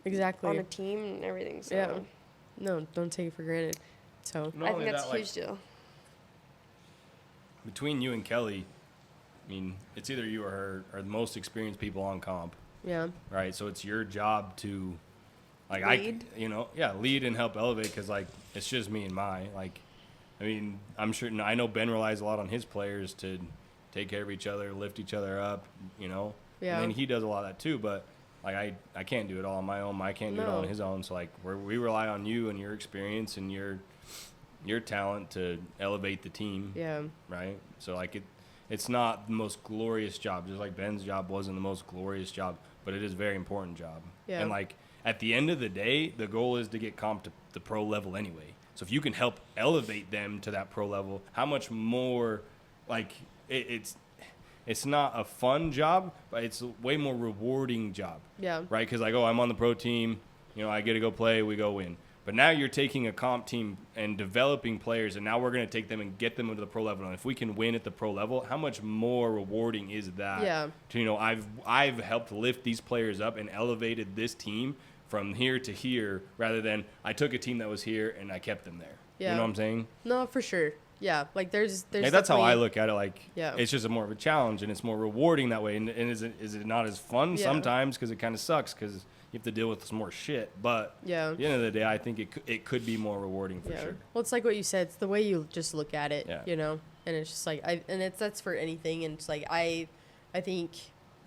Speaker 1: Exactly.
Speaker 2: On a team and everything, so.
Speaker 1: Yeah. No, don't take it for granted. So
Speaker 2: I think that's a huge deal.
Speaker 4: Between you and Kelly, I mean, it's either you or her are the most experienced people on comp. Yeah. Right? So it's your job to, like, lead and help elevate, because, like, it's just me and Mai. Like, I mean, I'm sure I know Ben relies a lot on his players to take care of each other, lift each other up, you know. Yeah. And he does a lot of that too, but like I can't do it all on my own. I can't do it all on his own. So like we rely on you and your experience and your talent to elevate the team. Yeah. Right. So like it's not the most glorious job, just like Ben's job wasn't the most glorious job, but it is a very important job. Yeah. And like at the end of the day, the goal is to get comp to the pro level anyway. So if you can help elevate them to that pro level, how much more, like, it's not a fun job, but it's a way more rewarding job. Yeah. Right? Because, like, I'm on the pro team, you know, I get to go play, we go win. But now you're taking a comp team and developing players, and now we're going to take them and get them into the pro level. And if we can win at the pro level, how much more rewarding is that? Yeah. To, you know, I've helped lift these players up and elevated this team from here to here, rather than I took a team that was here and I kept them there. Yeah. You know what I'm saying?
Speaker 1: No, for sure. Yeah, like there's
Speaker 4: like, that's how I look at it. Like, it's just more of a challenge, and it's more rewarding that way. And is it not as fun sometimes, because it kind of sucks because you have to deal with some more shit. But at the end of the day, I think it could be more rewarding for sure.
Speaker 1: Well, it's like what you said. It's the way you just look at it, you know. And it's just like that's for anything. And it's like I think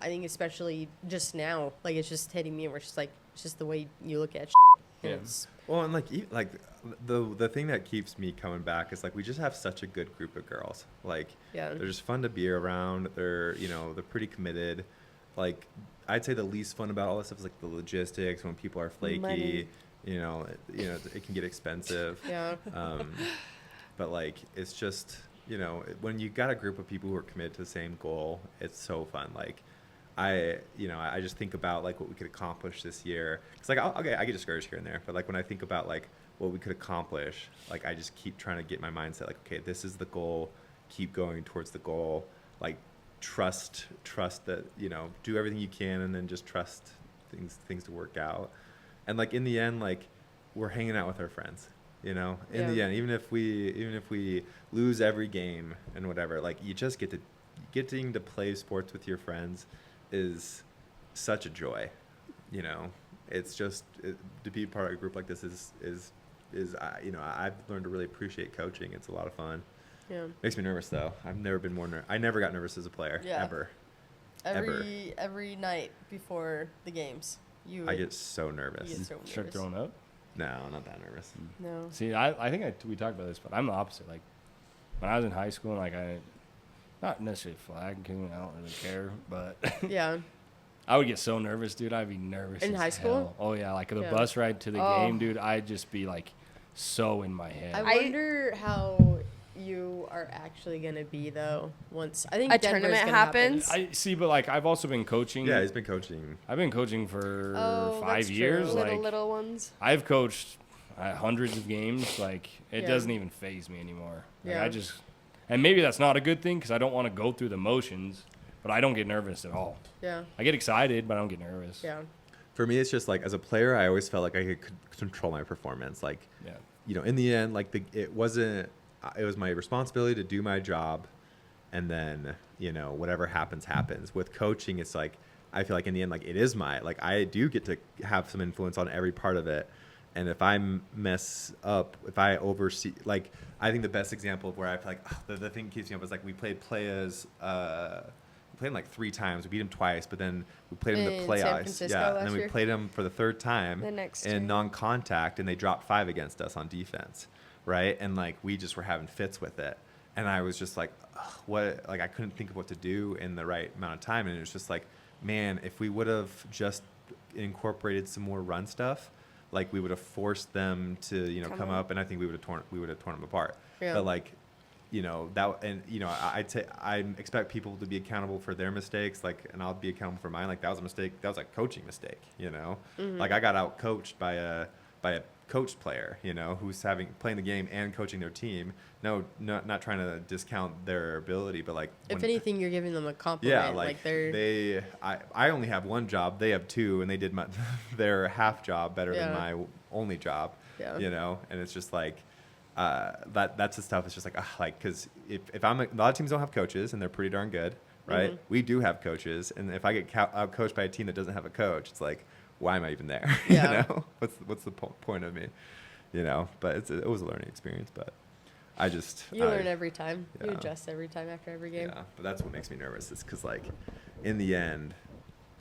Speaker 1: especially just now, like it's just hitting me, where it's just like it's just the way you look at shit.
Speaker 3: Well, and like the thing that keeps me coming back is like we just have such a good group of girls. Like they're just fun to be around. They're pretty committed. Like I'd say the least fun about all this stuff is like the logistics, when people are flaky. Money. You know it can get expensive. Yeah. But like it's just when you got a group of people who are committed to the same goal, it's so fun. Like I just think about like what we could accomplish this year. It's like I get discouraged here and there, but like when I think about like what we could accomplish, like I just keep trying to get my mindset like, okay, this is the goal. Keep going towards the goal. Like trust that do everything you can, and then just trust things to work out. And like in the end, like we're hanging out with our friends. In the end, even if we lose every game and whatever, like you just getting to play sports with your friends is such a joy. It's just to be part of a group like this is I've learned to really appreciate coaching. It's a lot of fun. Yeah. Makes me nervous though. I've never been more I never got nervous as a player. Yeah. Ever.
Speaker 1: Every night before the games.
Speaker 3: I get so nervous.
Speaker 4: Start throwing up?
Speaker 3: No, not that nervous.
Speaker 1: No.
Speaker 4: See, I think we talked about this, but I'm the opposite. Like when I was in high school, like not necessarily flag, because I don't really care, but I would get so nervous, dude. I'd be nervous
Speaker 1: in high school.
Speaker 4: Oh yeah, like the bus ride to the game, dude. I'd just be like so in my head.
Speaker 1: I wonder how you are actually gonna be though? Once I think
Speaker 2: A
Speaker 1: Denver's
Speaker 2: tournament
Speaker 1: gonna happen.
Speaker 2: happens.
Speaker 4: I see, but like I've also been coaching.
Speaker 3: Yeah, he's been coaching.
Speaker 4: I've been coaching for
Speaker 1: Oh,
Speaker 4: 5
Speaker 1: that's
Speaker 4: years.
Speaker 1: true.
Speaker 4: Like
Speaker 2: Little ones.
Speaker 4: I've coached hundreds of games. Like it
Speaker 1: Yeah.
Speaker 4: doesn't even faze me anymore. Like,
Speaker 1: Yeah.
Speaker 4: and maybe that's not a good thing because I don't want to go through the motions, but I don't get nervous at all.
Speaker 1: Yeah.
Speaker 4: I get excited, but I don't get nervous.
Speaker 1: Yeah.
Speaker 3: For me, it's just like as a player, I always felt like I could control my performance. Like,
Speaker 4: Yeah.
Speaker 3: you know, in the end, like it was my responsibility to do my job, and then, you know, whatever happens. With coaching, it's like I feel like in the end, like it is like I do get to have some influence on every part of it. And if I mess up, if I oversee, like I think the best example of where I feel like the thing that keeps me up is like we played players. We played him like 3 times. We beat him twice, but then we played him in the
Speaker 1: In San
Speaker 3: playoffs.
Speaker 1: Francisco
Speaker 3: Yeah, and
Speaker 1: last
Speaker 3: then we
Speaker 1: year?
Speaker 3: played him for the 3rd time
Speaker 2: The next
Speaker 3: in
Speaker 2: year.
Speaker 3: non-contact, and they dropped 5 against us on defense, right? And like we just were having fits with it, and I was just like, what? Like I couldn't think of what to do in the right amount of time, and it was just like, man, if we would have just incorporated some more run stuff, like we would have forced them to, you know, come up, and I think we would have torn them apart.
Speaker 1: Yeah.
Speaker 3: But like, you know, that, and you know, I expect people to be accountable for their mistakes, like, and I'll be accountable for mine. Like that was a mistake. That was a coaching mistake, you know. Like I got out coached by a coached player, you know, who's playing the game and coaching their team. No, not trying to discount their ability, but like
Speaker 1: If anything, you're giving them a compliment.
Speaker 3: yeah, like
Speaker 1: they're.
Speaker 3: I only have 1 job. They have 2, and they did their half job better than
Speaker 1: Yeah.
Speaker 3: my only job.
Speaker 1: Yeah.
Speaker 3: You know, and it's just like that's the stuff. It's just like because if I'm a lot of teams don't have coaches, and they're pretty darn good, right? We do have coaches, and if I get out coached by a team that doesn't have a coach, it's like, why am I even there?
Speaker 1: Yeah.
Speaker 3: You know, what's the point of me? You know, but it was a learning experience, but.
Speaker 1: You learn every time. You
Speaker 3: Yeah.
Speaker 1: adjust every time after every game.
Speaker 3: Yeah, but that's what makes me nervous. Is because like, in the end,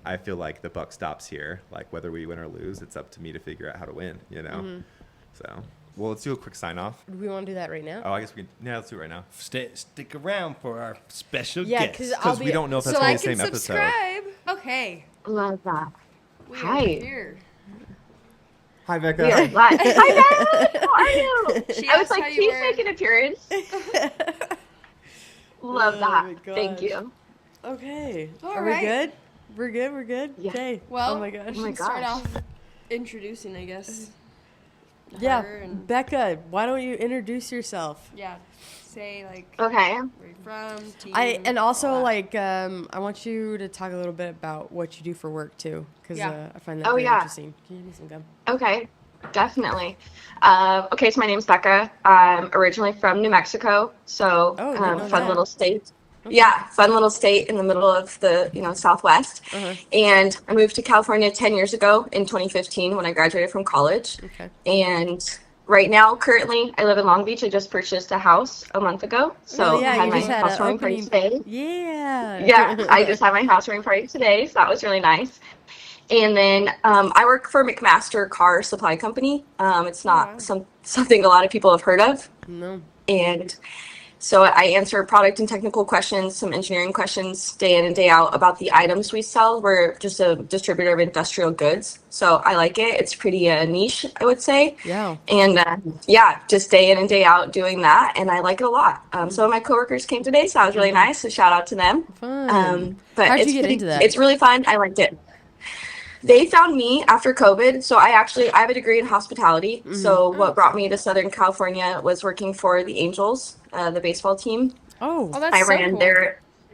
Speaker 3: I feel like the buck stops here. Like whether we win or lose, it's up to me to figure out how to win. You know. So, well, let's do a quick sign off.
Speaker 1: Do we want to do that right now?
Speaker 3: Oh, I guess we can. Yeah, let's do it right now.
Speaker 4: Stick around for our special
Speaker 1: Yeah,
Speaker 4: guest.
Speaker 1: because I'll
Speaker 3: Because
Speaker 1: be.
Speaker 3: we don't know if that's
Speaker 2: So
Speaker 3: going
Speaker 2: I
Speaker 3: to be the
Speaker 2: can
Speaker 3: same episode.
Speaker 2: subscribe. Okay.
Speaker 5: Love that.
Speaker 2: We
Speaker 5: Hi.
Speaker 2: are here.
Speaker 3: Hi, Becca.
Speaker 5: We are live. Hi, Dad. How are you?
Speaker 2: She
Speaker 5: I was
Speaker 2: asked how
Speaker 5: like,
Speaker 2: you
Speaker 5: please
Speaker 2: were.
Speaker 5: make an appearance. Love
Speaker 1: Oh
Speaker 5: that.
Speaker 1: my
Speaker 5: Thank
Speaker 1: gosh.
Speaker 5: you.
Speaker 1: Okay.
Speaker 2: All
Speaker 1: Are
Speaker 2: right.
Speaker 1: we good? We're good. We're good.
Speaker 5: Yeah.
Speaker 1: Okay.
Speaker 2: Well,
Speaker 1: oh my gosh.
Speaker 5: Oh my
Speaker 2: Start
Speaker 5: gosh.
Speaker 2: off introducing, I guess.
Speaker 1: Yeah,
Speaker 2: her and-
Speaker 1: Becca, why don't you introduce yourself?
Speaker 2: Yeah. Say like
Speaker 5: Okay.
Speaker 2: where you're from. Team,
Speaker 1: And also
Speaker 2: all that.
Speaker 1: like I want you to talk a little bit about what you do for work too, because
Speaker 2: Yeah.
Speaker 1: I find that
Speaker 5: Oh,
Speaker 1: very
Speaker 5: yeah.
Speaker 1: interesting. Can you give me some gum?
Speaker 5: Okay. Definitely. Okay, so my name's Becca. I'm originally from New Mexico, so
Speaker 1: Oh, didn't know
Speaker 5: fun
Speaker 1: that.
Speaker 5: little state. Yeah, fun little state in the middle of the Southwest.
Speaker 1: Uh-huh.
Speaker 5: And I moved to California 10 years ago in 2015 when I graduated from college.
Speaker 1: Okay.
Speaker 5: And right now, currently, I live in Long Beach. I just purchased a house a month ago, so
Speaker 1: Oh, yeah,
Speaker 5: I had
Speaker 1: you
Speaker 5: my
Speaker 1: just had an
Speaker 5: housewarming party
Speaker 1: opening.
Speaker 5: today.
Speaker 1: Yeah.
Speaker 5: Yeah, I just had my housewarming party today, so that was really nice. And then I work for McMaster Car Supply Company. It's not something a lot of people have heard of.
Speaker 1: No.
Speaker 5: And so I answer product and technical questions, some engineering questions day in and day out about the items we sell. We're just a distributor of industrial goods. So I like it. It's pretty niche, I would say.
Speaker 1: Yeah.
Speaker 5: And yeah, just day in and day out doing that. And I like it a lot. Some of my coworkers came today, so that was really nice. So shout out to them.
Speaker 1: Fun.
Speaker 5: But
Speaker 1: How'd you
Speaker 5: it's
Speaker 1: get
Speaker 5: pretty,
Speaker 1: into that?
Speaker 5: It's really fun. I liked it. They found me after COVID. So I have a degree in hospitality. So what brought me to Southern California was working for the Angels, the baseball team.
Speaker 1: Oh.
Speaker 2: Oh, that's
Speaker 5: I
Speaker 2: so
Speaker 5: ran
Speaker 2: cool.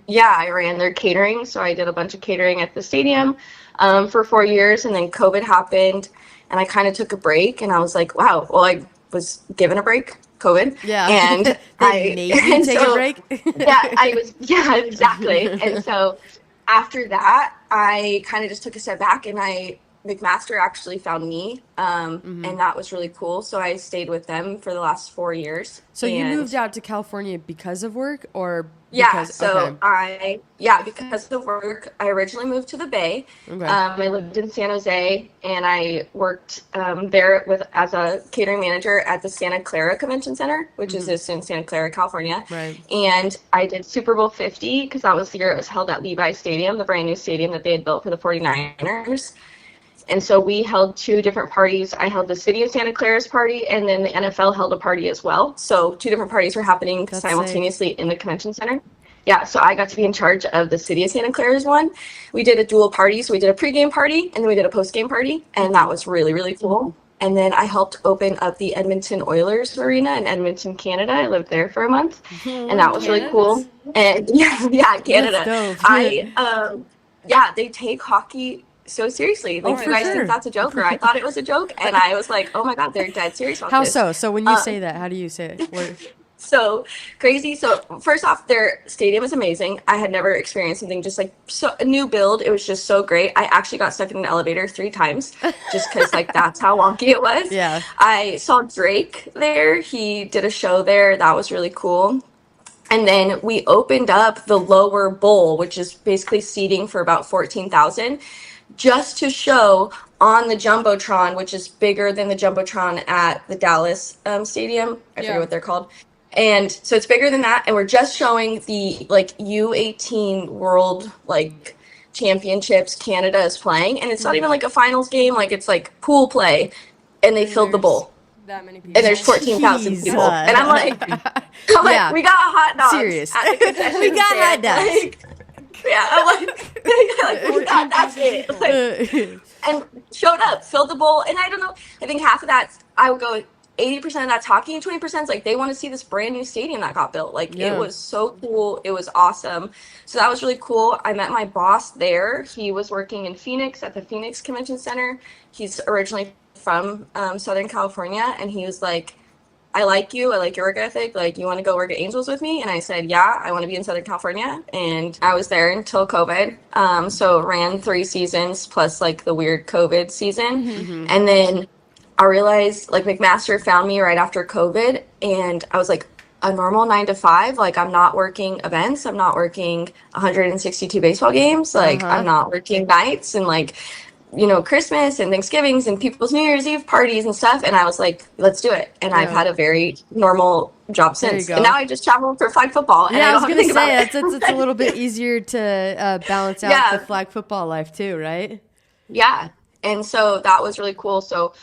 Speaker 5: I ran their catering. So I did a bunch of catering at the stadium for 4 years. And then COVID happened and I kind of took a break and I was like, wow, well, I was given a break, COVID.
Speaker 1: Yeah.
Speaker 5: And
Speaker 1: They
Speaker 5: I
Speaker 1: made you
Speaker 5: and
Speaker 1: take
Speaker 5: so-
Speaker 1: a break.
Speaker 5: yeah, exactly. And so after that, I kind of just took a step back and McMaster actually found me. And that was really cool. So I stayed with them for the last 4 years.
Speaker 1: So you
Speaker 5: And-
Speaker 1: moved out to California because of work, or
Speaker 5: Yeah,
Speaker 1: because,
Speaker 5: so
Speaker 1: okay.
Speaker 5: because of work, I originally moved to the Bay.
Speaker 1: Okay.
Speaker 5: I lived in San Jose, and I worked there as a catering manager at the Santa Clara Convention Center, which is just in Santa Clara, California.
Speaker 1: Right.
Speaker 5: And I did Super Bowl 50 because that was the year it was held at Levi Stadium, the brand new stadium that they had built for the 49ers. And so we held 2 different parties. I held the City of Santa Clara's party, and then the NFL held a party as well. So 2 different parties were happening simultaneously in the convention center. Yeah, so I got to be in charge of the City of Santa Clara's one. We did a dual party. So we did a pregame party, and then we did a postgame party, and that was really, really cool. And then I helped open up the Edmonton Oilers arena in Edmonton, Canada. I lived there for a month, and that was really cool. And yeah, Canada. They take hockey so seriously. Like, you guys think that's a joke, or I thought it was a joke, and I was like, oh my God, they're dead serious about this.
Speaker 1: How so? So when you say that, how do you say it?
Speaker 5: So crazy. So first off, their stadium is amazing. I had never experienced something just like a new build. It was just so great. I actually got stuck in an elevator 3 times just because like that's how wonky it was.
Speaker 1: Yeah.
Speaker 5: I saw Drake there. He did a show there. That was really cool. And then we opened up the lower bowl, which is basically seating for about 14,000, just to show on the Jumbotron, which is bigger than the Jumbotron at the Dallas stadium. I forget what they're called. And so it's bigger than that, and we're just showing the like U18 World like Championships Canada is playing, and it's not even like a finals game, like it's like pool play, and they filled the bowl.
Speaker 2: That many people.
Speaker 5: And there's 14,000 people, and I'm like, we got hot dogs.
Speaker 1: Serious.
Speaker 5: At the concession
Speaker 1: We got hot
Speaker 5: stand.
Speaker 1: dogs.
Speaker 5: I'm like, that's it. Like, and showed up, filled the bowl, and I don't know. I think half of that, I would go 80% of that's hockey, and 20% is like they want to see this brand new stadium that got built. Like it was so cool. It was awesome. So that was really cool. I met my boss there. He was working in Phoenix at the Phoenix Convention Center. He's originally from Southern California, and he was like, I like you. I like your work ethic. Like, you want to go work at Angels with me? And I said, yeah, I want to be in Southern California. And I was there until COVID. So ran 3 seasons plus like the weird COVID season. Mm-hmm. And then I realized like McMaster found me right after COVID, and I was like, a normal 9 to 5, like I'm not working events, I'm not working 162 baseball games, like I'm not working nights and like, you know, Christmas and Thanksgivings and people's New Year's Eve parties and stuff. And I was like, let's do it. And I've had a very normal job since. And now I just travel for flag football. And
Speaker 1: I was going to say, it's a little bit easier to balance out the flag football life too, right?
Speaker 5: Yeah. And so that was really cool. So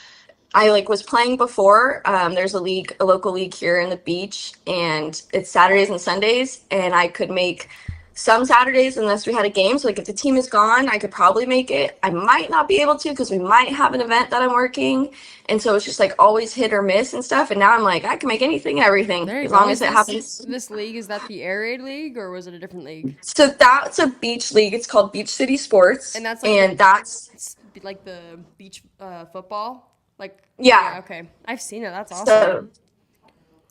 Speaker 5: I like was playing before. There's a local league here in the beach, and it's Saturdays and Sundays, and I could make some Saturdays unless we had a game. So like if the team is gone, I could probably make it. I might not be able to because we might have an event that I'm working. And so it's just like always hit or miss and stuff. And now I'm like, I can make anything and everything as long as it happens.
Speaker 2: This league, is that the Air Raid League or was it a different league?
Speaker 5: So that's a beach league. It's called Beach City Sports.
Speaker 2: And that's like
Speaker 5: that's
Speaker 2: like the beach football? Like okay. I've seen it. That's awesome.
Speaker 5: So,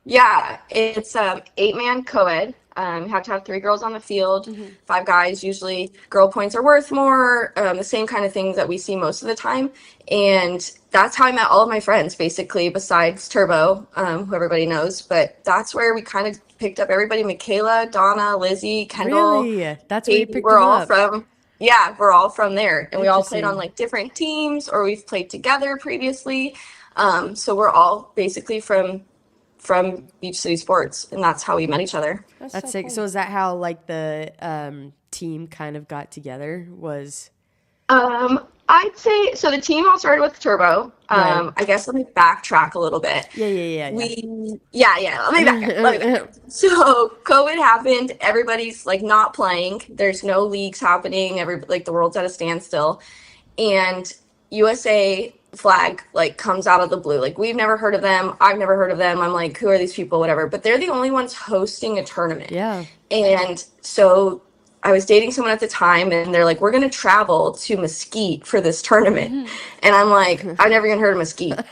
Speaker 5: yeah, it's 8-man co-ed. You have to have 3 girls on the field, 5 guys. Usually girl points are worth more, the same kind of things that we see most of the time. And that's how I met all of my friends, basically, besides Turbo, who everybody knows. But that's where we kind of picked up everybody. Michaela, Donna, Lizzie, Kendall.
Speaker 1: Really? That's where you picked
Speaker 5: we're
Speaker 1: them
Speaker 5: all
Speaker 1: up.
Speaker 5: from. Yeah, we're all from there. And we all played on like different teams, or we've played together previously. So we're all basically from Beach City Sports, and that's how we met each other.
Speaker 1: That's sick. Cool. So is that how like the team kind of got together? Was
Speaker 5: I'd say so. The team all started with Turbo.
Speaker 1: Right.
Speaker 5: I guess let me backtrack a little bit.
Speaker 1: Yeah.
Speaker 5: Let me back up. So COVID happened. Everybody's like not playing. There's no leagues happening. The world's at a standstill, and USA flag like comes out of the blue. Like we've never heard of them. I've never heard of them. I'm like, who are these people? Whatever. But they're the only ones hosting a tournament.
Speaker 1: Yeah. And
Speaker 5: so I was dating someone at the time, and they're like, we're going to travel to Mesquite for this tournament. Mm-hmm. And I'm like, I've never even heard of Mesquite.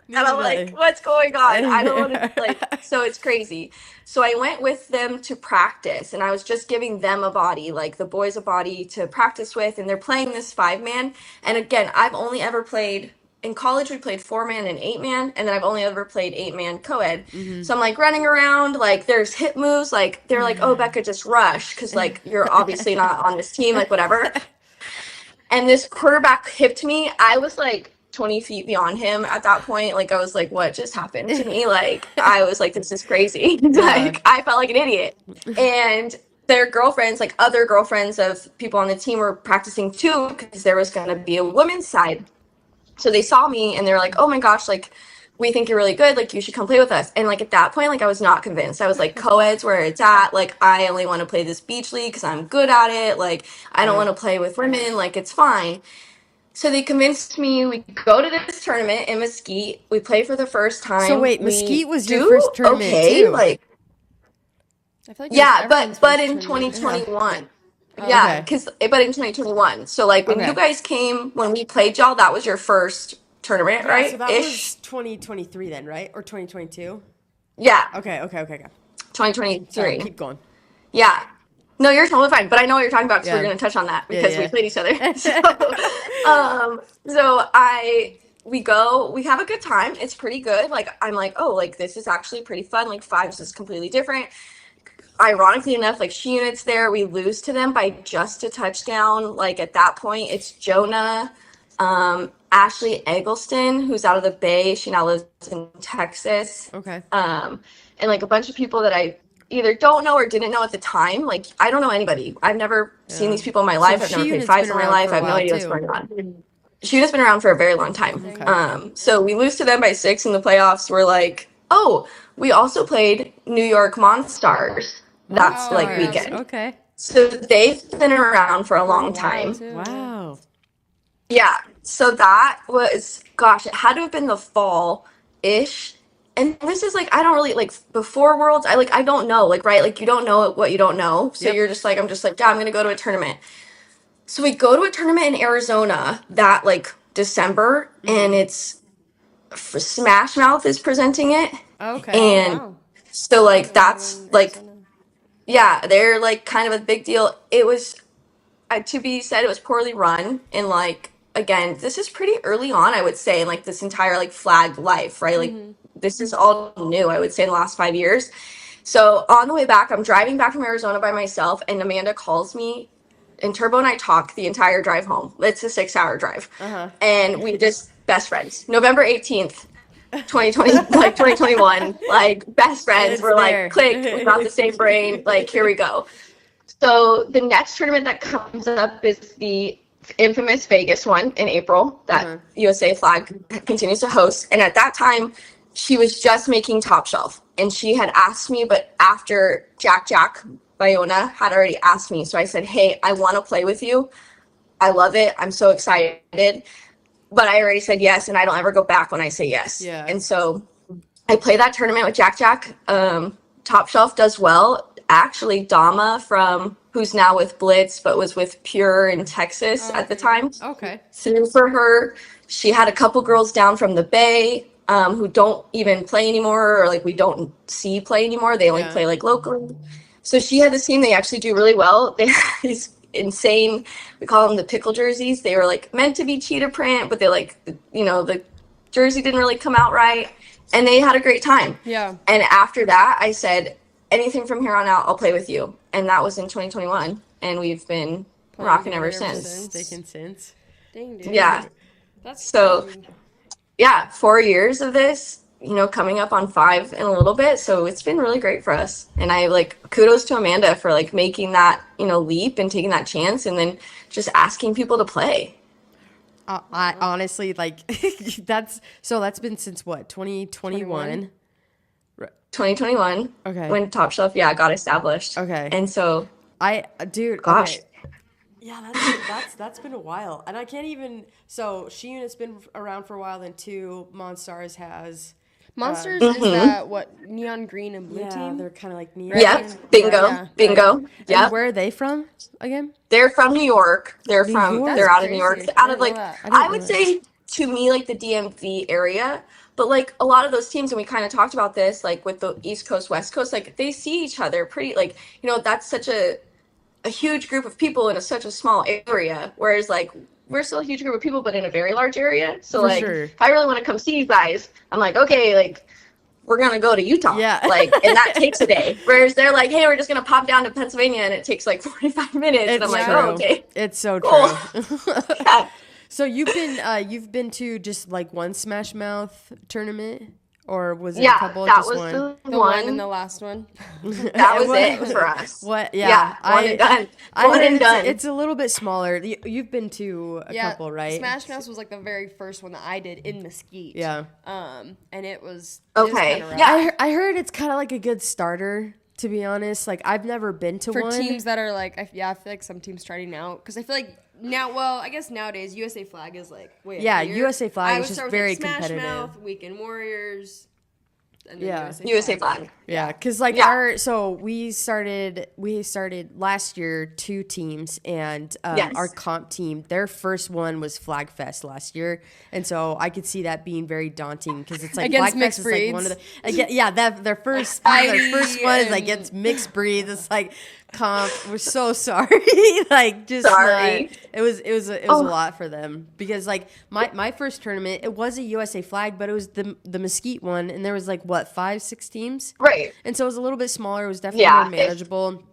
Speaker 5: And I'm like, what's going on? I don't want to, so it's crazy. So I went with them to practice, and I was just giving them a body, like the boys a body to practice with, and they're playing this 5-man. And again, I've only ever played, in college we played 4-man and 8-man, and then I've only ever played 8-man co-ed. Mm-hmm. So I'm like running around, like there's hip moves, like they're like, oh, Becca, just rush, because like you're obviously not on this team, like whatever. And this quarterback hipped me. I was like 20 feet beyond him at that point. Like I was like, what just happened to me? Like I was like, this is crazy. Like I felt like an idiot. And their girlfriends, like other girlfriends of people on the team, were practicing too because there was going to be a women's side. So they saw me and they're like, oh my gosh, like, we think you're really good. Like, you should come play with us. And like at that point, like I was not convinced. I was like, co-ed's where it's at. Like, I only want to play this beach league because I'm good at it. Like, I don't want to play with women. Like, it's fine. So they convinced me. We go to this tournament in Mesquite. We play for the first time.
Speaker 1: So wait,
Speaker 5: we
Speaker 1: Mesquite was your first tournament too.
Speaker 5: Like,
Speaker 2: I feel like
Speaker 5: yeah,
Speaker 2: everyone's
Speaker 5: but
Speaker 2: first
Speaker 5: in
Speaker 2: tournament.
Speaker 5: 2021.
Speaker 1: Oh,
Speaker 5: Yeah,
Speaker 1: okay.
Speaker 5: but in 2021. So like when
Speaker 1: Okay.
Speaker 5: you guys came, when we played y'all, that was your first tournament,
Speaker 1: Yeah,
Speaker 5: right?
Speaker 1: so that
Speaker 5: Ish.
Speaker 1: was 2023 then, right? Or 2022?
Speaker 5: Yeah,
Speaker 1: Okay.
Speaker 5: 2023.
Speaker 1: Sorry, keep going.
Speaker 5: Yeah. No, you're totally fine. But I know what you're talking about because
Speaker 1: Yeah.
Speaker 5: we're going to touch on that because
Speaker 1: yeah.
Speaker 5: we played each other. We have a good time. It's pretty good. Like, I'm like, oh, like, this is actually pretty fun. Like, fives is completely different. Ironically enough, like, she units there, we lose to them by just a touchdown. Like, at that point, it's Jonah, Ashley Eggleston, who's out of the Bay. She now lives in Texas.
Speaker 1: Okay.
Speaker 5: And like a bunch of people that I either don't know or didn't know at the time. Like, I don't know anybody. I've never seen these people in my life. I've never played fives in my life. I have no idea what's going on. She has been around for a very long time.
Speaker 1: Okay.
Speaker 5: So we lose to them by 6 in the playoffs. We're like, oh, we also played New York Monstars that like weekend.
Speaker 1: Okay.
Speaker 5: So they've been around for a long time.
Speaker 1: Wow.
Speaker 5: Yeah. So that was, gosh, it had to have been the fall-ish. And this is like, I don't really, like, before Worlds, I don't know, like, right? Like, you don't know what you don't know. So
Speaker 1: Yep.
Speaker 5: you're just like, I'm just like, yeah, I'm going to go to a tournament. So we go to a tournament in Arizona that, like, December, and it's Smash Mouth is presenting it.
Speaker 1: Okay.
Speaker 5: And so, like, that's, like, yeah, they're, like, kind of a big deal. It was, to be said, it was poorly run, and, like, again, this is pretty early on, I would say, in, like, this entire, like, flag life, right? Like, this is all new, I would say, in the last 5 years. So on the way back, I'm driving back from Arizona by myself, and Amanda calls me, and Turbo and I talk the entire drive home. It's a 6-hour drive. And we just, best friends. November 18th, 2020, like 2021, like, best friends.
Speaker 1: It's
Speaker 5: We're
Speaker 1: there.
Speaker 5: like, click, we got the same brain, like, here we go. So the next tournament that comes up is the infamous Vegas one in April that USA Flag continues to host. And at that time, she was just making Top Shelf. And she had asked me, but after Jack Bayona had already asked me. So I said, hey, I want to play with you. I love it. I'm so excited. But I already said yes, and I don't ever go back when I say yes.
Speaker 1: Yeah.
Speaker 5: And so I play that tournament with Jack. Top Shelf does well. Actually, Dama who's now with Blitz, but was with Pure in Texas at the time.
Speaker 1: Okay.
Speaker 5: So for her, she had a couple girls down from the Bay who don't even play anymore, or like we don't see play anymore. They only play like locally. So she had this team. They actually do really well. They have these insane, we call them the pickle jerseys. They were like meant to be cheetah print, but they like, the jersey didn't really come out right. And they had a great time.
Speaker 2: Yeah.
Speaker 5: And after that, I said, anything from here on out, I'll play with you. And that was in 2021. And we've been rocking ever since.
Speaker 1: Sticking since.
Speaker 2: Dang, dude.
Speaker 5: Yeah.
Speaker 2: That's
Speaker 5: So,
Speaker 2: crazy.
Speaker 5: yeah, 4 years of this, coming up on 5 in a little bit. So it's been really great for us. And I kudos to Amanda for making that, leap and taking that chance and then just asking people to play.
Speaker 1: I honestly that's been since what, 2021?
Speaker 5: 2021.
Speaker 1: Okay.
Speaker 5: When Top Shelf, got established.
Speaker 1: Okay.
Speaker 5: And so,
Speaker 1: Dude,
Speaker 5: gosh.
Speaker 1: okay. Yeah, that's been a while. And I can't even, so She Unit's been around for a while, then too, Monstars has.
Speaker 2: Monsters is that what, neon green and blue
Speaker 1: Yeah,
Speaker 2: team?
Speaker 1: they're kind of like neon.
Speaker 5: Yep. Bingo.
Speaker 2: Yeah.
Speaker 5: Bingo.
Speaker 1: And
Speaker 5: Yep.
Speaker 1: where are they from again?
Speaker 5: They're from New York. They're
Speaker 1: York?
Speaker 5: they're out of New York.
Speaker 2: Crazy.
Speaker 5: Out of
Speaker 2: I didn't know that.
Speaker 5: I would say to me the DMV area. But a lot of those teams, and we kind of talked about this, with the East Coast, West Coast, they see each other pretty, that's such a huge group of people in such a small area. Whereas we're still a huge group of people, but in a very large area. So
Speaker 1: For sure.
Speaker 5: if I really want to come see you guys, I'm okay, we're gonna go to Utah.
Speaker 1: Yeah.
Speaker 5: And that takes a day. Whereas they're hey, we're just gonna pop down to Pennsylvania and it takes 45 minutes. And I'm
Speaker 1: true.
Speaker 5: oh, okay.
Speaker 1: It's so
Speaker 5: Cool.
Speaker 1: true.
Speaker 5: Yeah.
Speaker 1: So you've been to just one Smash Mouth tournament, Or was it
Speaker 5: Yeah,
Speaker 1: a couple?
Speaker 5: that
Speaker 1: Just
Speaker 5: was
Speaker 1: one?
Speaker 5: the
Speaker 2: The one and
Speaker 5: one.
Speaker 2: the last one.
Speaker 5: That was it for us.
Speaker 1: What?
Speaker 5: Yeah,
Speaker 1: Yeah,
Speaker 5: one and done.
Speaker 1: I
Speaker 5: One
Speaker 1: heard
Speaker 5: and done.
Speaker 1: it's a little bit smaller. You've been to a couple, right?
Speaker 2: Smash Mouth was like the very first one that I did in Mesquite.
Speaker 1: Yeah.
Speaker 2: And it was
Speaker 5: Okay,
Speaker 2: kinda rough.
Speaker 5: yeah.
Speaker 1: I heard it's kind of like a good starter, to be honest. Like, I've never been to
Speaker 2: For
Speaker 1: one.
Speaker 2: teams that are like, I feel like some teams starting out, because I feel like now, well, I guess nowadays USA Flag is like way
Speaker 1: Yeah,
Speaker 2: up here.
Speaker 1: USA Flag
Speaker 2: I
Speaker 1: is
Speaker 2: would
Speaker 1: just
Speaker 2: start with,
Speaker 1: very
Speaker 2: like, Smash
Speaker 1: competitive.
Speaker 2: Mouth, Weekend Warriors, and then
Speaker 1: Yeah.
Speaker 5: USA Flag.
Speaker 1: Yeah, because like
Speaker 5: Yeah.
Speaker 1: we started last year 2 teams, and
Speaker 5: Yes.
Speaker 1: our comp team, their first one was Flag Fest last year, and so I could see that being very daunting because it's like
Speaker 2: Against
Speaker 1: Flag
Speaker 2: mixed
Speaker 1: Fest is like one of
Speaker 2: breeds.
Speaker 1: the that their first one is against mixed breeds. It's like comp. We're so sorry, like just
Speaker 5: Sorry.
Speaker 1: not- it was a lot for them because like my first tournament, it was a USA Flag, but it was the Mesquite one, and there was like what 5-6 teams.
Speaker 5: Right.
Speaker 1: And so it was a little bit smaller. It was definitely
Speaker 5: Yeah,
Speaker 1: more manageable.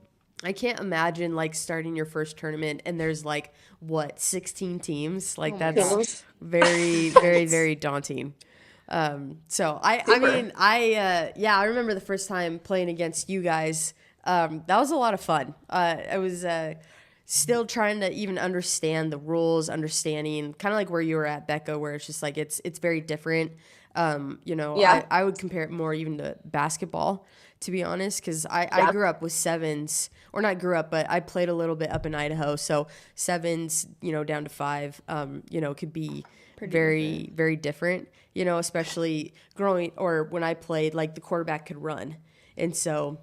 Speaker 1: I can't imagine like starting your first tournament and there's like what 16 teams. Like that's
Speaker 5: gosh.
Speaker 1: very, very, very daunting. So I mean, I remember the first time playing against you guys. That was a lot of fun. I was still trying to even understand the rules, understanding kind of like where you were at, Becca, where it's just like it's very different.
Speaker 5: Yeah.
Speaker 1: I would compare it more even to basketball, to be honest, because I grew up with sevens, or not grew up, but I played a little bit up in Idaho. So sevens, down to 5, could be very, very different, especially growing or when I played, like the quarterback could run. And so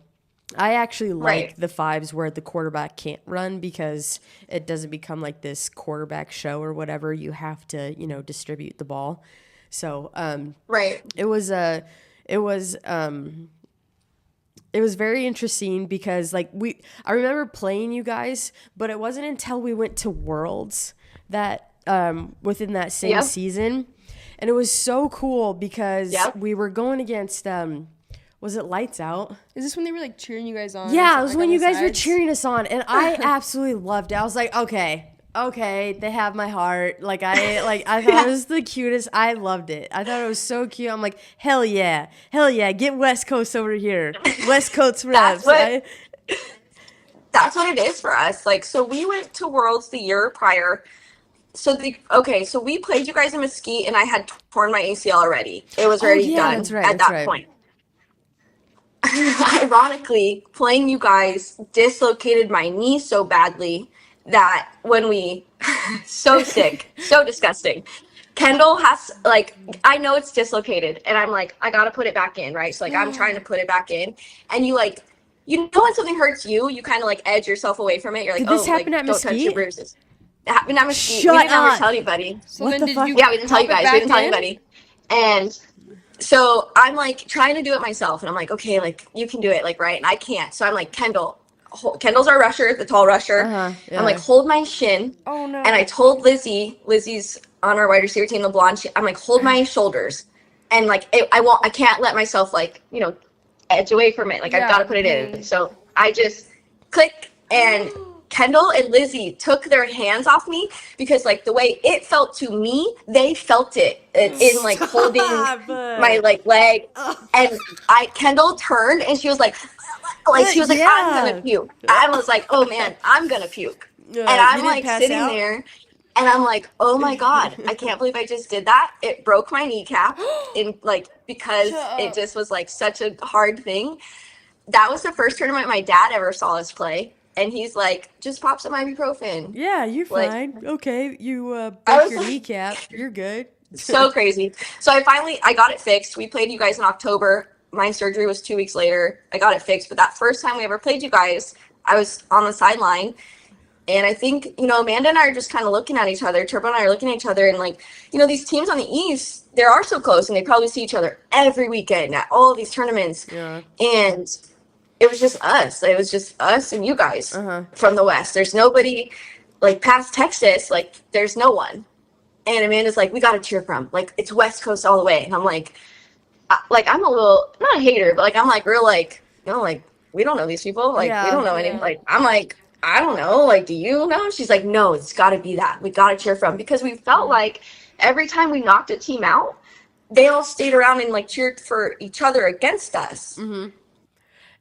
Speaker 1: I actually like
Speaker 5: Right.
Speaker 1: the 5s where the quarterback can't run because it doesn't become like this quarterback show or whatever. You have to, distribute the ball. So
Speaker 5: Right.
Speaker 1: it was very interesting because like I remember playing you guys, but it wasn't until we went to Worlds that within that same
Speaker 5: Yep.
Speaker 1: season, and it was so cool because
Speaker 5: Yep.
Speaker 1: we were going against was it Lights Out?
Speaker 2: Is this when they were like cheering you guys on?
Speaker 1: Yeah, it was
Speaker 2: like,
Speaker 1: when
Speaker 2: on
Speaker 1: you
Speaker 2: the
Speaker 1: guys were
Speaker 2: sides?
Speaker 1: cheering us on, and I absolutely loved it. I was like, okay, they have my heart. Like I thought it was the cutest. I loved it. I thought it was so cute. I'm like, hell yeah, get West Coast over here. West Coast reps.
Speaker 5: That's what it is for us. Like, so we went to Worlds the year prior. So we played you guys in Mesquite, and I had torn my ACL already. It was already done
Speaker 1: that's right,
Speaker 5: at
Speaker 1: that's
Speaker 5: that
Speaker 1: right.
Speaker 5: point. Ironically, playing you guys dislocated my knee so badly that when we so sick, so disgusting. Kendall has I know it's dislocated, and I'm like, I gotta put it back in, right? So I'm trying to put it back in, and you know when something hurts you, you kind of edge yourself away from it. You're like,
Speaker 1: Did this happen at
Speaker 5: don't touch
Speaker 1: Mesquite?
Speaker 5: your bruises. It happened at Mesquite.
Speaker 1: Shut
Speaker 5: We didn't ever
Speaker 1: up.
Speaker 5: tell anybody.
Speaker 2: So
Speaker 1: What
Speaker 2: then
Speaker 1: the
Speaker 2: did
Speaker 1: fuck?
Speaker 2: you
Speaker 5: Yeah, we didn't tell you
Speaker 2: pop it
Speaker 5: guys. We
Speaker 2: back
Speaker 5: didn't tell
Speaker 2: in?
Speaker 5: anybody. And so I'm trying to do it myself, and I'm like, okay, you can do it, right? And I can't. So I'm like, Kendall's our rusher, the tall rusher.
Speaker 1: Yeah.
Speaker 5: I'm like, hold my shin.
Speaker 2: Oh no.
Speaker 5: And I told Lizzie's on our wide receiver team, the blonde. I'm like, hold my shoulders, and I can't let myself edge away from it. I've got to put it in. So I just click, and Kendall and Lizzie took their hands off me because the way it felt to me, they felt it in holding my leg. And Kendall turned, and she was like, I'm gonna puke. I was like, oh man, I'm gonna puke. And I'm sitting there, and I'm like, oh my God, I can't believe I just did that. It broke my kneecap because it just was such a hard thing. That was the first tournament my dad ever saw us play. And he's like, just pop some ibuprofen.
Speaker 1: Yeah, you're fine. Okay, you
Speaker 5: I
Speaker 1: broke
Speaker 5: was
Speaker 1: your kneecap. You're good.
Speaker 5: So crazy. So I got it fixed. We played you guys in October. My surgery was 2 weeks later. I got it fixed. But that first time we ever played you guys, I was on the sideline. And I think, Amanda and I are just kind of looking at each other. Turbo and I are looking at each other. And these teams on the East, they are so close. And they probably see each other every weekend at all of these tournaments.
Speaker 1: Yeah.
Speaker 5: And it was just us. It was just us and you guys from the West. There's nobody past Texas. There's no one. And Amanda's like, we got to cheer from. It's West Coast all the way. And I'm I'm a little, not a hater, but I'm real we don't know these people. We don't know any. I'm I don't know. Do you know? She's like, no, it's got to be that. We got to cheer from. Because we felt every time we knocked a team out, they all stayed around and like cheered for each other against us.
Speaker 1: Mm-hmm.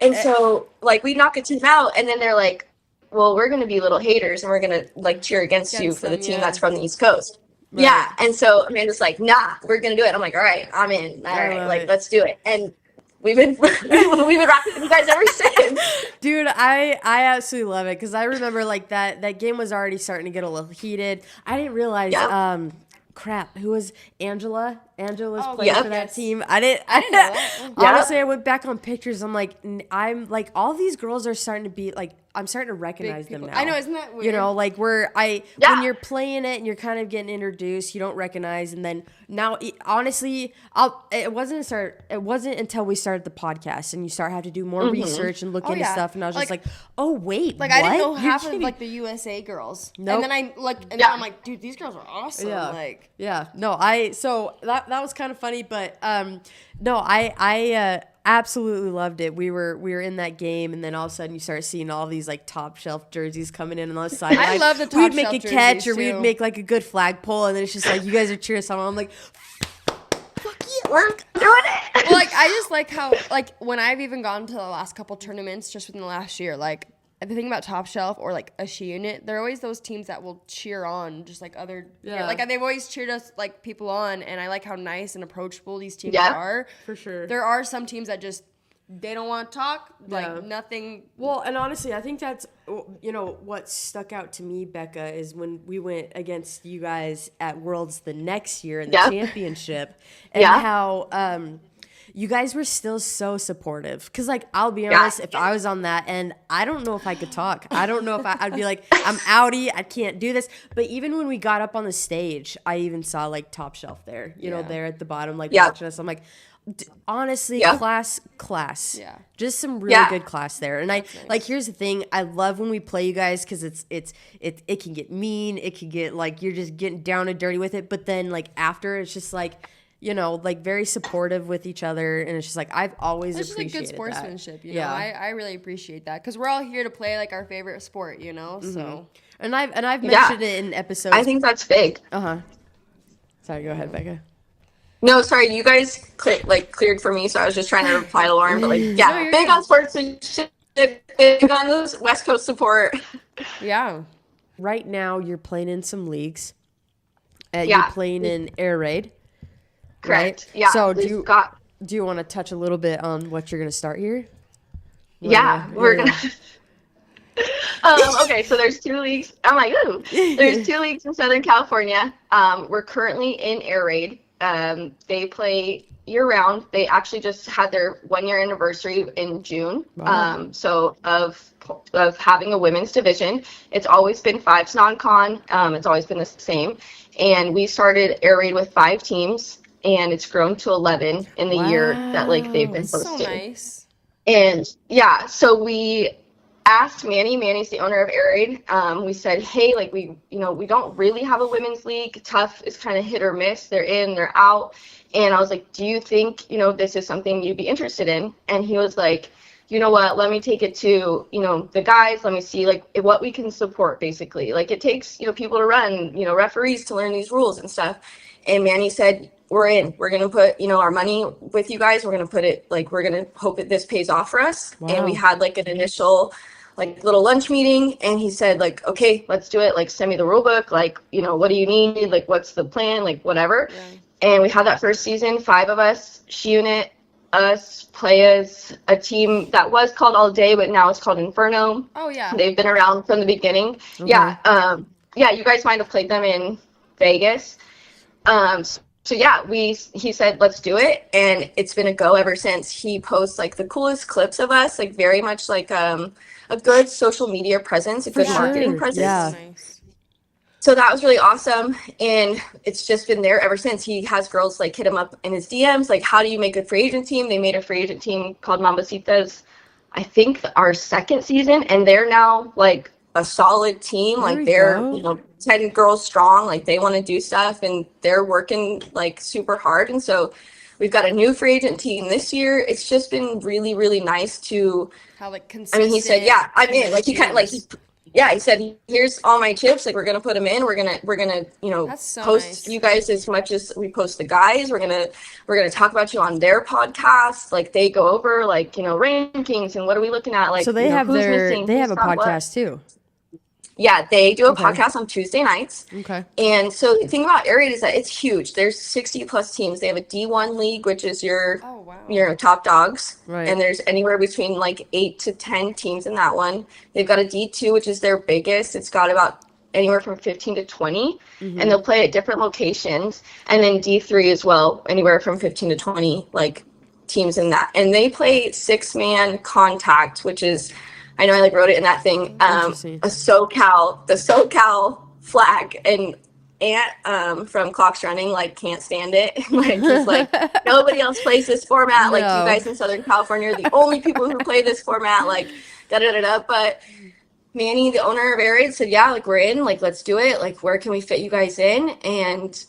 Speaker 5: And so like we knock a team out, and then they're like, well, we're going to be little haters and we're going to like cheer against you for the team that's from the East Coast. Right. Yeah. And so Amanda's like, nah, we're going to do it. I'm like, all right, I'm in. All right, like, let's do it. And we've been rocking with you guys ever since.
Speaker 1: Dude, I absolutely love it because I remember like that game was already starting to get a little heated. I didn't realize who was Angela? Angela's playing for that team. I didn't know that. Honestly, I went back on pictures. I'm like all these girls are starting to be like, I'm starting to recognize them now.
Speaker 2: I know, isn't that weird?
Speaker 1: You know, like when you're playing it and you're kind of getting introduced, you don't recognize, and then now, honestly, it wasn't until we started the podcast and you start having to do more research and look into stuff, and I was just like, oh wait,
Speaker 2: like what? I didn't know half of like the USA girls. Nope. And then then I'm like, dude, these girls are awesome.
Speaker 1: So that was kind of funny, but I absolutely loved it. We were in that game, and then all of a sudden you start seeing all these like top shelf jerseys coming in on the sideline.
Speaker 2: I love the top shelf jerseys.
Speaker 1: We'd make a catch, or we'd make like a good flagpole, and then it's just like you guys are cheering someone. I'm like, fuck yeah,
Speaker 5: we're doing it.
Speaker 2: Well, like I just like how like when I've even gone to the last couple tournaments just within the last year, like the thing about Top Shelf or like a She Unit, they're always those teams that will cheer on just like other like they've always cheered us like people on, and I like how nice and approachable these teams are.
Speaker 1: For sure.
Speaker 2: There are some teams that just they don't want to talk, like nothing.
Speaker 1: Well, and honestly, I think that's what stuck out to me, Becca, is when we went against you guys at Worlds the next year in the championship, and how you guys were still so supportive. Because, like, I'll be honest, if I was on that end, I don't know if I could talk. I don't know if I'd be like, I'm outie, I can't do this. But even when we got up on the stage, I even saw, like, Top Shelf there, there at the bottom, like, watching us. I'm like, honestly, class. Yeah. Just some really good class there. And like, here's the thing. I love when we play you guys because it can get mean. It can get, like, you're just getting down and dirty with it. But then, like, after, it's just, like, like very supportive with each other, and it's just like I've always appreciated
Speaker 2: that. It's just like good sportsmanship, you know. I really appreciate that because we're all here to play like our favorite sport, you know. Mm-hmm. So
Speaker 1: and I've mentioned it in episodes.
Speaker 5: I think that's big.
Speaker 1: Sorry, go ahead, Becca.
Speaker 5: No, sorry, you guys cleared for me, so I was just trying to reply to Lauren. But big on sportsmanship, big on those West Coast support.
Speaker 2: Yeah.
Speaker 1: Right now, you're playing in some leagues. You're playing in Air Raid.
Speaker 5: Correct.
Speaker 1: Right?
Speaker 5: Yeah.
Speaker 1: So do you want to touch a little bit on what you're going to start here?
Speaker 5: We're going to. Okay, so there's 2 leagues. I'm like, ooh. There's 2 leagues in Southern California. We're currently in Air Raid. They play year-round. They actually just had their 1-year anniversary in June. Wow. So of having a women's division. It's always been 5s non-con. It's always been the same. And we started Air Raid with 5 teams. And it's grown to 11 in the year that like they've been hosted.
Speaker 2: So nice.
Speaker 5: And so we asked Manny. Manny's the owner of Air Raid. We said, hey, like we don't really have a women's league. Tough is kind of hit or miss. They're in, they're out. And I was like, do you think this is something you'd be interested in? And he was like, you know what? Let me take it to the guys. Let me see like what we can support. Basically, like it takes people to run, referees to learn these rules and stuff. And Manny said, we're in. We're going to put, our money with you guys. We're going to put it, like, we're going to hope that this pays off for us. Wow. And we had, like, an initial, like, little lunch meeting. And he said, like, okay, let's do it. Like, send me the rule book. Like, what do you need? Like, what's the plan? Like, whatever. Yeah. And we had that first season, 5 of us, She Unit, us, players, a team that was called All Day, but now it's called Inferno.
Speaker 2: Oh, yeah.
Speaker 5: They've been around from the beginning. Okay. Yeah. You guys might have played them in Vegas. So he said, let's do it. And it's been a go ever since. He posts like the coolest clips of us, like very much like a good social media presence, a good marketing presence.
Speaker 1: Yeah.
Speaker 2: Nice.
Speaker 5: So that was really awesome. And it's just been there ever since. He has girls like hit him up in his DMs. Like, how do you make a free agent team? They made a free agent team called Mambasitas, I think our 2nd season. And they're now like a solid team. Like they're 10 girls strong. Like they want to do stuff and they're working like super hard. And so we've got a new free agent team this year. It's just been really, really nice to
Speaker 2: how like consistent.
Speaker 5: I mean, he said, yeah, I'm in. Like he kind of like yeah, he said, here's all my chips. Like, we're going to put them in. We're going to, you know,
Speaker 2: That's so
Speaker 5: post
Speaker 2: nice.
Speaker 5: you guys as much as we post the guys. We're going to talk about you on their podcast. Like, they go over, like, you know, rankings and what are we looking at? Like,
Speaker 1: So they
Speaker 5: you know,
Speaker 1: have
Speaker 5: who's missing,
Speaker 1: they have
Speaker 5: who's
Speaker 1: a
Speaker 5: not what.
Speaker 1: podcast too.
Speaker 5: Yeah, they do a
Speaker 1: Okay.
Speaker 5: podcast on Tuesday nights.
Speaker 1: Okay.
Speaker 5: And so the thing about Air Raid is that it's huge. There's 60 plus teams. They have a D1 league, which is your top dogs.
Speaker 1: Right.
Speaker 5: And there's anywhere between like 8 to 10 teams in that one. They've got a D2, which is their biggest. It's got about anywhere from 15 to 20. And they'll play at different locations. And then D3 as well, anywhere from 15 to 20 like teams in that. And they play 6-man contact, which is, I know I like wrote it in that thing, the SoCal flag, and Ant from Clocks Running like can't stand it. Like he's like, nobody else plays this format. Like you guys in Southern California are the only people who play this format. Like da da da da. But Manny, the owner of Air Raid, said, yeah, like we're in. Like let's do it. Like where can we fit you guys in? And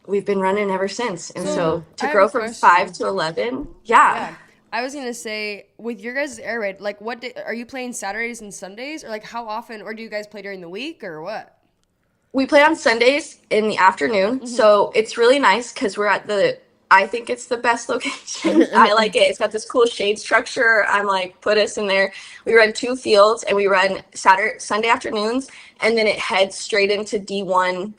Speaker 5: we've been running ever since. And so to grow from 5 to 11, yeah.
Speaker 2: I was gonna say, with your guys' Air Raid, like, what day, are you playing Saturdays and Sundays, or like how often, or do you guys play during the week, or what?
Speaker 5: We play on Sundays in the afternoon, so it's really nice because we're at I think it's the best location. I like it. It's got this cool shade structure. I'm like, put us in there. We run 2 fields, and we run Sunday afternoons, and then it heads straight into D1,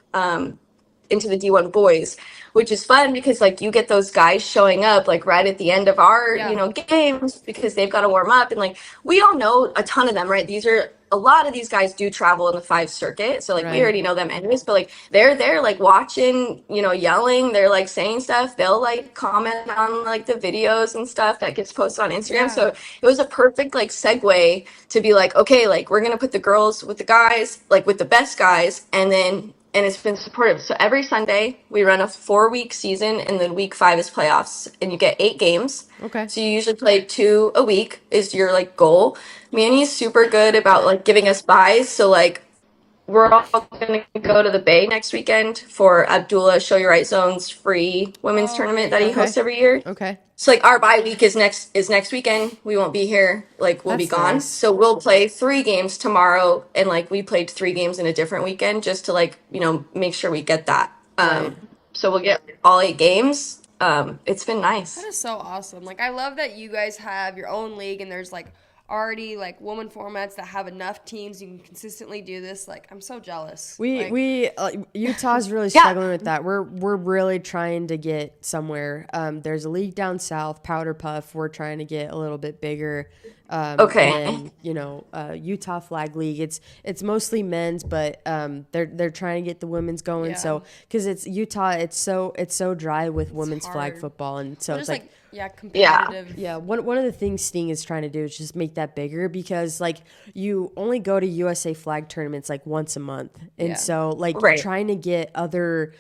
Speaker 5: into the D1 boys, which is fun because like you get those guys showing up like right at the end of our you know games because they've got to warm up, and like we all know a ton of them, right? A lot of these guys do travel in the 5 circuit, so like we already know them anyways, but like they're there like watching, you know, yelling, they're like saying stuff, they'll like comment on like the videos and stuff that gets posted on Instagram. So it was a perfect like segue to be like, okay, like we're gonna put the girls with the guys, like with the best guys, and it's been supportive. So every Sunday we run a 4-week season, and then week 5 is playoffs, and you get 8 games.
Speaker 1: Okay.
Speaker 5: So you usually play 2 a week is your like goal. Manny's super good about like giving us buys. So like we're all going to go to the Bay next weekend for Abdullah Show Your Right Zone's free women's tournament that he hosts every year.
Speaker 1: Okay.
Speaker 5: So like our bye week is next weekend. We won't be here. Like we'll be gone.
Speaker 1: Nice.
Speaker 5: So we'll play 3 games tomorrow, and like we played 3 games in a different weekend just to like, you know, make sure we get that. So we'll get all 8 games. It's been nice.
Speaker 2: That is so awesome. Like I love that you guys have your own league, and there's like already like woman formats that have enough teams you can consistently do this. Like I'm so jealous.
Speaker 1: We Utah's really struggling with that. We're really trying to get somewhere. There's a league down south, Powder Puff. We're trying to get a little bit bigger. And, you know, Utah Flag League. It's mostly men's, but they're trying to get the women's going. So because it's Utah, it's so dry with women's flag football, and so it's like
Speaker 2: competitive.
Speaker 1: Yeah, one of the things Sting is trying to do is just make that bigger, because like you only go to USA flag tournaments like once a month, and so like trying to get other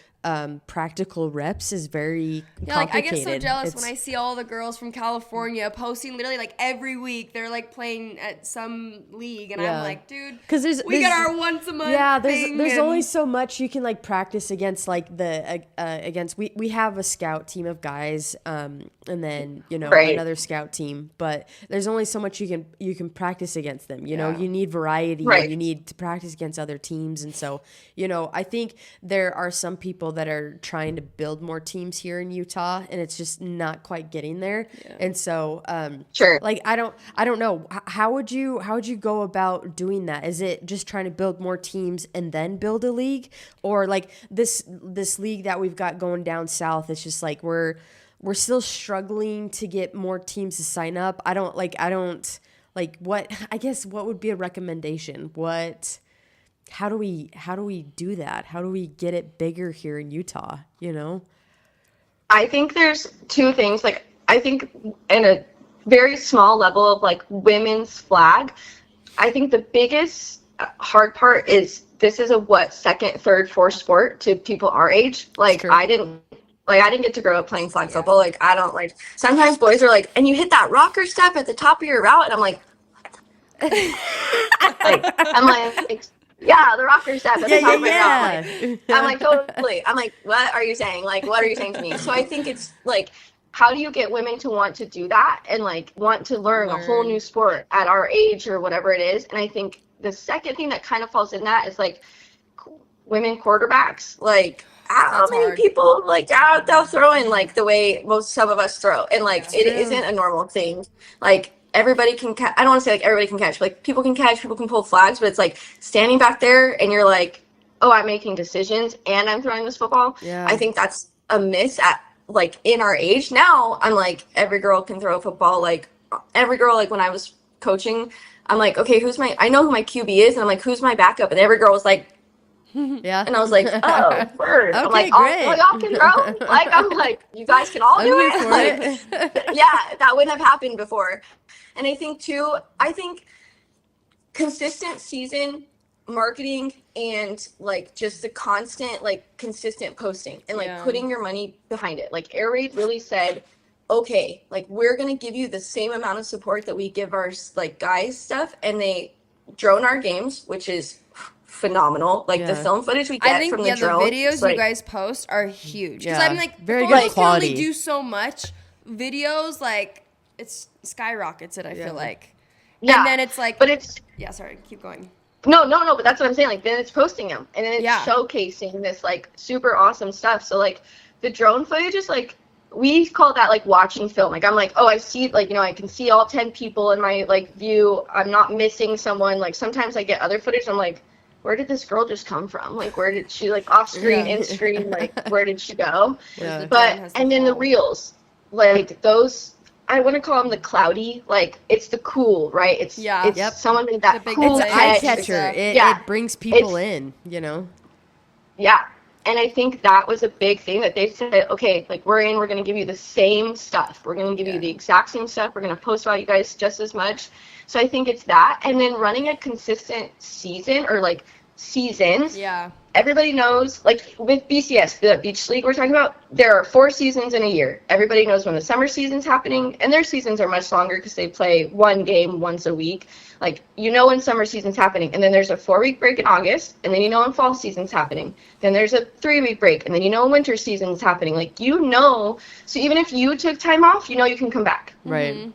Speaker 1: practical reps is very complicated.
Speaker 2: Like I get so jealous when I see all the girls from California posting literally like every week they're like playing at some league, and I'm like, dude, because we got our once a month.
Speaker 1: Yeah, there's only so much you can like practice against like the against we have a scout team of guys, and then you know another scout team, but there's only so much you can practice against them. You know, you need variety, and you need to practice against other teams, and so you know I think there are some people that are trying to build more teams here in Utah, and it's just not quite getting there. And so like I don't know, how would you go about doing that? Is it just trying to build more teams and then build a league, or like this league that we've got going down south, it's just like we're still struggling to get more teams to sign up? What would be a recommendation? How do we do that? How do we get it bigger here in Utah, you know?
Speaker 5: I think there's 2 things. Like, I think in a very small level of like women's flag, I think the biggest hard part is this is a 2nd, 3rd, 4th sport to people our age. Like I didn't get to grow up playing flag football. Like I don't like, sometimes boys are like, and you hit that rocker step at the top of your route, and I'm like, yeah, the rocker step at the top of my route. I'm like, totally. I'm like, what are you saying? Like, what are you saying to me? So I think it's like, how do you get women to want to do that and like want to learn a whole new sport at our age or whatever it is? And I think the second thing that kind of falls in that is like women quarterbacks. Like, how
Speaker 2: That's
Speaker 5: many
Speaker 2: hard.
Speaker 5: people like out there throwing like the way some of us throw, and like it isn't a normal thing. Like everybody can I don't want to say like everybody can catch, like people can catch, people can pull flags, but it's like standing back there and you're like, oh, I'm making decisions and I'm throwing this football.
Speaker 1: Yeah.
Speaker 5: I think that's a miss at like in our age. Now I'm like, every girl can throw a football. Like every girl, like when I was coaching, I'm like, okay, I know who my QB is, and I'm like, who's my backup? And every girl was like,
Speaker 1: Yeah.
Speaker 5: and I was like, oh, word. I'm
Speaker 1: Okay,
Speaker 5: like,
Speaker 1: great.
Speaker 5: y'all can throw? Like, I'm like, you guys can all
Speaker 1: I'm
Speaker 5: do
Speaker 1: here
Speaker 5: it?
Speaker 1: for
Speaker 5: Like,
Speaker 1: it.
Speaker 5: yeah, that wouldn't have happened before. And I think, too, consistent season marketing and, like, just the constant, like, consistent posting and, like, putting your money behind it. Like, Air Raid really said, okay, like, we're going to give you the same amount of support that we give our, like, guys stuff. And they drone our games, which is phenomenal. Like the film footage we get from the drone.
Speaker 2: The videos you guys post are huge. Because I'm like,
Speaker 1: very
Speaker 2: good
Speaker 1: good quality.
Speaker 2: Can only do so much. Videos, like, it's skyrockets it, I feel like.
Speaker 5: Yeah.
Speaker 2: And then it's like,
Speaker 5: but it's,
Speaker 2: yeah, sorry, keep going.
Speaker 5: No, but that's what I'm saying. Like, then it's posting them, and then it's showcasing this, like, super awesome stuff. So, like, the drone footage is, like, we call that, like, watching film. Like, I'm like, oh, I see, like, you know, I can see all 10 people in my, like, view. I'm not missing someone. Like, sometimes I get other footage, I'm like, where did this girl just come from? Like, where did she, like, off screen, in screen, like, where did she go?
Speaker 1: Yeah.
Speaker 5: But, and then the reels, like, those, I want to call them the cloudy, like, it's the cool, right? It's someone with that cool
Speaker 1: it's eye catcher. It brings people in, you know?
Speaker 5: Yeah. And I think that was a big thing that they said, okay, like, we're going to give you the same stuff. We're going to give you the exact same stuff. We're going to post about you guys just as much. So I think it's that. And then running a consistent season or, like, seasons.
Speaker 2: Yeah.
Speaker 5: Everybody knows, like, with BCS, the beach league we're talking about, there are 4 seasons in a year. Everybody knows when the summer season's happening, and their seasons are much longer because they play one game once a week. Like, you know when summer season's happening, and then there's a 4-week break in August, and then you know when fall season's happening. Then there's a 3-week break, and then you know when winter season's happening. Like, you know, so even if you took time off, you know you can come back.
Speaker 1: Right.
Speaker 2: Mm-hmm.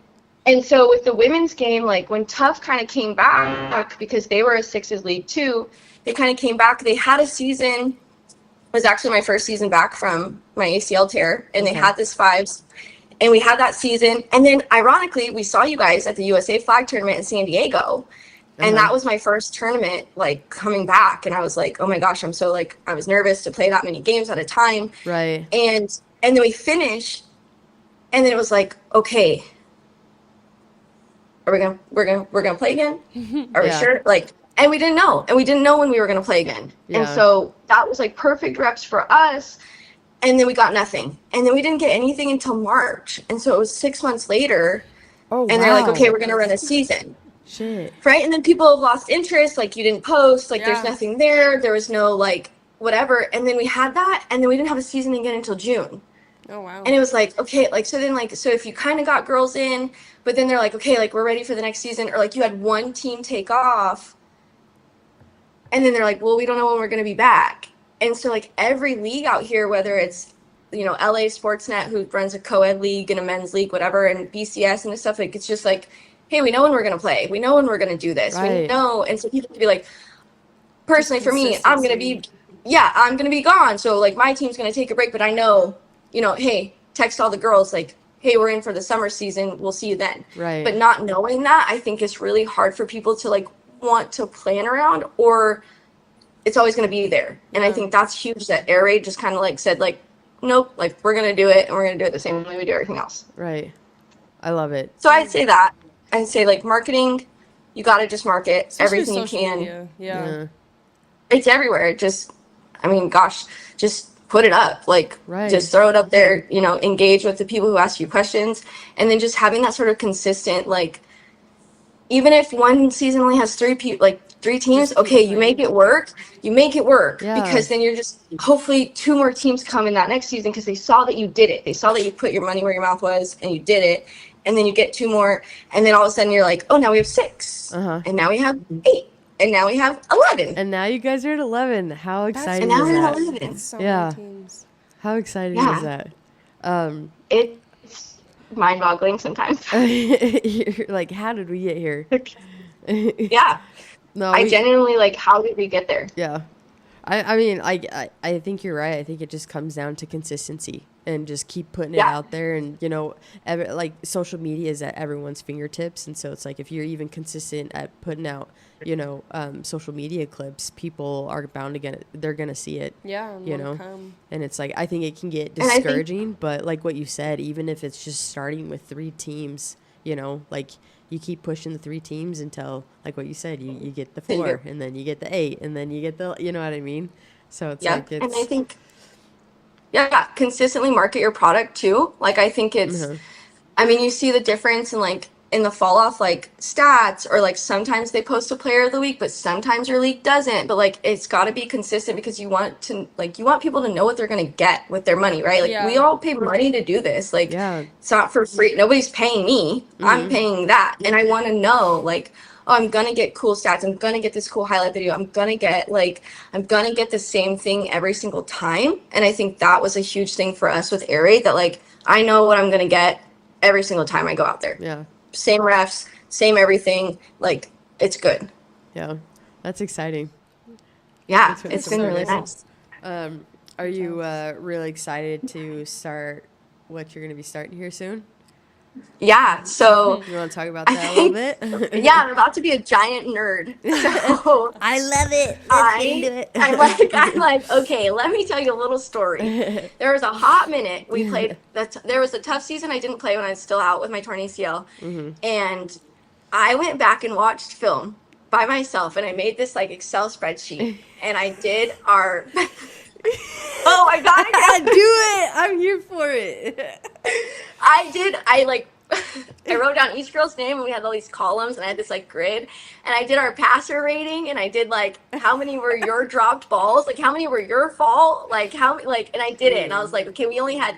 Speaker 5: And so with the women's game, like, when Tough kind of came back, because they were a sixes league too, they kind of came back. They had a season, it was actually my first season back from my ACL tear, and they had this 5s, and we had that season. And then, ironically, we saw you guys at the USA Flag Tournament in San Diego, and that was my first tournament, like, coming back, and I was like, oh my gosh, I'm so, like, I was nervous to play that many games at a time.
Speaker 1: Right.
Speaker 5: And then we finished, and then it was like, okay, we're gonna play again? Are we sure? Like, and we didn't know. And we didn't know when we were gonna play again.
Speaker 1: Yeah.
Speaker 5: And so that was like perfect reps for us. And then we got nothing. And then we didn't get anything until March. And so it was 6 months later.
Speaker 1: Oh,
Speaker 5: and they're like, okay, we're gonna run a season.
Speaker 1: Shit.
Speaker 5: Right? And then people have lost interest, like, you didn't post, like, there's nothing there, there was no, like, whatever. And then we had that, and then we didn't have a season again until June.
Speaker 2: Oh, wow.
Speaker 5: And it was like, okay, like, so then, like, so if you kind of got girls in, but then they're like, okay, like, we're ready for the next season, or, like, you had one team take off, and then they're like, well, we don't know when we're going to be back. And so, like, every league out here, whether it's, you know, LA Sportsnet, who runs a co-ed league and a men's league, whatever, and BCS and stuff, like, it's just like, hey, we know when we're going to play. We know when we're going to do this.
Speaker 1: Right.
Speaker 5: We know. And so people can be like, personally, for me, I'm going to be gone. So, like, my team's going to take a break, but I know, you know, hey, text all the girls, like, hey, we're in for the summer season. We'll see you then.
Speaker 1: Right.
Speaker 5: But not knowing that, I think it's really hard for people to, like, want to plan around, or it's always going to be there. And I think that's huge that Air Raid just kind of, like, said, like, nope, like, we're going to do it, and we're going to do it the same way we do everything else.
Speaker 1: Right. I love it.
Speaker 5: So I'd say that. I'd say, like, marketing, you got to just market
Speaker 2: Especially
Speaker 5: everything you can.
Speaker 2: Media. Yeah.
Speaker 5: It's everywhere. Just, I mean, gosh, just put it up. Like,
Speaker 1: Right.
Speaker 5: just throw it up there, you know, engage with the people who ask you questions. And then just having that sort of consistent, like, even if one season only has 3 teams, okay, you make it work.
Speaker 1: Yeah.
Speaker 5: Because then you're just, hopefully 2 more teams come in that next season because they saw that you did it. They saw that you put your money where your mouth was and you did it. And then you get 2 more. And then all of a sudden you're like, oh, now we have 6. And now we have 8. And now we have 11.
Speaker 1: And now you guys are at 11. How exciting
Speaker 5: and now
Speaker 1: is
Speaker 5: we're
Speaker 1: that?
Speaker 5: at 11.
Speaker 2: So
Speaker 1: Yeah.
Speaker 2: many teams.
Speaker 1: How exciting
Speaker 5: Yeah.
Speaker 1: is that?
Speaker 5: It's mind-boggling sometimes.
Speaker 1: You're like, how did we get here?
Speaker 5: Yeah.
Speaker 1: No,
Speaker 5: I genuinely like, how did we get there?
Speaker 1: Yeah. I mean, I think you're right. I think it just comes down to consistency and just keep putting it out there. And, you know, like social media is at everyone's fingertips. And so it's like if you're even consistent at putting out, you know, social media clips, people are bound to get it. They're going to see it.
Speaker 2: Yeah.
Speaker 1: You know, and it's like I think it can get discouraging. But like what you said, even if it's just starting with 3 teams, you know, like you keep pushing the 3 teams until, like what you said, you get the 4 and then you get the 8 and then you get the, you know what I mean? So it's like, it's,
Speaker 5: and I think, consistently market your product too. Like, I think it's, I mean, you see the difference in like, in the fall off, like stats, or like sometimes they post a player of the week, but sometimes your league doesn't. But like, it's got to be consistent because you want to, like, you want people to know what they're going to get with their money, right? Like, we all pay money to do this. Like, it's not for free. Nobody's paying me. I'm paying that. And I want to know, like, oh, I'm going to get cool stats. I'm going to get this cool highlight video. I'm going to get the same thing every single time. And I think that was a huge thing for us with Air Raid, that like, I know what I'm going to get every single time I go out there.
Speaker 1: Yeah.
Speaker 5: Same refs, same everything. Like, it's good.
Speaker 1: Yeah. That's exciting.
Speaker 5: Yeah, it's been really nice.
Speaker 1: Are you really excited to start what you're going to be starting here soon?
Speaker 5: Yeah, so
Speaker 1: you want to talk about that a little bit?
Speaker 5: Yeah, I'm about to be a giant nerd. So
Speaker 1: I love it. Let's get into it.
Speaker 5: I'm like, okay, let me tell you a little story. There was a hot minute we played. There was a tough season I didn't play when I was still out with my torn ACL, and I went back and watched film by myself, and I made this like Excel spreadsheet, and I did our. Oh, I got it.
Speaker 1: Do it. I'm here for it.
Speaker 5: I wrote down each girl's name, and we had all these columns, and I had this like grid, and I did our passer rating, and I did like how many were your dropped balls, like how many were your fault, like how, like, and I did it, and I was like, okay, we only had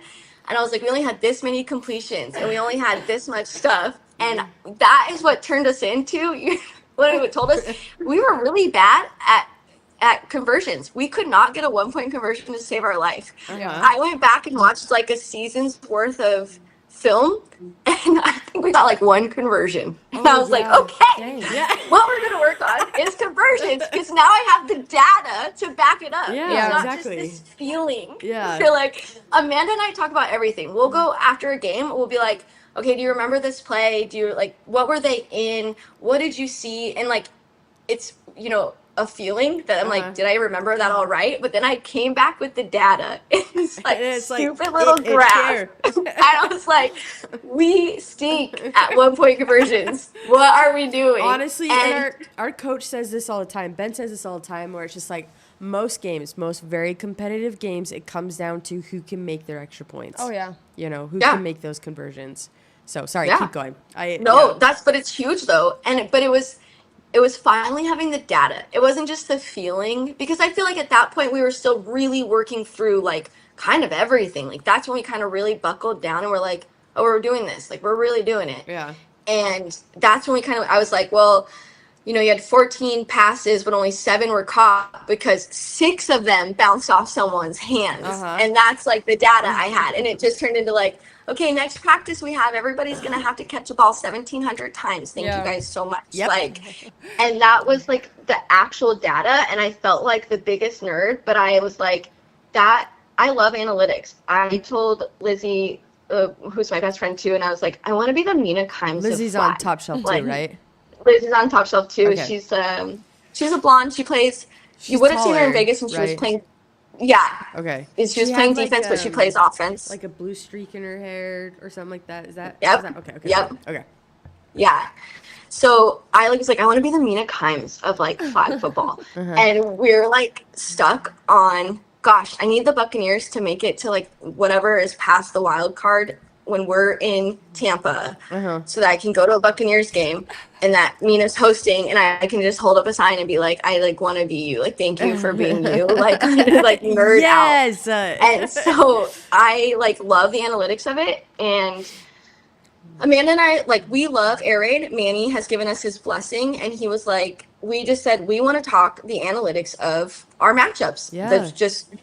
Speaker 5: this many completions, and we only had this much stuff, and that is what turned us into what it told us. We were really bad at conversions. We could not get a 1-point conversion to save our life. I went back and watched like a season's worth of film, and I think we got like 1 conversion. And I was like, okay, what we're gonna work on is conversions, because now I have the data to back it up.
Speaker 1: Yeah,
Speaker 5: it's not
Speaker 1: exactly.
Speaker 5: just this feeling.
Speaker 1: Yeah.
Speaker 5: So like Amanda and I talk about everything. We'll go after a game, we'll be like, okay, do you remember this play? Do you like, what were they in? What did you see? And like, it's, you know, a feeling that I'm like, did I remember that all right? But then I came back with the data. It's like stupid little graph. And I was like, we stink at 1-point conversions. What are we doing?
Speaker 1: Honestly, and our coach says this all the time. Ben says this all the time, where it's just like most very competitive games, it comes down to who can make their extra points.
Speaker 2: Oh, yeah.
Speaker 1: You know, who can make those conversions. So, sorry, keep going.
Speaker 5: But it's huge though. But it was finally having the data. It wasn't just the feeling, because I feel like at that point we were still really working through like kind of everything. Like that's when we kind of really buckled down and we're like, oh, we're doing this. Like we're really doing it.
Speaker 1: Yeah. And
Speaker 5: that's when I was like, well, you know, you had 14 passes, but only 7 were caught because 6 of them bounced off someone's hands. And that's like the data I had. And it just turned into like, okay, next practice we have, everybody's going to have to catch a ball 1,700 times. Thank you guys so much. Like, and that was like the actual data. And I felt like the biggest nerd, but I was like, I love analytics. I told Lizzie, who's my best friend too, and I was like, I want to be the Mina Kimes.
Speaker 1: Lizzie's on Top Shelf too, right?
Speaker 5: Lizzie's on Top Shelf too. Okay. She's a blonde. She plays. You would have seen her in Vegas when she was playing. Yeah.
Speaker 1: Okay.
Speaker 5: She was playing defense, but she plays offense.
Speaker 1: Like a blue streak in her hair or something like that. Is that?
Speaker 5: Yep.
Speaker 1: Is that, okay.
Speaker 5: Yep.
Speaker 1: Okay.
Speaker 5: Yeah. So I was like, I want to be the Mina Kimes of like flag football, and we're like stuck on. Gosh, I need the Buccaneers to make it to like whatever is past the wild card when we're in Tampa, so that I can go to a Buccaneers game and that Mina's hosting, and I can just hold up a sign and be like, I like want to be you, like thank you for being you, like like nerd out. And so I like love the analytics of it, and Amanda and I, like, we love Air Raid. Manny has given us his blessing, and he was like, we just said we want to talk the analytics of our matchups.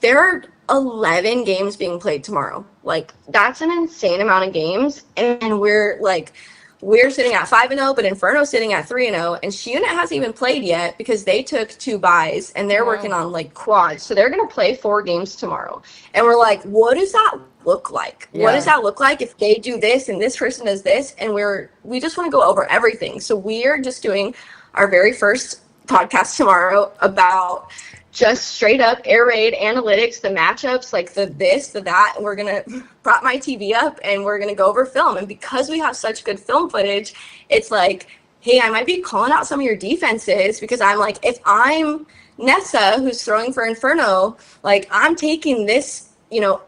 Speaker 5: There are 11 games being played tomorrow. Like, that's an insane amount of games, and we're like, we're sitting at 5-0, but Inferno's sitting at 3-0, and She Unit hasn't even played yet because they took 2 byes and they're working on like quads. So they're gonna play 4 games tomorrow. And we're like, what does that look like? Yeah. What does that look like if they do this and this person does this? And we just want to go over everything. So we are just doing our very first podcast tomorrow about just straight up air raid analytics, the matchups, like the this, the that. And we're gonna prop my TV up and we're gonna go over film. And because we have such good film footage, it's like, hey, I might be calling out some of your defenses because I'm like, if I'm Nessa who's throwing for Inferno, like I'm taking this,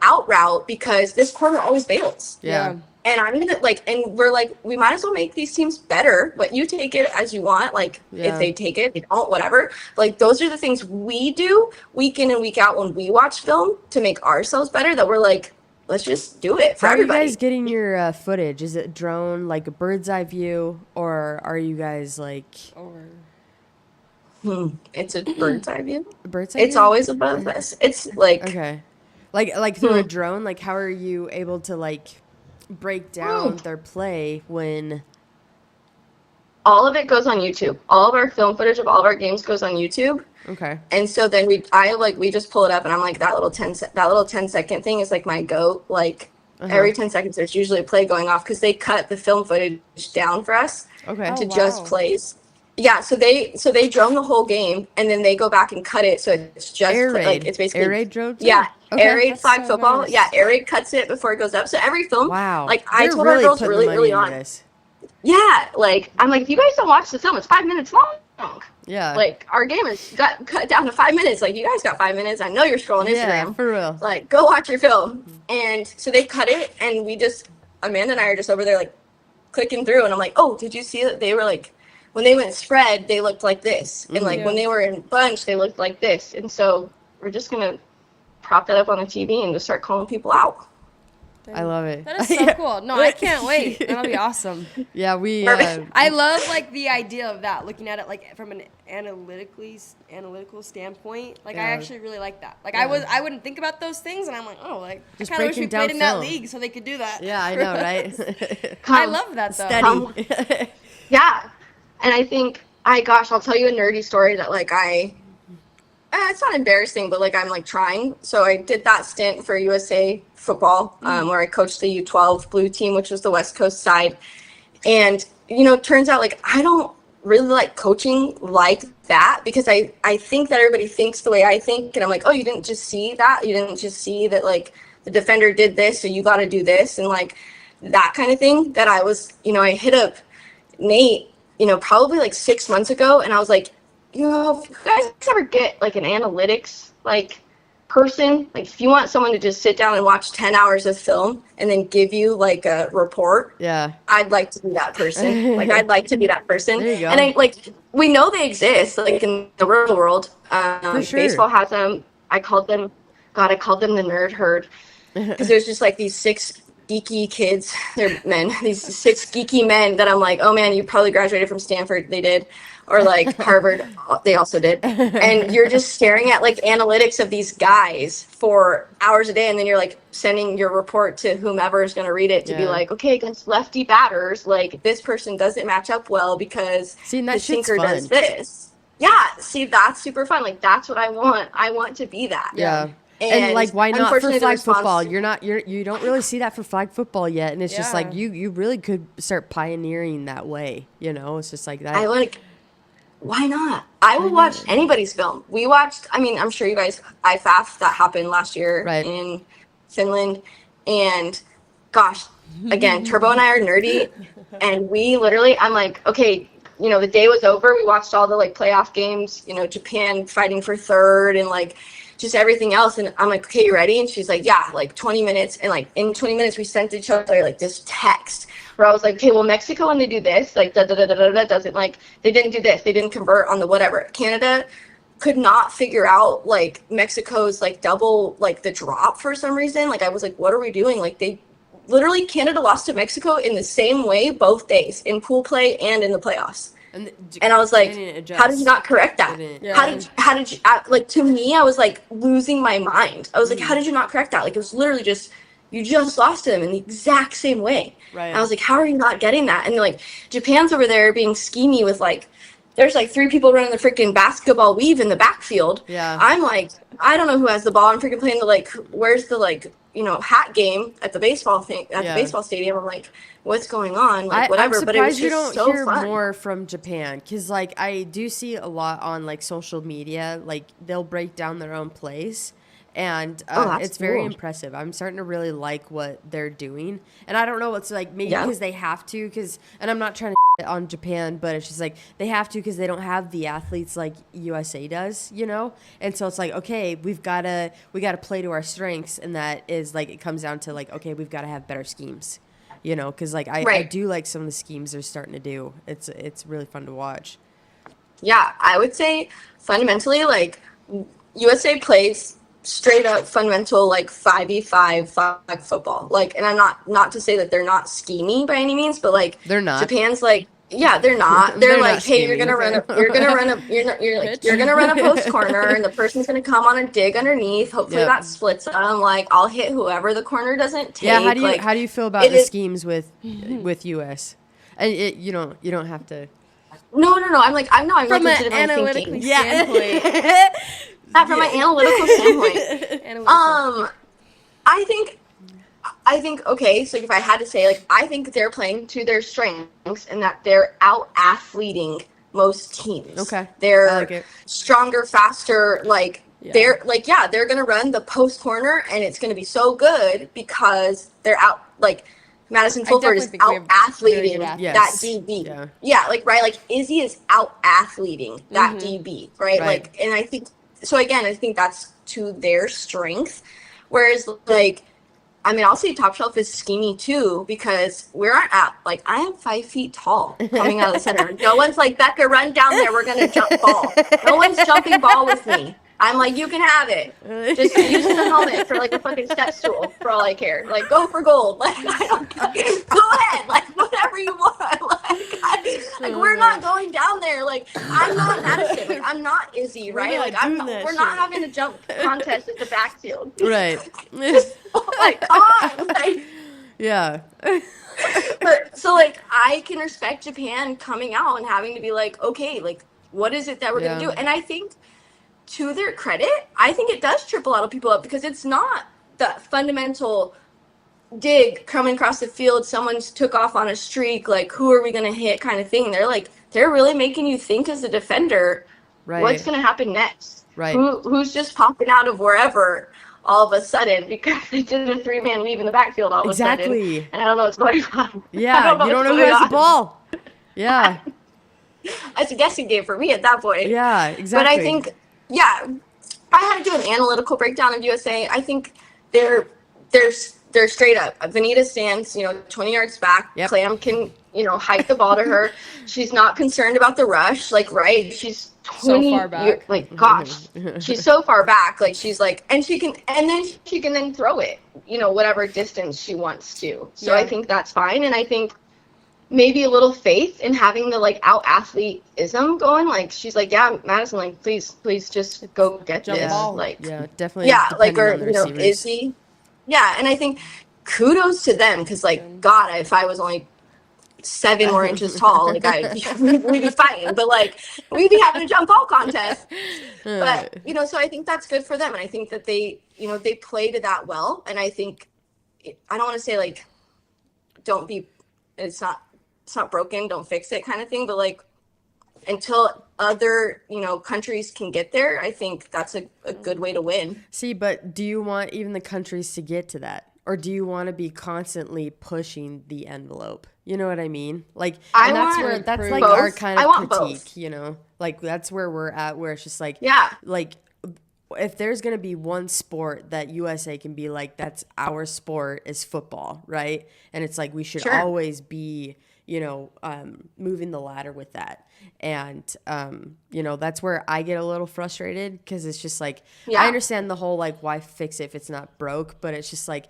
Speaker 5: out route because this corner always bails.
Speaker 1: Yeah.
Speaker 5: And I'm gonna and we're like, we might as well make these teams better, but you take it as you want. Like if they take it, they don't, whatever. Like those are the things we do week in and week out when we watch film to make ourselves better. That we're like, let's just do it for everybody.
Speaker 1: How are you guys getting your footage? Is it drone, like a bird's eye view, or are you guys like?
Speaker 5: It's a bird's eye view.
Speaker 1: Bird's eye
Speaker 5: It's
Speaker 1: view?
Speaker 5: always above us. It's like
Speaker 1: okay, like through a drone. Like how are you able to like break down their play when
Speaker 5: all of it goes on YouTube? All of our film footage of all of our games goes on YouTube.
Speaker 1: Okay.
Speaker 5: And so then we just pull it up and I'm like, that little 10-second thing is like my goat. Like every 10 seconds there's usually a play going off because they cut the film footage down for us to just plays. Yeah, so they drone the whole game and then they go back and cut it so it's just
Speaker 1: air raid.
Speaker 5: like it's basically
Speaker 1: air raid drones.
Speaker 5: Yeah,
Speaker 1: okay.
Speaker 5: Air raid flag
Speaker 2: so
Speaker 5: football.
Speaker 2: nice.
Speaker 5: Yeah, air raid cuts it before it goes up. So every film, like I
Speaker 1: They're
Speaker 5: told our girls
Speaker 1: putting
Speaker 5: really
Speaker 1: money
Speaker 5: early
Speaker 1: into
Speaker 5: on.
Speaker 1: this.
Speaker 5: Yeah, like I'm like, if you guys don't watch the film, it's 5 minutes long.
Speaker 1: Yeah.
Speaker 5: Like our game is got cut down to 5 minutes. Like you guys got 5 minutes. I know you're scrolling Instagram.
Speaker 1: Yeah, for real.
Speaker 5: Like go watch your film. And so they cut it, and Amanda and I are just over there like clicking through, and I'm like, oh, did you see that they were like, when they went spread, they looked like this, and like when they were in bunch, they looked like this. And so we're just gonna prop that up on the TV and just start calling people out.
Speaker 1: I love it.
Speaker 2: That is so cool. No, I can't wait. That'll be awesome.
Speaker 1: Yeah, we.
Speaker 2: I love like the idea of that, looking at it like from an analytical standpoint. Like I actually really like that. Like I wouldn't think about those things, and I'm like, oh, like
Speaker 1: Just
Speaker 2: I kind of wish we
Speaker 1: breaking
Speaker 2: played
Speaker 1: down
Speaker 2: in that
Speaker 1: film.
Speaker 2: league so they could do that.
Speaker 1: Yeah, I know, right?
Speaker 2: I love that though.
Speaker 1: Steady.
Speaker 5: Yeah, and I think I'll tell you a nerdy story that like it's not embarrassing, but like I'm like trying. So I did that stint for USA football, where I coached the U12 blue team, which was the West Coast side. And, turns out like I don't really like coaching like that because I think that everybody thinks the way I think. And I'm like, oh, you didn't just see that? You didn't just see that like the defender did this, so you got to do this. And like that kind of thing that I was, I hit up Nate, probably like 6 months ago. And I was like, if you guys ever get like an analytics like person, like if you want someone to just sit down and watch 10 hours of film and then give you like a report, I'd like to be that person. Like I'd like to be that person.
Speaker 1: There you go.
Speaker 5: And we know they exist like in the real world.
Speaker 1: For sure.
Speaker 5: Baseball has them. I called them the nerd herd because there's just like these 6 geeky kids. They're men. These 6 geeky men that I'm like, oh man, you probably graduated from Stanford. They did. Or like Harvard, they also did. And you're just staring at like analytics of these guys for hours a day. And then you're like sending your report to whomever is going to read it to be like, okay, against lefty batters, like this person doesn't match up well because the sinker does this. Yeah. See, that's super fun. Like that's what I want. I want to be that.
Speaker 1: Yeah. And like, why not for flag football? You don't really see that for flag football yet. And it's just like, you really could start pioneering that way. It's just like that.
Speaker 5: Why not? I will watch anybody's film. We watched, I'm sure you guys, IFAF, that happened last year in Finland. And gosh, again, Turbo and I are nerdy. And we literally, I'm like, okay, the day was over. We watched all the like playoff games, Japan fighting for third and like just everything else. And I'm like, okay, you ready? And she's like, yeah, like 20 minutes. And like in 20 minutes, we sent each other like this text where I was like, okay, well, Mexico, when they do this, like, doesn't like, they didn't do this. They didn't convert on the whatever. Canada could not figure out like Mexico's like double, like the drop for some reason. Like I was like, what are we doing? Like Canada lost to Mexico in the same way both days in pool play and in the playoffs. And I was like, how did you not correct that? How did you, like, to me, I was like losing my mind. I was like, how did you not correct that? Like, it was literally just, you just lost to them in the exact same way.
Speaker 1: Right.
Speaker 5: And I was like, how are you not getting that? And like, Japan's over there being schemy with like, there's like 3 people running the freaking basketball weave in the backfield.
Speaker 1: Yeah.
Speaker 5: I'm like, I don't know who has the ball. I'm freaking playing the like, where's the like, hat game at the baseball thing at the baseball stadium. I'm like, what's going on? Like whatever.
Speaker 1: I'm
Speaker 5: but it was
Speaker 1: surprised you
Speaker 5: just
Speaker 1: don't
Speaker 5: so
Speaker 1: hear
Speaker 5: fun.
Speaker 1: more from Japan, because like I do see a lot on like social media. Like they'll break down their own plays, and it's very
Speaker 5: cool.
Speaker 1: impressive. I'm starting to really like what they're doing, and I don't know what's like maybe because they have to. And I'm not trying to on Japan, but it's just like they have to because they don't have the athletes like USA does, you know. And so it's like, okay, we gotta play to our strengths, and that is like it comes down to like, okay, we've got to have better schemes, you know, because like I do like some of the schemes they're starting to do. It's really fun to watch.
Speaker 5: Yeah, I would say fundamentally like USA plays straight up fundamental like 5v5 flag football. Like, and I'm not to say that they're not schemy by any means, but like
Speaker 1: They're not.
Speaker 5: Japan's like, yeah, they're not. They're like,
Speaker 1: not
Speaker 5: hey, you're
Speaker 1: scheming.
Speaker 5: gonna run a post corner, and the person's gonna come on a dig underneath. Hopefully that splits them. Like, I'll hit whoever the corner doesn't take.
Speaker 1: Yeah, how do you feel about the schemes with US? And you don't have to.
Speaker 5: No. I'm like
Speaker 2: From an
Speaker 5: legitimately
Speaker 2: analytically
Speaker 5: thinking.
Speaker 2: standpoint.
Speaker 5: From an analytical standpoint. I think okay, so if I had to say, like, I think they're playing to their strengths and that they're out-athleting most teams.
Speaker 1: Okay.
Speaker 5: They're
Speaker 1: I like it.
Speaker 5: stronger, faster, like, they're going to run the post corner, and it's going to be so good because they're out, like, Madison Fulford is out-athleting that DB. Yeah, like, right, like, Izzy is out-athleting that DB, right? Like, and I think, so again, I think that's to their strength, whereas, like, I mean, I'll say Top Shelf is schemy too, because we're at, like, I am 5 feet tall coming out of the center. No one's like, Becca, run down there. We're going to jump ball. No one's jumping ball with me. I'm like, you can have it. Just use the helmet for like a fucking step stool for all I care. Like, go for gold. Like, I don't care. Go ahead. Like, whatever you want. Like, we're not going down there. Like, I'm not Madison. Like, I'm not Izzy, right? Like, we're not having a jump contest at the backfield.
Speaker 1: Right.
Speaker 5: Like, come on. Like,
Speaker 1: yeah.
Speaker 5: but so like I can respect Japan coming out and having to be like, okay, like, what is it that we're gonna do? And I think, to their credit, I think it does trip a lot of people up, because it's not that fundamental dig coming across the field, someone's took off on a streak, like, who are we gonna hit kind of thing. They're really making you think as a defender, what's gonna happen next?
Speaker 1: Right.
Speaker 5: Who's just popping out of wherever all of a sudden because they did a 3-man weave in the backfield all of a sudden. And I don't know what's going on.
Speaker 1: Yeah, you don't know who has the ball. Yeah.
Speaker 5: It's a guessing game for me at that point.
Speaker 1: Yeah, exactly.
Speaker 5: But I think, if I had to do an analytical breakdown of USA, I think they're straight up. Vanita stands, 20 yards back.
Speaker 1: Yep.
Speaker 5: Clam can, hike the ball to her. She's not concerned about the rush. Like, right, she's 20,
Speaker 2: so far back.
Speaker 5: Like, gosh, she's so far back. Like, she's like, and she can then throw it, whatever distance she wants to. So I think that's fine. And I think maybe a little faith in having the like out athleteism going. Like, she's like, yeah, Madison, like, please just go get
Speaker 2: Jump
Speaker 5: this.
Speaker 2: ball.
Speaker 5: Like,
Speaker 1: definitely.
Speaker 5: like, or Izzy. Yeah, and I think kudos to them, because like, God, if I was only 7 more inches tall, like we'd be fighting, but like we'd be having a jump ball contest. But so I think that's good for them, and I think that they they play to that well. And I think, I don't want to say like, it's not broken, don't fix it kind of thing, but like, until other countries can get there, I think that's a good way to win.
Speaker 1: See, but do you want even the countries to get to that, or do you want to be constantly pushing the envelope? You know what I mean? Like, and that's like
Speaker 5: both.
Speaker 1: our kind
Speaker 5: I
Speaker 1: of
Speaker 5: want
Speaker 1: critique.
Speaker 5: both.
Speaker 1: Like, that's where we're at, where it's just like, like, if there's going to be one sport that USA can be like, that's our sport, is football, right? And it's like, we should always be, moving the ladder with that. And, that's where I get a little frustrated, because it's just like, I understand the whole, like, why fix it if it's not broke, but it's just like,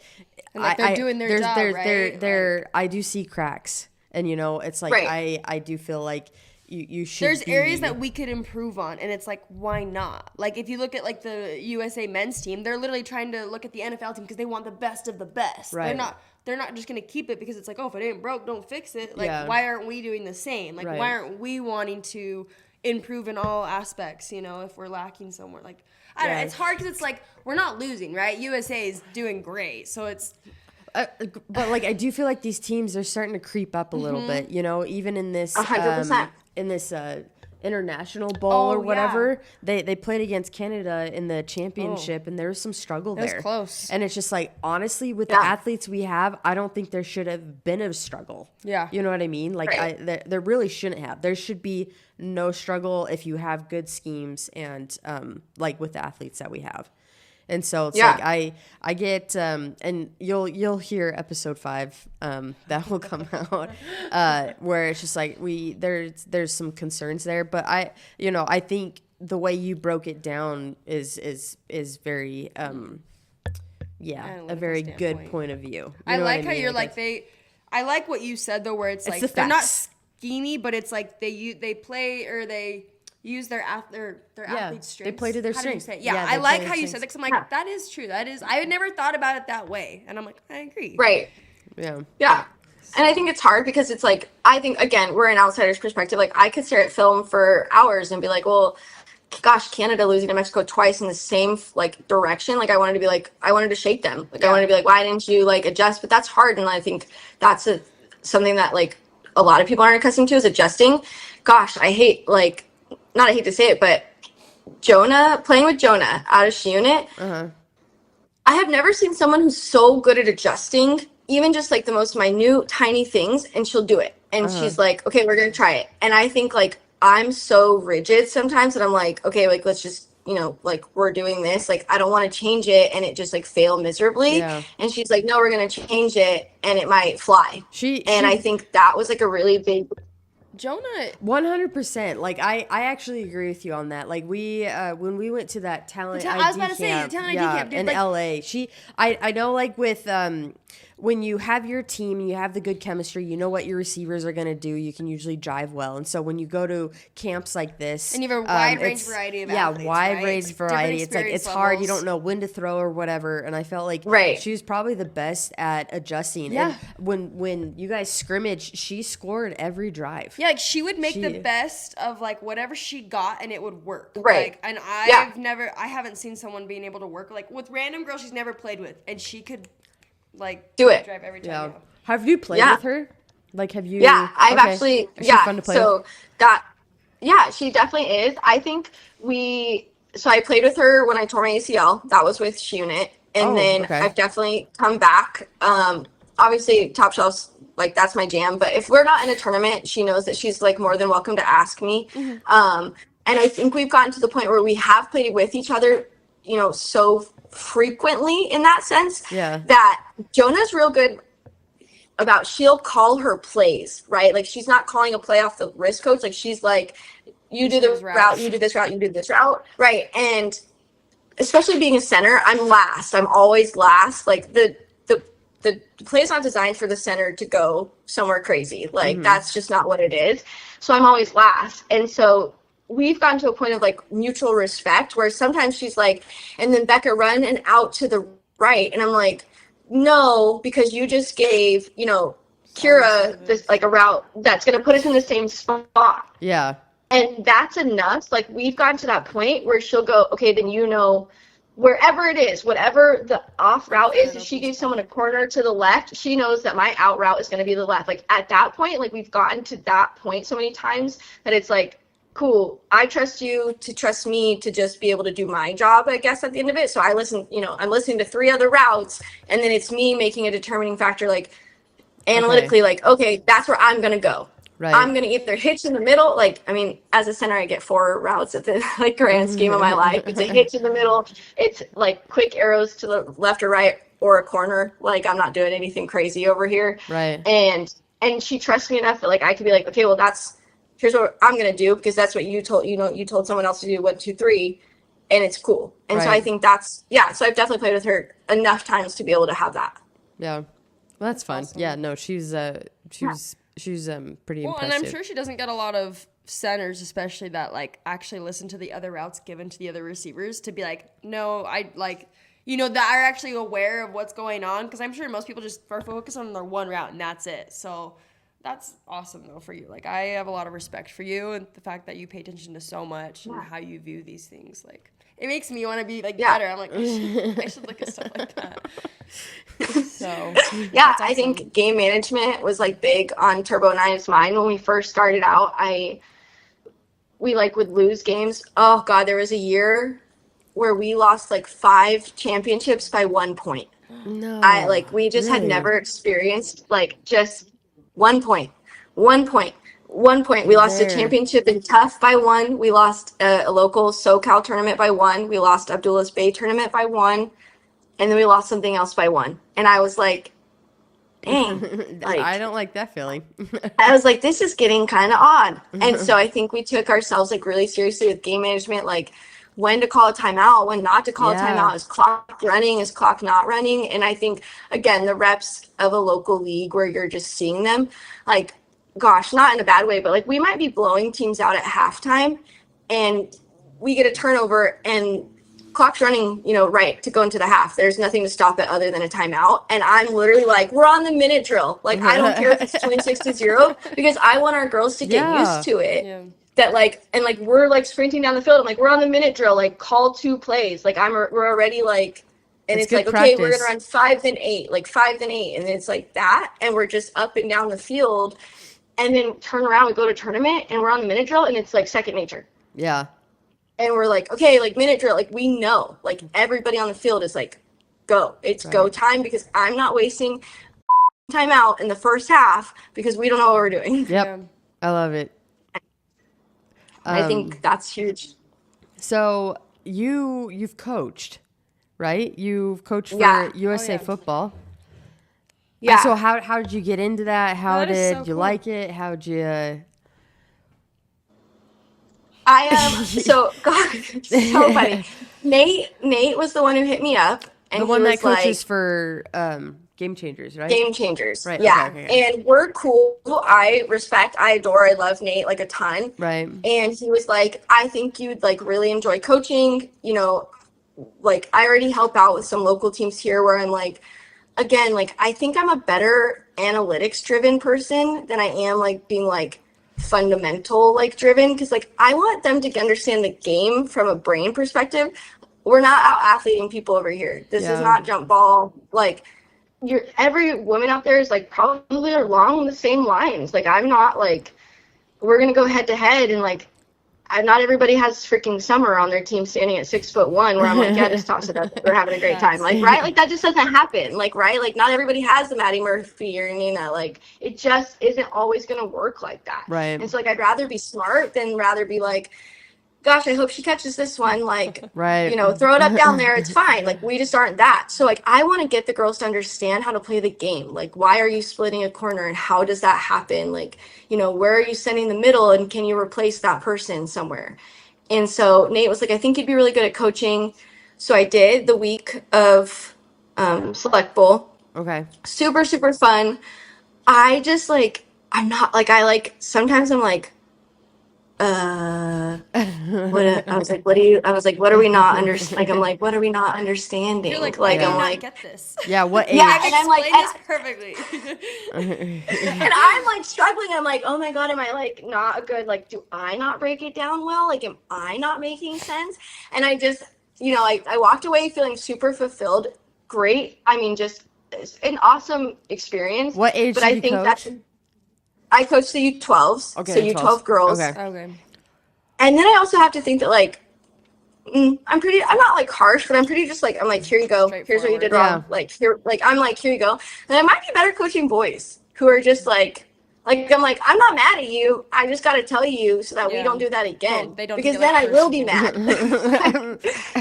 Speaker 2: they're doing their job, right?
Speaker 1: I do see cracks. And, it's like, I do feel like you should.
Speaker 2: There's areas that we could improve on, and it's like, why not? Like, if you look at like the USA men's team, they're literally trying to look at the NFL team because they want the best of the best.
Speaker 1: Right.
Speaker 2: They're not just gonna keep it because it's like, oh, if it ain't broke, don't fix it. Like,
Speaker 1: Yeah.
Speaker 2: why aren't we doing the same? Like,
Speaker 1: Right.
Speaker 2: why aren't we wanting to improve in all aspects? You know, if we're lacking somewhere, like, I don't know. It's hard because it's like we're not losing, right? USA is doing great, so it's.
Speaker 1: But like I do feel like these teams are starting to creep up a little bit, you know, even in this
Speaker 5: 100%.
Speaker 1: In this international bowl or
Speaker 2: Oh,
Speaker 1: whatever. They played against Canada in the championship and there was some struggle
Speaker 2: was
Speaker 1: there.
Speaker 2: close.
Speaker 1: And it's just like honestly with the
Speaker 5: Yeah.
Speaker 1: athletes we have, I don't think there should have been a struggle.
Speaker 2: Yeah.
Speaker 1: You know what I mean? Like
Speaker 5: Right.
Speaker 1: there really shouldn't have. There should be no struggle if you have good schemes and like with the athletes that we have. And so it's
Speaker 5: Yeah.
Speaker 1: like I get and you'll hear episode 5 that will come out where it's just like there's some concerns there, but I think the way you broke it down is very a very good
Speaker 2: standpoint.
Speaker 1: point of view.
Speaker 2: I like how
Speaker 1: mean?
Speaker 2: you're
Speaker 1: Like,
Speaker 2: like I like what you said though, where it's like
Speaker 1: the
Speaker 2: they're not
Speaker 1: facts.
Speaker 2: schemy, but it's like they play or they use their athlete's strengths.
Speaker 1: they play to their
Speaker 2: How do you
Speaker 1: strengths.
Speaker 2: say it? Yeah,
Speaker 1: Yeah,
Speaker 2: I
Speaker 1: they
Speaker 2: like
Speaker 1: play
Speaker 2: how
Speaker 1: their
Speaker 2: you said that
Speaker 1: strengths.
Speaker 2: because I'm like, that is true. That is, I had never thought about it that way, and I'm like, I agree.
Speaker 5: Right.
Speaker 1: yeah.
Speaker 5: Yeah. And I think it's hard because it's like, I think, again, we're an outsider's perspective. Like, I could stare at film for hours and be like, well, gosh, Canada losing to Mexico twice in the same, like, direction. Like, I wanted to shake them. Like, I wanted to be like, why didn't you, like, adjust? But that's hard. And I think that's something that, like, a lot of people aren't accustomed to is adjusting. Gosh, I hate to say it, but playing with Jonah out of unit, I have never seen someone who's so good at adjusting, even just like the most minute, tiny things, and she'll do it. And she's like, okay, we're going to try it. And I think like I'm so rigid sometimes that I'm like, okay, like let's just, like we're doing this. Like I don't want to change it and it just like fail miserably.
Speaker 1: Yeah.
Speaker 5: And she's like, no, we're going to change it and it might fly. I think that was like a really big.
Speaker 2: Jonah,
Speaker 1: 100%. Like I actually agree with you on that. Like we when we went to that talent
Speaker 2: I was
Speaker 1: ID
Speaker 2: about to say,
Speaker 1: camp,
Speaker 2: the talent ID camp, dude,
Speaker 1: in
Speaker 2: like-
Speaker 1: LA. I know like with when you have your team and you have the good chemistry, you know what your receivers are going to do. You can usually jive well. And so when you go to camps like this,
Speaker 2: and you have a wide range variety of athletes,
Speaker 1: wide
Speaker 2: right?
Speaker 1: range variety. It's like it's hard. You
Speaker 2: levels.
Speaker 1: don't know when to throw or whatever. And I felt like
Speaker 5: Right.
Speaker 1: she was probably the best at adjusting.
Speaker 2: Yeah.
Speaker 1: And when you guys scrimmaged, she scored every drive.
Speaker 2: Yeah, like she would make the best of like whatever she got and it would work.
Speaker 5: Right.
Speaker 2: Like, and I haven't seen someone being able to work like with random girls she's never played with and she could like
Speaker 5: Do it.
Speaker 2: drive every time.
Speaker 1: Yeah.
Speaker 2: Yeah.
Speaker 1: Have you played with her? Like, have you?
Speaker 5: Yeah, I've
Speaker 1: okay.
Speaker 5: actually,
Speaker 1: Is she fun to play with?
Speaker 5: She definitely is. I think I played with her when I tore my ACL. That was with Unit. And then
Speaker 1: okay.
Speaker 5: I've definitely come back. Obviously, Top Shelf's, like, that's my jam. But if we're not in a tournament, she knows that she's, like, more than welcome to ask me. And I think we've gotten to the point where we have played with each other, so frequently in that sense.
Speaker 1: Yeah.
Speaker 5: That Jonah's real good about she'll call her plays, right? Like she's not calling a play off the wrist coach. Like she's like, you do the route, you do this route, you do this route. Right. And especially being a center, I'm last. I'm always last. Like the play is not designed for the center to go somewhere crazy. Like that's just not what it is. So I'm always last. And so we've gotten to a point of like mutual respect where sometimes she's like, and then Becca run and out to the right. And I'm like, no, because you just gave, Kira this like a route that's going to put us in the same spot.
Speaker 1: Yeah.
Speaker 5: And that's enough. Like we've gotten to that point where she'll go, okay, then wherever it is, whatever the off route is, if she gives someone a corner to the left, she knows that my out route is going to be the left. Like at that point, like we've gotten to that point so many times that it's like, cool, I trust you to trust me to just be able to do my job, I guess, at the end of it. So I'm listening to 3 other routes, and then it's me making a determining factor, like, analytically, like, okay, that's where I'm going to go.
Speaker 1: Right.
Speaker 5: I'm going to either hitch in the middle, like, I mean, as a center, I get 4 routes at the like grand scheme of my life. It's a hitch in the middle. It's, like, quick arrows to the left or right or a corner. Like, I'm not doing anything crazy over here.
Speaker 1: Right.
Speaker 5: And she trusts me enough that, like, I could be like, okay, well, here's what I'm going to do because that's what you told someone else to do 1, 2, 3, and it's cool. And so I think so I've definitely played with her enough times to be able to have that.
Speaker 1: Yeah. Well, that's fun. Awesome. Yeah, no, she's pretty
Speaker 2: Well,
Speaker 1: impressive.
Speaker 2: and I'm sure she doesn't get a lot of centers especially that like actually listen to the other routes given to the other receivers to be like, no, I like, that are actually aware of what's going on, because I'm sure most people just are focused on their one route and that's it. So that's awesome though for you. Like, I have a lot of respect for you and the fact that you pay attention to so much and how you view these things. Like, it makes me want to be like better. I'm like, I should look at stuff like that. So
Speaker 5: yeah,
Speaker 2: awesome.
Speaker 5: I think game management was like big on Turbo 9's mind when we first started out. We like would lose games. Oh God, there was a year where we lost like 5 championships by 1 point.
Speaker 1: No.
Speaker 5: We just had
Speaker 1: really?
Speaker 5: never experienced like just 1 point. We lost a championship in Tough by 1. We lost a local SoCal tournament by 1. We lost Abdullah's Bay tournament by 1. And then we lost something else by 1. And I was like, dang. Like,
Speaker 1: I don't like that feeling.
Speaker 5: I was like, this is getting kind of odd. And so I think we took ourselves like really seriously with game management, like when to call a timeout, when not to call a timeout. Is clock running? Is clock not running? And I think, again, the reps of a local league where you're just seeing them, like, gosh, not in a bad way, but like we might be blowing teams out at halftime and we get a turnover and clock's running, right to go into the half. There's nothing to stop it other than a timeout. And I'm literally like, we're on the minute drill. Like, I don't care if it's 26-0 because I want our girls to get used to it. Yeah. That like, and like, we're like sprinting down the field. I'm like, we're on the minute drill, like call 2 plays. Like we're already like, and it's like, practice. Okay, we're going to run 5 then 8, like 5 then 8. And it's like that. And we're just up and down the field and then turn around, we go to tournament and we're on the minute drill and it's like second nature.
Speaker 1: Yeah.
Speaker 5: And we're like, okay, like minute drill, like we know, like everybody on the field is like, go. It's go time because I'm not wasting time out in the first half because we don't know what we're doing.
Speaker 1: Yep. I love it.
Speaker 5: I think that's huge.
Speaker 1: So you've coached, right? You've coached for USA Football.
Speaker 5: Yeah.
Speaker 1: And so how did you get into that? How did you
Speaker 2: cool.
Speaker 1: like it? How did you...
Speaker 5: I am so funny. Nate was the one who hit me up, and
Speaker 1: the one
Speaker 5: he
Speaker 1: that
Speaker 5: was
Speaker 1: coaches
Speaker 5: like,
Speaker 1: for Game Changers, right?
Speaker 5: Game Changers,
Speaker 1: right?
Speaker 5: Yeah,
Speaker 1: okay.
Speaker 5: And we're cool. I respect, I adore, I love Nate like a ton,
Speaker 1: right?
Speaker 5: And he was like, I think you'd like really enjoy coaching. Like I already help out with some local teams here where I'm like, again, like I think I'm a better analytics driven person than I am like being like fundamental like driven, because like I want them to understand the game from a brain perspective. We're not out athleting people over here. This is not jump ball. Like every woman out there is like probably along the same lines. Like I'm not like we're gonna go head to head and like not everybody has freaking Summer on their team standing at 6'1" where I'm like, yeah, just toss it up. We're having a great time. Like, right? Like that just doesn't happen. Like, right? Like not everybody has the Maddie Murphy or Nina. Like it just isn't always going to work like that.
Speaker 1: Right.
Speaker 5: And so like, I'd rather be smart than rather be like, gosh, I hope she catches this one. Like,
Speaker 1: right.
Speaker 5: Throw it up down there. It's fine. Like we just aren't that. So like, I want to get the girls to understand how to play the game. Like, why are you splitting a corner and how does that happen? Like, where are you sending the middle and can you replace that person somewhere? And so Nate was like, I think you'd be really good at coaching. So I did the week of Select Bowl.
Speaker 1: Okay.
Speaker 5: Super, super fun. I just like, I'm not like, sometimes I'm like, what are we not understanding? Like, I'm like, what are we not understanding?
Speaker 2: You're like
Speaker 5: I'm like,
Speaker 2: get this.
Speaker 1: Yeah, what age?
Speaker 5: Yeah, and I'm like,
Speaker 2: this perfectly.
Speaker 5: and I'm like struggling. I'm like, oh my God, am I like not a good, like, do I not break it down well? Like, am I not making sense? And I just, I walked away feeling super fulfilled. Great. I mean, just an awesome experience.
Speaker 1: What age
Speaker 5: but
Speaker 1: did
Speaker 5: I
Speaker 1: you
Speaker 5: think
Speaker 1: coach?
Speaker 5: I coached the U12s.
Speaker 1: Okay,
Speaker 5: so U12 girls.
Speaker 1: Okay.
Speaker 5: And then I also have to think that like, I'm not like harsh, but I'm pretty just like, I'm like, here you go. Here's what you did wrong. Like here, like, I'm like, here you go. And I might be better coaching boys who are just like I'm like, I'm not mad at you. I just got to tell you so that we don't do that again.
Speaker 2: Well, they don't
Speaker 5: because then I will be mad.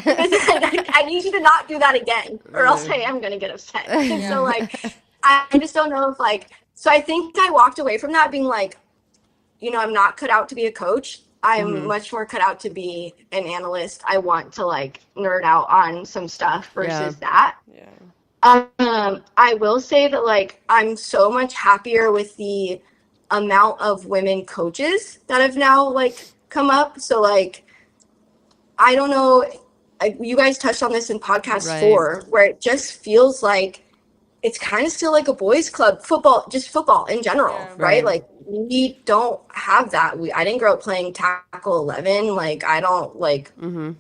Speaker 5: I need you to not do that again or else I am going to get upset. And so like, I just don't know if like, so I think I walked away from that being like, I'm not cut out to be a coach. I'm much more cut out to be an analyst. I want to like nerd out on some stuff versus that.
Speaker 2: Yeah.
Speaker 5: I will say that like I'm so much happier with the amount of women coaches that have now like come up. So like, I don't know, you guys touched on this in podcast 4, where it just feels like it's kind of still like a boys club, football in general, right? Like we don't have that. I didn't grow up playing tackle 11. Like I don't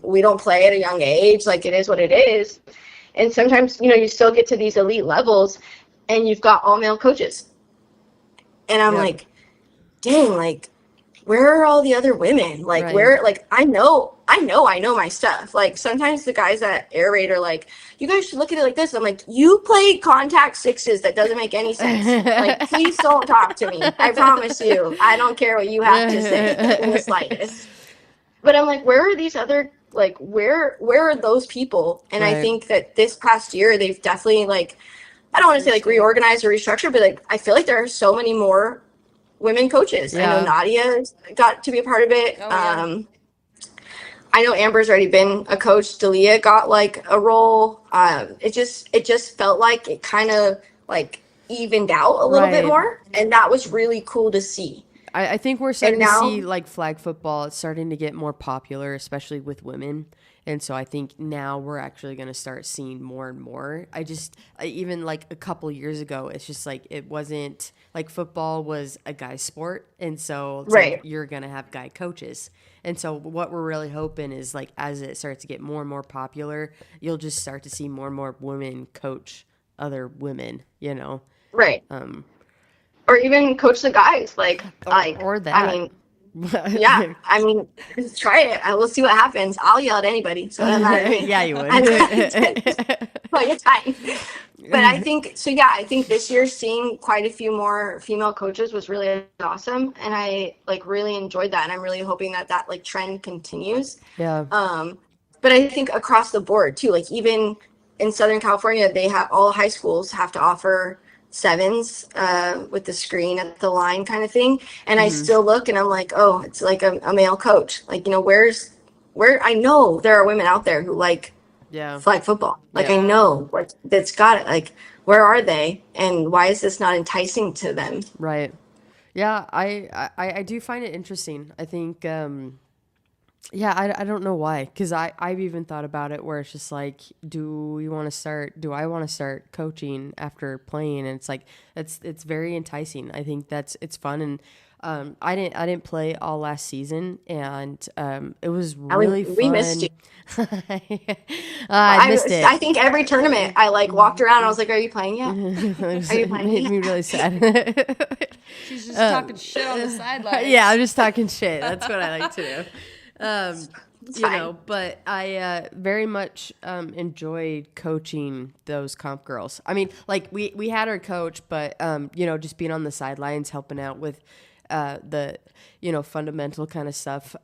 Speaker 5: we don't play at a young age. Like it is what it is. And sometimes, you still get to these elite levels and you've got all male coaches. And I'm like, dang, like, where are all the other women? Like, where, like, I know my stuff. Like, sometimes the guys at Air Raid are like, you guys should look at it like this. I'm like, you play contact sixes. That doesn't make any sense. Like, please don't talk to me. I promise you. I don't care what you have to say in the slightest. But I'm like, where are these other, like, where are those people? And I think that this past year, they've definitely, like, I don't want to say, like, reorganized or restructured, but, like, I feel like there are so many more women coaches. I know Nadia got to be a part of it. I know Amber's already been a coach. Dalia got like a role. It just felt like it kind of like evened out a little bit more, and that was really cool to see.
Speaker 6: I think we're starting to see like flag football. It's starting to get more popular, especially with women. And so I think now we're actually going to start seeing more and more. Even like a couple years ago, it's just like it wasn't like football was a guy sport. And so it's like you're going to have guy coaches. And so what we're really hoping is like as it starts to get more and more popular, you'll just start to see more and more women coach other women,
Speaker 5: Right. Or even coach the guys
Speaker 6: or that.
Speaker 5: I mean, yeah, I mean, just try it. We'll see what happens. I'll yell at anybody, so it doesn't matter to me.
Speaker 6: Yeah, you would.
Speaker 5: Well, it's fine. But I think so. Yeah, I think this year seeing quite a few more female coaches was really awesome, and I like really enjoyed that. And I'm really hoping that like trend continues.
Speaker 6: Yeah.
Speaker 5: But I think across the board too, like even in Southern California, they have all high schools have to offer sevens with the screen at the line kind of thing. And I still look and I'm like, oh, it's like a male coach. Like, where I know there are women out there who like flag football. Like I know that's got it. Like, where are they? And why is this not enticing to them?
Speaker 6: Right. Yeah. I do find it interesting. I think, I don't know why. 'Cause I've even thought about it where it's just like, do I want to start coaching after playing? And it's like, it's very enticing. I think it's fun. And, I didn't play all last season and, it was really fun.
Speaker 5: We missed you.
Speaker 6: I missed it.
Speaker 5: I think every tournament I like walked around and I was like, are you playing yet? Are you playing
Speaker 6: made
Speaker 5: yet?
Speaker 6: me really sad.
Speaker 2: She's just talking shit on the sideline.
Speaker 6: Yeah, I'm just talking shit. That's what I like to do. But I very much enjoyed coaching those comp girls. I mean, like we had our coach, but just being on the sidelines helping out with the fundamental kind of stuff.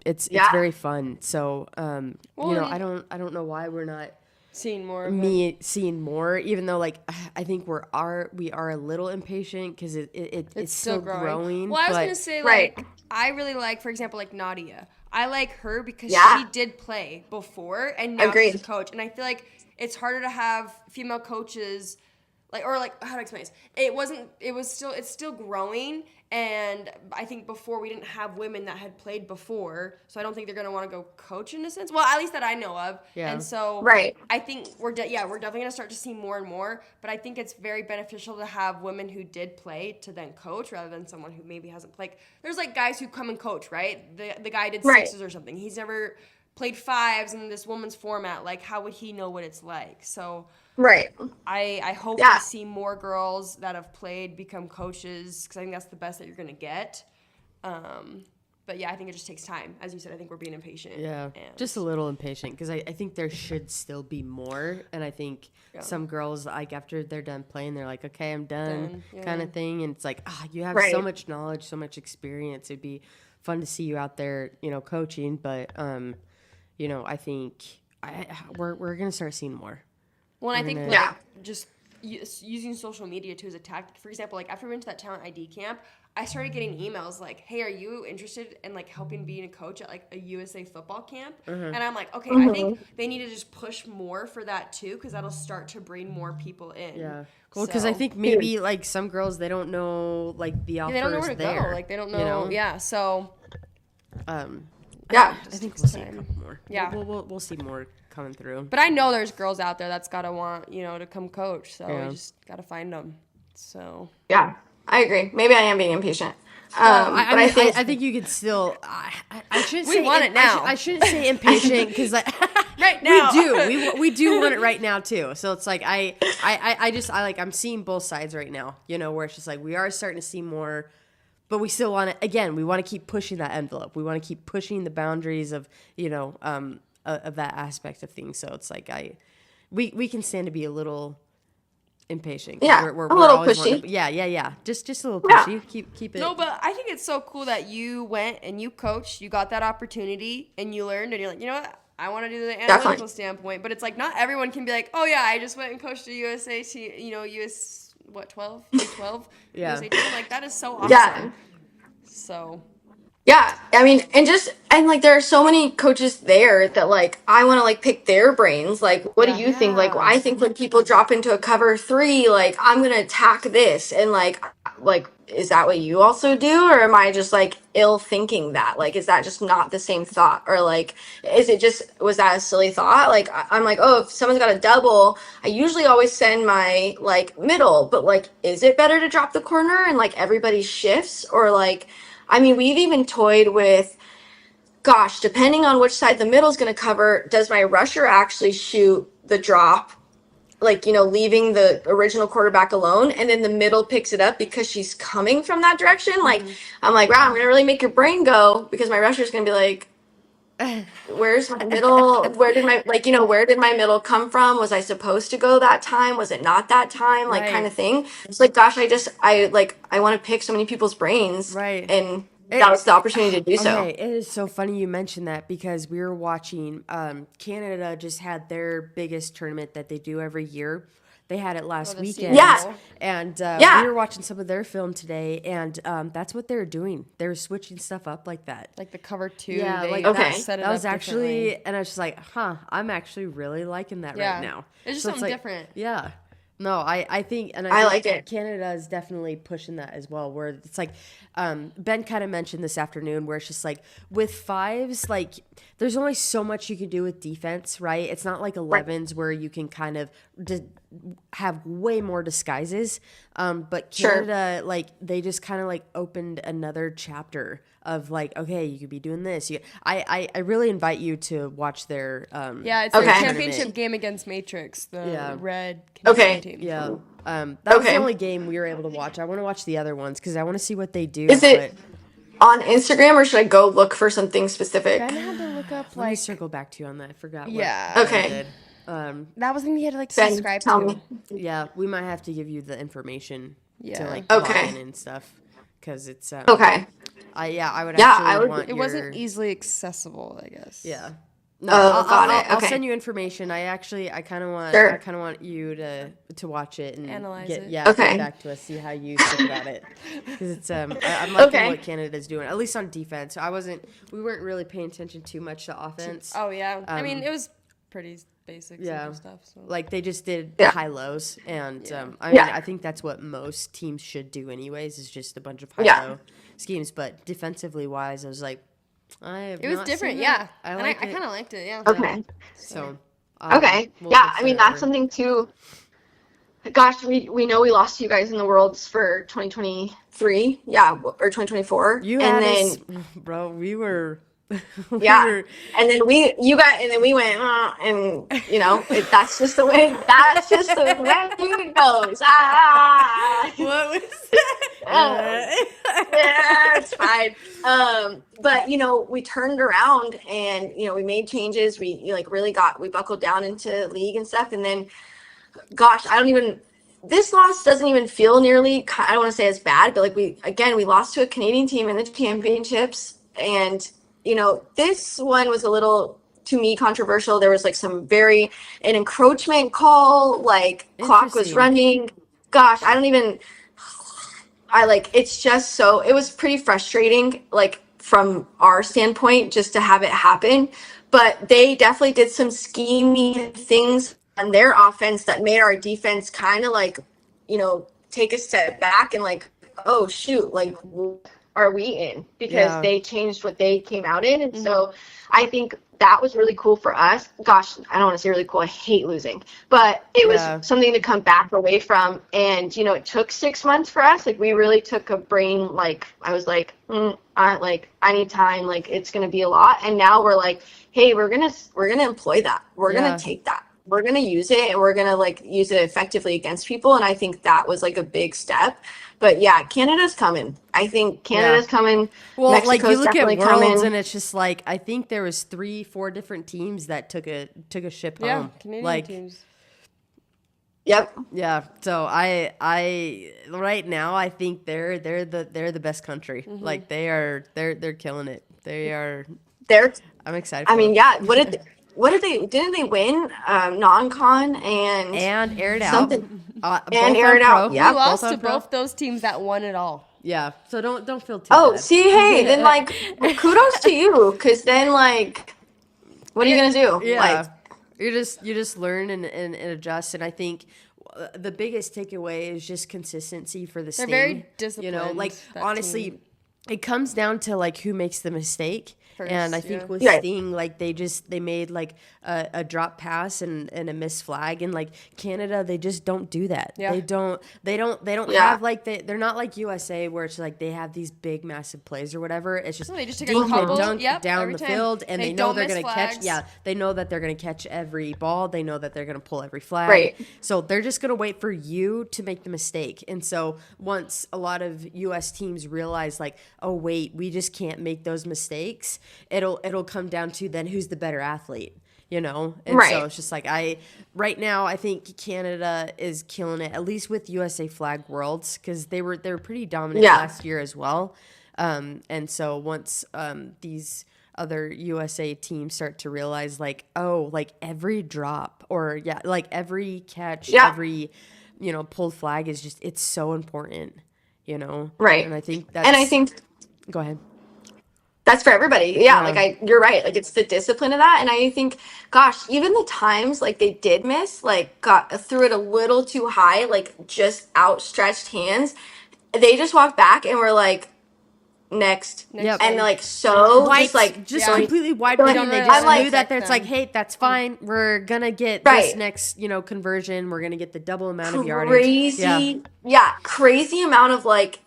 Speaker 6: It's very fun. So I don't know why we're not
Speaker 2: seeing more.
Speaker 6: Seeing more, even though like I think we are a little impatient because it's still growing.
Speaker 2: Well, I was gonna say like I really like, for example, like Nadia. I like her because she did play before and now she's a coach. And I feel like it's harder to have female coaches how to explain this? It's still growing. And I think before we didn't have women that had played before. So I don't think they're going to want to go coach in a sense. Well, at least that I know of. Yeah. And so I think we're definitely going to start to see more and more. But I think it's very beneficial to have women who did play to then coach rather than someone who maybe hasn't played. There's like guys who come and coach, right? The guy did sixes or something. He's never played fives in this woman's format. Like, how would he know what it's like? So I hope to see more girls that have played become coaches because I think that's the best that you're going to get. But yeah, I think it just takes time. As you said, I think we're being impatient. Yeah,
Speaker 6: just a little impatient because I think there should still be more. And I think some girls, like after they're done playing, they're like, okay, I'm done kind of thing. And it's like, you have so much knowledge, so much experience. It'd be fun to see you out there, coaching. But, I think we're going to start seeing more.
Speaker 2: Well, I think just using social media too as a tactic. For example, like after we went to that talent ID camp, I started getting emails like, hey, are you interested in like helping being a coach at like a USA football camp? And I'm like, okay, I think they need to just push more for that too, because that'll start to bring more people in.
Speaker 6: Yeah. Well, because I think maybe like some girls, they don't know like the offers
Speaker 2: they don't know where to
Speaker 6: there.
Speaker 2: go. Like they don't know. Yeah. So.
Speaker 5: Yeah.
Speaker 6: I think we'll see a couple more.
Speaker 2: Yeah.
Speaker 6: We'll see more coming through.
Speaker 2: But I know there's girls out there that's gotta want to come coach. So we just gotta find them. So.
Speaker 5: Yeah. I agree. Maybe I am being impatient.
Speaker 6: I think you could still. I shouldn't say.
Speaker 2: We want it now.
Speaker 6: I shouldn't say impatient because
Speaker 2: right now
Speaker 6: we do want it right now too. So it's like I'm seeing both sides right now. Where it's just like we are starting to see more, but we still want to. Again, we want to keep pushing that envelope. We want to keep pushing the boundaries of of that aspect of things. So it's like we can stand to be a little impatient.
Speaker 5: Yeah,
Speaker 6: we're
Speaker 5: a little
Speaker 6: always
Speaker 5: pushy.
Speaker 6: Yeah. Just a little pushy. Keep it.
Speaker 2: No, but I think it's so cool that you went and you coached, you got that opportunity, and you learned, and you're like, you know what? I want to do the analytical standpoint, but it's like not everyone can be like, oh yeah, I just went and coached a USA team, US 12,
Speaker 6: Yeah.
Speaker 2: USA team. Like that is so awesome.
Speaker 5: Yeah.
Speaker 2: So.
Speaker 5: Yeah, I mean, and like there are so many coaches there that like I want to like pick their brains. Like, what do you think? Like, I think when people drop into a cover 3, like I'm gonna attack this, and like is that what you also do, or am I just like ill thinking that? Like, is that just not the same thought, or like was that a silly thought? Like, I'm like, oh, if someone's got a double, I usually always send my like middle, but like, is it better to drop the corner and like everybody shifts, or like? I mean, we've even toyed with, gosh, depending on which side the middle is going to cover, does my rusher actually shoot the drop, like, leaving the original quarterback alone, and then the middle picks it up because she's coming from that direction? Like, I'm like, wow, I'm going to really make your brain go, because my rusher's going to be like, where's my middle? Where did my middle come from? Was I supposed to go that time? Was it not that time? Like, kind of thing. It's like, gosh, I want to pick so many people's brains.
Speaker 6: Right.
Speaker 5: And that was the opportunity to do so.
Speaker 6: Okay, it is so funny you mentioned that, because we were watching, Canada just had their biggest tournament that they do every year. They had it last weekend.
Speaker 5: Yeah.
Speaker 6: And we were watching some of their film today, and that's what they were doing. They were switching stuff up like that.
Speaker 2: Like the cover 2.
Speaker 6: Yeah,
Speaker 2: they set it
Speaker 6: that was
Speaker 2: up
Speaker 6: actually, and I was just like, I'm actually really liking that right now.
Speaker 2: It's just
Speaker 6: so
Speaker 2: something different.
Speaker 6: Yeah. No, I think, and
Speaker 5: I like it.
Speaker 6: Canada is definitely pushing that as well, where it's like, Ben kind of mentioned this afternoon, where it's just like with 5s, like there's only so much you can do with defense, right? It's not like 11s where you can kind of have way more disguises. But Canada, like they just kind of like opened another chapter of like, okay, you could be doing this. I really invite you to watch their
Speaker 2: it's the championship game against Matrix, the red Canadian team.
Speaker 6: Yeah. That was the only game we were able to watch. I want to watch the other ones because I want to see what they do.
Speaker 5: Is it on Instagram, or should I go look for something specific?
Speaker 2: I had to look up
Speaker 6: Let me circle back to you on that. I forgot.
Speaker 2: Yeah.
Speaker 6: What
Speaker 5: Okay.
Speaker 6: I did.
Speaker 2: That was something you had to like
Speaker 5: Ben,
Speaker 2: subscribe
Speaker 5: tell
Speaker 2: to.
Speaker 5: me.
Speaker 6: Yeah, we might have to give you the information to like
Speaker 5: Okay.
Speaker 6: log in and stuff, because it's
Speaker 5: Okay.
Speaker 6: I would
Speaker 5: Yeah,
Speaker 6: actually want
Speaker 2: It wasn't easily accessible, I guess.
Speaker 6: Yeah. No,
Speaker 5: got it.
Speaker 6: I'll
Speaker 5: Okay.
Speaker 6: send you information. I kind of want
Speaker 5: Sure.
Speaker 6: I kind of want you to watch it and
Speaker 2: Analyze
Speaker 6: get
Speaker 2: it.
Speaker 6: get
Speaker 5: Okay.
Speaker 6: back to us, see how you think about it, because it's I'm liking
Speaker 5: Okay.
Speaker 6: what Canada's doing, at least on defense. We weren't really paying attention too much to offense.
Speaker 2: Oh yeah. I mean, it was pretty basic simple stuff. So.
Speaker 6: Like they just did high lows, and I think that's what most teams should do anyways, is just a bunch of high low schemes. But defensively wise, I was like,
Speaker 2: it was different,
Speaker 6: I
Speaker 2: kind of liked it, yeah.
Speaker 5: Okay.
Speaker 6: So
Speaker 5: Okay.
Speaker 6: we'll
Speaker 5: I mean,
Speaker 6: start
Speaker 5: that's
Speaker 6: over.
Speaker 5: something too. Gosh, we know we lost to you guys in the Worlds for 2023, or 2024,
Speaker 6: You
Speaker 5: and
Speaker 6: had
Speaker 5: then
Speaker 6: us, bro. We were.
Speaker 5: and then we went, and that's just the way it goes.
Speaker 6: What was that?
Speaker 5: Yeah, it's fine. But we turned around, and we made changes. We we buckled down into league and stuff, and then, gosh, this loss doesn't even feel nearly, I don't want to say as bad, but like we lost to a Canadian team in the championships, and this one was a little to me controversial. There was like an encroachment call, like clock was running. Gosh, it's just so, it was pretty frustrating, like from our standpoint, just to have it happen. But they definitely did some scheming things on their offense that made our defense kind of like, take a step back and like, oh shoot, like what are we in? Because they changed what they came out in. And so I think that was really cool for us. Gosh, I don't want to say really cool. I hate losing, but it was something to come back away from. And, it took 6 months for us. Like we really took a brain, like I was like, I need time. Like it's going to be a lot. And now we're like, hey, we're going to employ that. We're going to take that. We're going to use it, and we're going to like use it effectively against people. And I think that was like a big step. But yeah, Canada's coming. I think Canada's coming.
Speaker 6: Well,
Speaker 5: Mexico's
Speaker 6: like you look at Worlds
Speaker 5: coming.
Speaker 6: and it's just like, I think there was 3-4 different teams that took a ship home.
Speaker 2: Canadian teams.
Speaker 5: Yep.
Speaker 6: Yeah. So I right now I think they're the best country. Like they're killing it. I'm excited.
Speaker 5: I mean, yeah. What did they? Didn't they win non-con and
Speaker 6: air it
Speaker 5: something?
Speaker 6: out?
Speaker 5: And air it out. Yeah.
Speaker 2: We lost to both those teams that won it all.
Speaker 6: Yeah. So don't feel too bad.
Speaker 5: See, hey, then like kudos to you, because then like, what are you gonna do?
Speaker 6: Yeah.
Speaker 5: Like,
Speaker 6: you just learn and adjust. And I think the biggest takeaway is just consistency for the Sting.
Speaker 2: They're very disciplined.
Speaker 6: Like honestly, it comes down to like who makes the mistake.
Speaker 2: First,
Speaker 6: and I think with Sting, like they made like a drop pass and a missed flag, and like Canada, they just don't do that.
Speaker 2: Yeah.
Speaker 6: They don't have like they're not like USA where it's like they have these big massive plays or whatever. It's just
Speaker 2: they just take
Speaker 6: dunk
Speaker 2: a couple,
Speaker 6: and dunk down the
Speaker 2: time.
Speaker 6: field, and they know they're gonna catch. Yeah, they know that they're gonna catch every ball. They know that they're gonna pull every flag.
Speaker 5: Right.
Speaker 6: So they're just gonna wait for you to make the mistake. And so once a lot of US teams realize like, oh wait, we just can't make those mistakes, it'll come down to then who's the better athlete, And so it's just like right now I think Canada is killing it, at least with USA Flag Worlds, because they were pretty dominant last year as well. And so once these other USA teams start to realize like, oh, like every drop or like every catch, every pulled flag is just, it's so important,
Speaker 5: Right.
Speaker 6: And I think go ahead.
Speaker 5: That's for everybody. Yeah. You're right. Like it's the discipline of that. And I think, gosh, even the times like they did miss, like threw it a little too high, like just outstretched hands. They just walked back and were like, next.
Speaker 6: Yep.
Speaker 5: And like, so
Speaker 6: completely wiped it. And they just knew that it's like, hey, that's fine. We're going to get this next, conversion. We're going to get the double amount of yardage.
Speaker 5: Crazy amount of like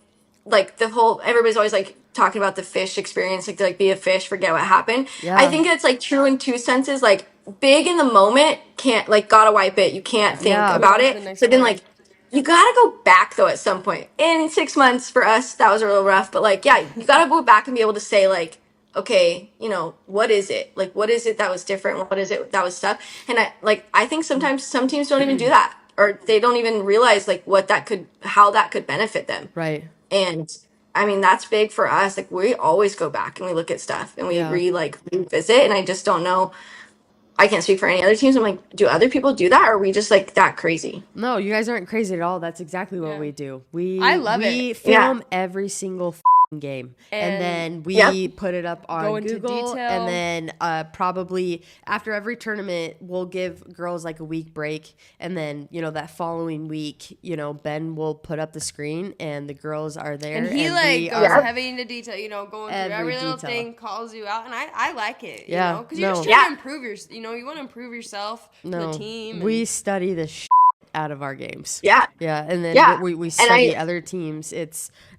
Speaker 5: the whole, everybody's always like, talking about the fish experience, like to like be a fish, forget what happened. Yeah. I think it's like true in two senses, like big in the moment, can't like gotta wipe it. You can't think about it. So then like you gotta go back though at some point. In 6 months for us, that was a little rough, but like, you gotta go back and be able to say like, okay, what is it? Like, what is it that was different? What is it that was stuff? And I think sometimes some teams don't even do that, or they don't even realize like how that could benefit them.
Speaker 6: Right.
Speaker 5: And I mean, that's big for us. Like, we always go back and we look at stuff and we revisit. And I just don't know. I can't speak for any other teams. I'm like, do other people do that? Or are we just like that crazy?
Speaker 6: No, you guys aren't crazy at all. That's exactly what we do.
Speaker 2: I love it.
Speaker 6: We film every single game, and then we put it up on Google, and then probably after every tournament we'll give girls like a week break, and then that following week Ben will put up the screen and the girls are there,
Speaker 2: and he goes heavy into detail, going through every little thing, calls you out, and I like it, because you're just trying to improve you want to improve yourself to the team.
Speaker 6: We study the out of our games.
Speaker 5: Yeah.
Speaker 6: And then we study other teams.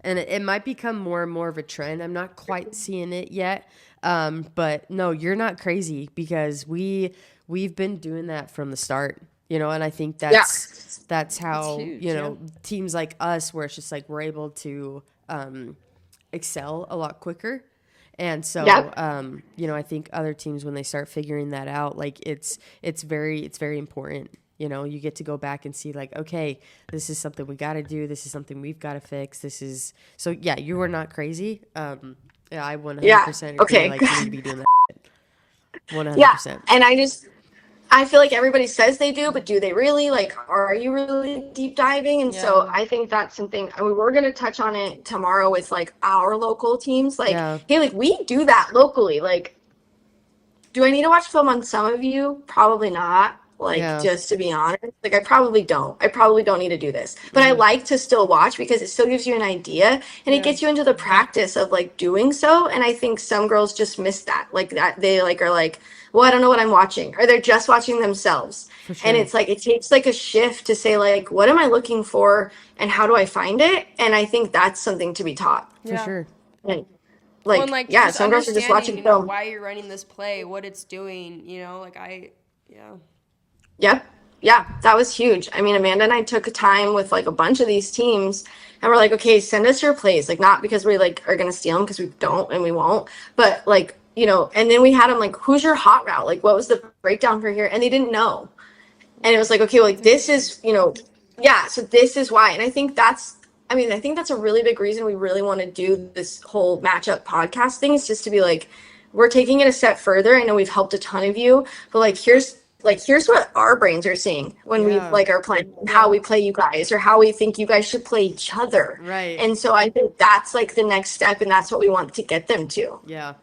Speaker 6: And it might become more and more of a trend. I'm not quite seeing it yet. But no, you're not crazy, because we've been doing that from the start, and I think that's how, huge, teams like us, where it's just like, we're able to, excel a lot quicker. And so, I think other teams, when they start figuring that out, like it's very important. You get to go back and see like, okay, this is something we got to do. This is something we've got to fix. You are not crazy. I 100% agree.
Speaker 5: Okay.
Speaker 6: Like, you need to be doing that. 100%.
Speaker 5: And I feel like everybody says they do, but do they really? Like, are you really deep diving? And so I think that's something, I mean, we're going to touch on it tomorrow with like our local teams. Like, hey, like we do that locally. Like, do I need to watch film on some of you? Probably not. Like, just to be honest, like I probably don't need to do this, but I like to still watch because it still gives you an idea and it gets you into the practice of like doing so. And I think some girls just miss that, like that they like are like, well, I don't know what I'm watching, or they're just watching themselves. Sure. And it's like, it takes like a shift to say like, what am I looking for and how do I find it? And I think that's something to be taught.
Speaker 6: For sure.
Speaker 5: And,
Speaker 2: like,
Speaker 5: some girls are just watching film.
Speaker 2: Why you're running this play, what it's doing,
Speaker 5: Yep. Yeah, that was huge. I mean, Amanda and I took a time with like a bunch of these teams and we're like, okay, send us your plays. Like, not because we like are going to steal them, because we don't and we won't, but like, and then we had them like, who's your hot route? Like, what was the breakdown for here? And they didn't know. And it was like, okay, well, like this is, so this is why. And I think that's a really big reason we really want to do this whole matchup podcast thing, is just to be like, we're taking it a step further. I know we've helped a ton of you, but like, here's what our brains are seeing when we like are playing, how we play you guys, or how we think you guys should play each other.
Speaker 6: Right.
Speaker 5: And so I think that's like the next step, and that's what we want to get them to.
Speaker 6: Yeah.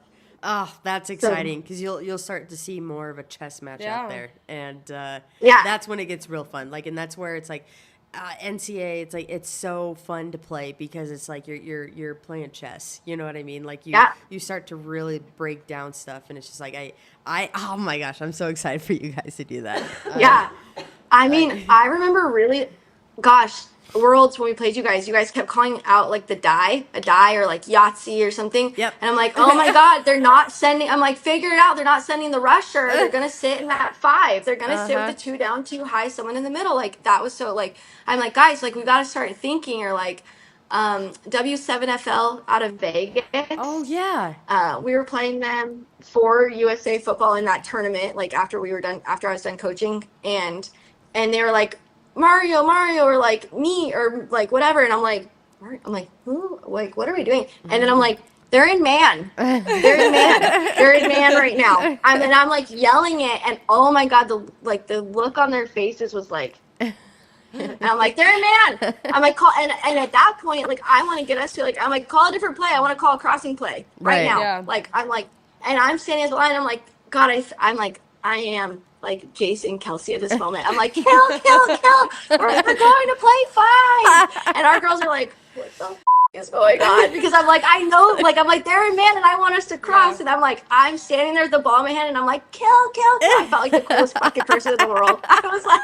Speaker 6: Oh, that's exciting, because you'll start to see more of a chess match out there, and that's when it gets real fun. Like, and that's where it's like NCAA. It's like it's so fun to play because it's like you're playing chess. You know what I mean? Like you start to really break down stuff, and it's just like I oh my gosh, I'm so excited for you guys to do that.
Speaker 5: I mean, I remember Worlds, when we played you guys kept calling out like a die or like Yahtzee or something.
Speaker 6: Yep.
Speaker 5: And I'm like, oh my God, they're not sending, I'm like, figure it out. They're not sending the rusher. They're going to sit in that 5. They're going to sit with the 2 down, 2 high, someone in the middle. Like, that was so like, I'm like, guys, like we got to start thinking, or like W7FL out of Vegas.
Speaker 6: Oh yeah.
Speaker 5: We were playing them for USA football in that tournament, like after I was done coaching, and they were like, Mario, or like me, or like whatever, and I'm like, who? Like, what are we doing? And then I'm like, they're in man. They're in man right now. I'm like yelling it, and oh my God, the look on their faces was like, and I'm like, they're in man. I'm like, call, and at that point, like, I want to get us to like, I'm like, call a different play. I want to call a crossing play right now. Yeah. Like, I'm like, and I'm standing at the line. I'm like, God, I'm like, I am like Jason Kelsey at this moment. I'm like, kill. We're going to play 5. And our girls are like, what the is going on? Because I'm like, I know, like, I'm like, they're in man and I want us to cross. Yeah. And I'm like, I'm standing there with the ball in my hand and I'm like, kill. I felt like the coolest fucking person in the world. I was like,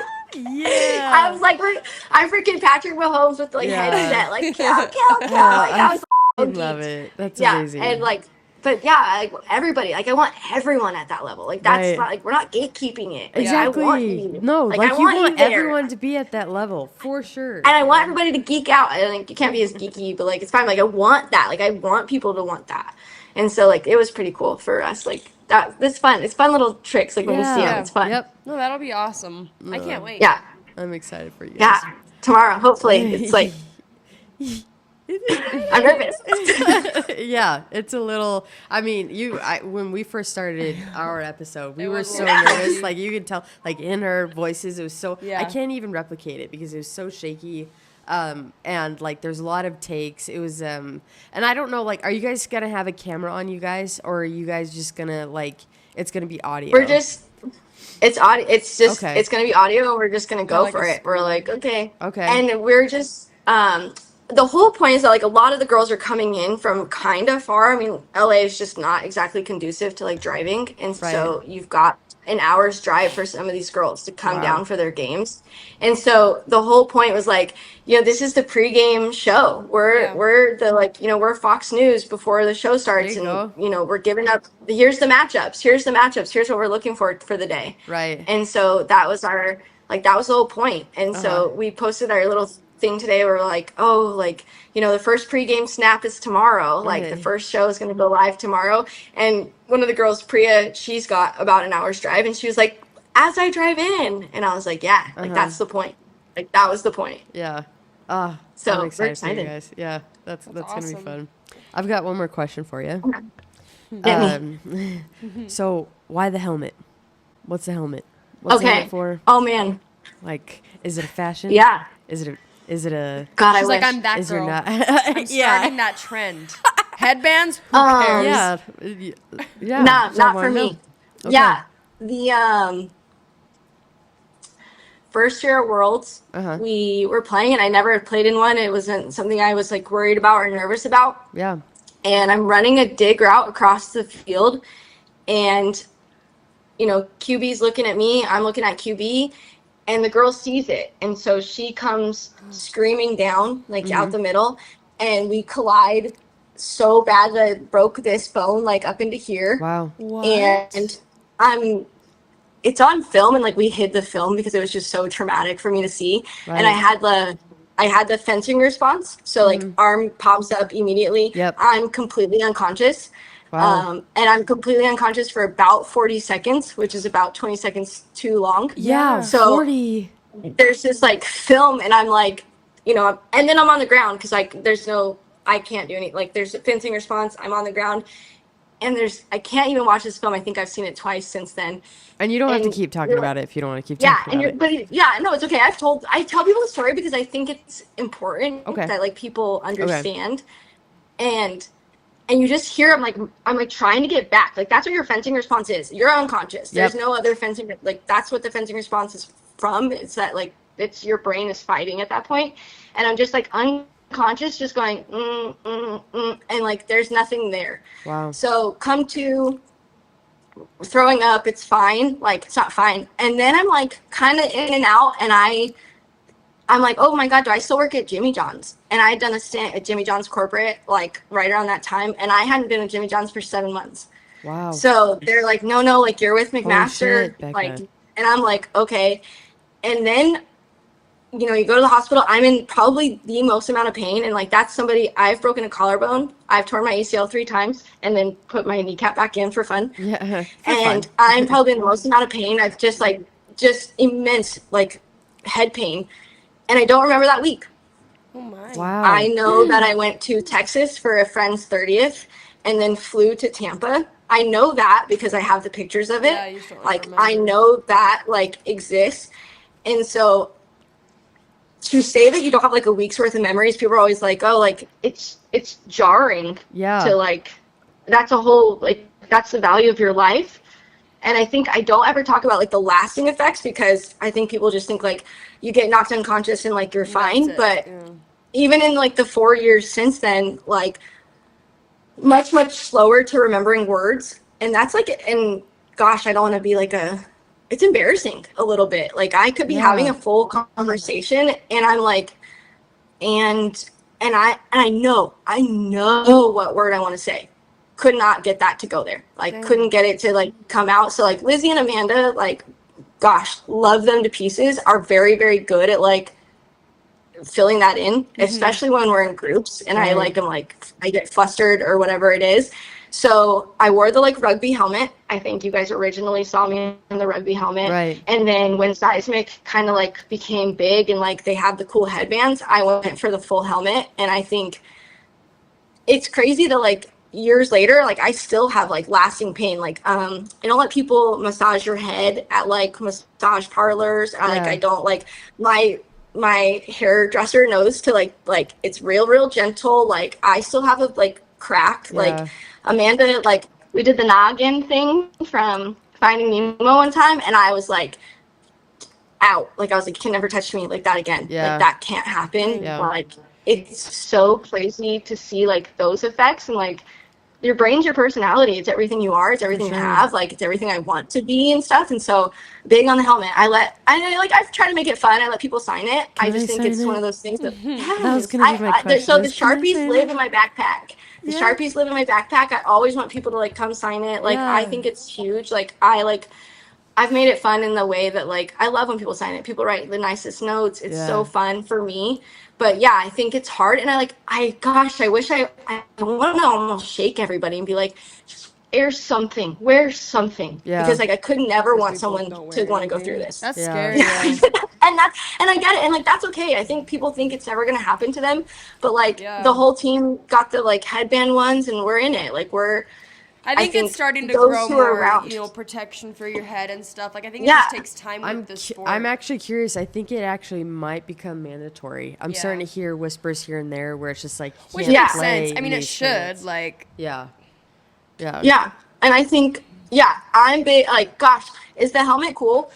Speaker 5: I'm freaking Patrick Mahomes with like headset, like kill. Like, I was like,
Speaker 6: love it. That's amazing.
Speaker 5: And like, but like everybody, like I want everyone at that level. Like that's not, like we're not gatekeeping it. Like,
Speaker 6: exactly.
Speaker 5: I want you.
Speaker 6: No, like you want everyone to be at that level for sure.
Speaker 5: And I want everybody to geek out. And like you can't be as geeky, but like it's fine. Like I want that. Like I want people to want that. And so like it was pretty cool for us. Like it's fun. It's fun little tricks. Like when we see them, it's fun.
Speaker 2: Yep. No, that'll be awesome. I can't wait.
Speaker 5: Yeah.
Speaker 6: I'm excited for you guys.
Speaker 5: Yeah. Tomorrow, hopefully. It's like I'm nervous.
Speaker 6: Yeah, it's a little. I mean, when we first started our episode, we were so nervous. Like you could tell, like in our voices, it was so. Yeah. I can't even replicate it because it was so shaky. And like there's a lot of takes. It was and I don't know. Like, are you guys gonna have a camera on you guys, or are you guys just gonna like it's gonna be audio?
Speaker 5: We're just. It's audio. It's just. Okay. It's gonna be audio, and we're just gonna go for it. We're like, okay. And we're just. The whole point is that like a lot of the girls are coming in from kind of far. I mean, LA is just not exactly conducive to like driving, and so you've got an hour's drive for some of these girls to come down for their games. And so the whole point was like, this is the pregame show. We're the like, we're Fox News before the show starts, and we're giving up. Here's the matchups. Here's what we're looking for the day.
Speaker 6: Right.
Speaker 5: And so that was that was the whole point. And so we posted our little thing today. We're like, the first pregame snap is tomorrow. Like the first show is going to go live tomorrow. And one of the girls, Priya, she's got about an hour's drive, and she was like, as I drive in, and I was like, yeah, like that's the point. Like that was the point.
Speaker 6: Yeah.
Speaker 5: So
Speaker 6: I'm excited for you guys. Yeah, that's awesome. Gonna be fun. I've got one more question for you. So why the helmet? What's the helmet? What's the
Speaker 5: Okay.
Speaker 6: helmet for?
Speaker 5: Oh man.
Speaker 6: Like, is it a fashion?
Speaker 5: Yeah.
Speaker 6: Is it a?
Speaker 5: God,
Speaker 2: She's
Speaker 5: I
Speaker 2: like,
Speaker 5: wish.
Speaker 2: I'm that
Speaker 6: Is there
Speaker 2: girl.
Speaker 6: not?
Speaker 2: I'm starting that trend. Headbands? Who cares?
Speaker 6: Yeah.
Speaker 5: Not
Speaker 6: someone
Speaker 5: for
Speaker 6: know.
Speaker 5: me.
Speaker 6: Okay.
Speaker 5: Yeah. The first year at Worlds, we were playing, and I never had played in one. It wasn't something I was like worried about or nervous about.
Speaker 6: Yeah.
Speaker 5: And I'm running a dig route across the field, and QB's looking at me, I'm looking at QB, and the girl sees it, and so she comes screaming down like out the middle, and we collide so bad that I broke this bone like up into here.
Speaker 6: Wow.
Speaker 5: And it's on film, and like we hid the film because it was just so traumatic for me to see.
Speaker 6: Right.
Speaker 5: And I had the fencing response, so like arm pops up immediately.
Speaker 6: Yep.
Speaker 5: I'm completely unconscious.
Speaker 6: Wow.
Speaker 5: And I'm completely unconscious for about 40 seconds, which is about 20 seconds too long.
Speaker 6: Yeah.
Speaker 5: So
Speaker 6: 40.
Speaker 5: there's this like film, and I'm like, and then I'm on the ground because like I can't do any, like there's a fencing response. I'm on the ground, and I can't even watch this film. I think I've seen it twice since then.
Speaker 6: And you don't have to keep talking about it if you don't want to keep talking about it.
Speaker 5: No, it's okay. I tell people the story because I think it's important that like people understand. And you just hear, I'm like trying to get back. Like that's what your fencing response is. You're unconscious. There's no other fencing. Like that's what the fencing response is from. It's that like it's your brain is fighting at that point. And I'm just like unconscious, just going, and like there's nothing there.
Speaker 6: Wow.
Speaker 5: So come to throwing up, it's fine. Like it's not fine. And then I'm like kind of in and out, and I'm like, oh my God, do I still work at Jimmy John's? And I had done a stint at Jimmy John's corporate, like right around that time. And I hadn't been at Jimmy John's for 7 months.
Speaker 6: Wow.
Speaker 5: So they're like, no, like you're with McMaster.
Speaker 6: Shit, Becca.
Speaker 5: Like, and I'm like, okay. And then, you go to the hospital. I'm in probably the most amount of pain. And like, that's I've broken a collarbone. I've torn my ACL 3 times and then put my kneecap back in for fun.
Speaker 6: Yeah.
Speaker 5: And I'm probably in the most amount of pain. I've just immense like head pain. And I don't remember that week.
Speaker 2: Oh my.
Speaker 6: Wow.
Speaker 5: I know that I went to Texas for a friend's 30th and then flew to Tampa. I know that because I have the pictures of it.
Speaker 2: Yeah, you still
Speaker 5: like
Speaker 2: remember.
Speaker 5: I know that like exists. And so to say that you don't have like a week's worth of memories, people are always like, oh, like it's jarring.
Speaker 6: Yeah.
Speaker 5: To like that's a whole like that's the value of your life. And I think I don't ever talk about like the lasting effects because I think people just think like you get knocked unconscious and like you're fine. But even in like the 4 years since then, like much slower to remembering words. And that's like, and gosh, I don't want to be like it's embarrassing a little bit. Like I could be having a full conversation and I'm like, and I know what word I want to say. Could not get that to go there. Like couldn't get it to like come out. So like Lizzie and Amanda, like gosh, love them to pieces, are very, very good at like filling that in, especially when we're in groups and I like am like I get flustered or whatever it is. So I wore the like rugby helmet. I think you guys originally saw me in the rugby helmet.
Speaker 6: Right.
Speaker 5: And then when Seismic kind of like became big and like they had the cool headbands, I went for the full helmet. And I think it's crazy that like years later, like I still have like lasting pain. Like I don't let people massage your head at like massage parlors. Like I don't like my hairdresser knows to like it's real gentle. Like I still have a like crack. Like Amanda, like we did the noggin thing from Finding Nemo one time, and I was like out. Like I was like, you can never touch me like that again. Like that can't happen. Like it's so crazy to see like those effects, and like your brain's your personality. It's everything you are. It's everything you have. Like it's everything I want to be and stuff. And so big on the helmet. I've tried to make it fun. I let people sign it. I just think it's one of those things that
Speaker 6: that was gonna be my question.
Speaker 5: So the Sharpies live in my backpack. The Sharpies live in my backpack. I always want people to like come sign it. Like I think it's huge. Like I've made it fun in the way that like I love when people sign it. People write the nicest notes. It's so fun for me. But yeah, I think it's hard, and I wish I want to almost shake everybody and be like, just wear something. Because like I could never want someone to want to go through this.
Speaker 2: That's scary.
Speaker 5: And I get it, and like that's okay. I think people think it's never gonna happen to them, but like the whole team got the like headband ones, and we're in it. Like
Speaker 2: I think it's starting to
Speaker 5: those
Speaker 2: grow
Speaker 5: who are
Speaker 2: more,
Speaker 5: around-
Speaker 2: protection for your head and stuff. Like, I think it
Speaker 5: Yeah.
Speaker 2: just takes time with the sport.
Speaker 6: I'm actually curious. I think it actually might become mandatory. I'm starting to hear whispers here and there where it's just like,
Speaker 2: Which
Speaker 6: can't
Speaker 2: makes
Speaker 6: play
Speaker 2: sense. I mean,
Speaker 6: in
Speaker 2: it
Speaker 6: these
Speaker 2: should.
Speaker 6: tournaments.
Speaker 2: Like,
Speaker 6: Yeah.
Speaker 5: And I think, I'm big. Like, gosh, is the helmet cool?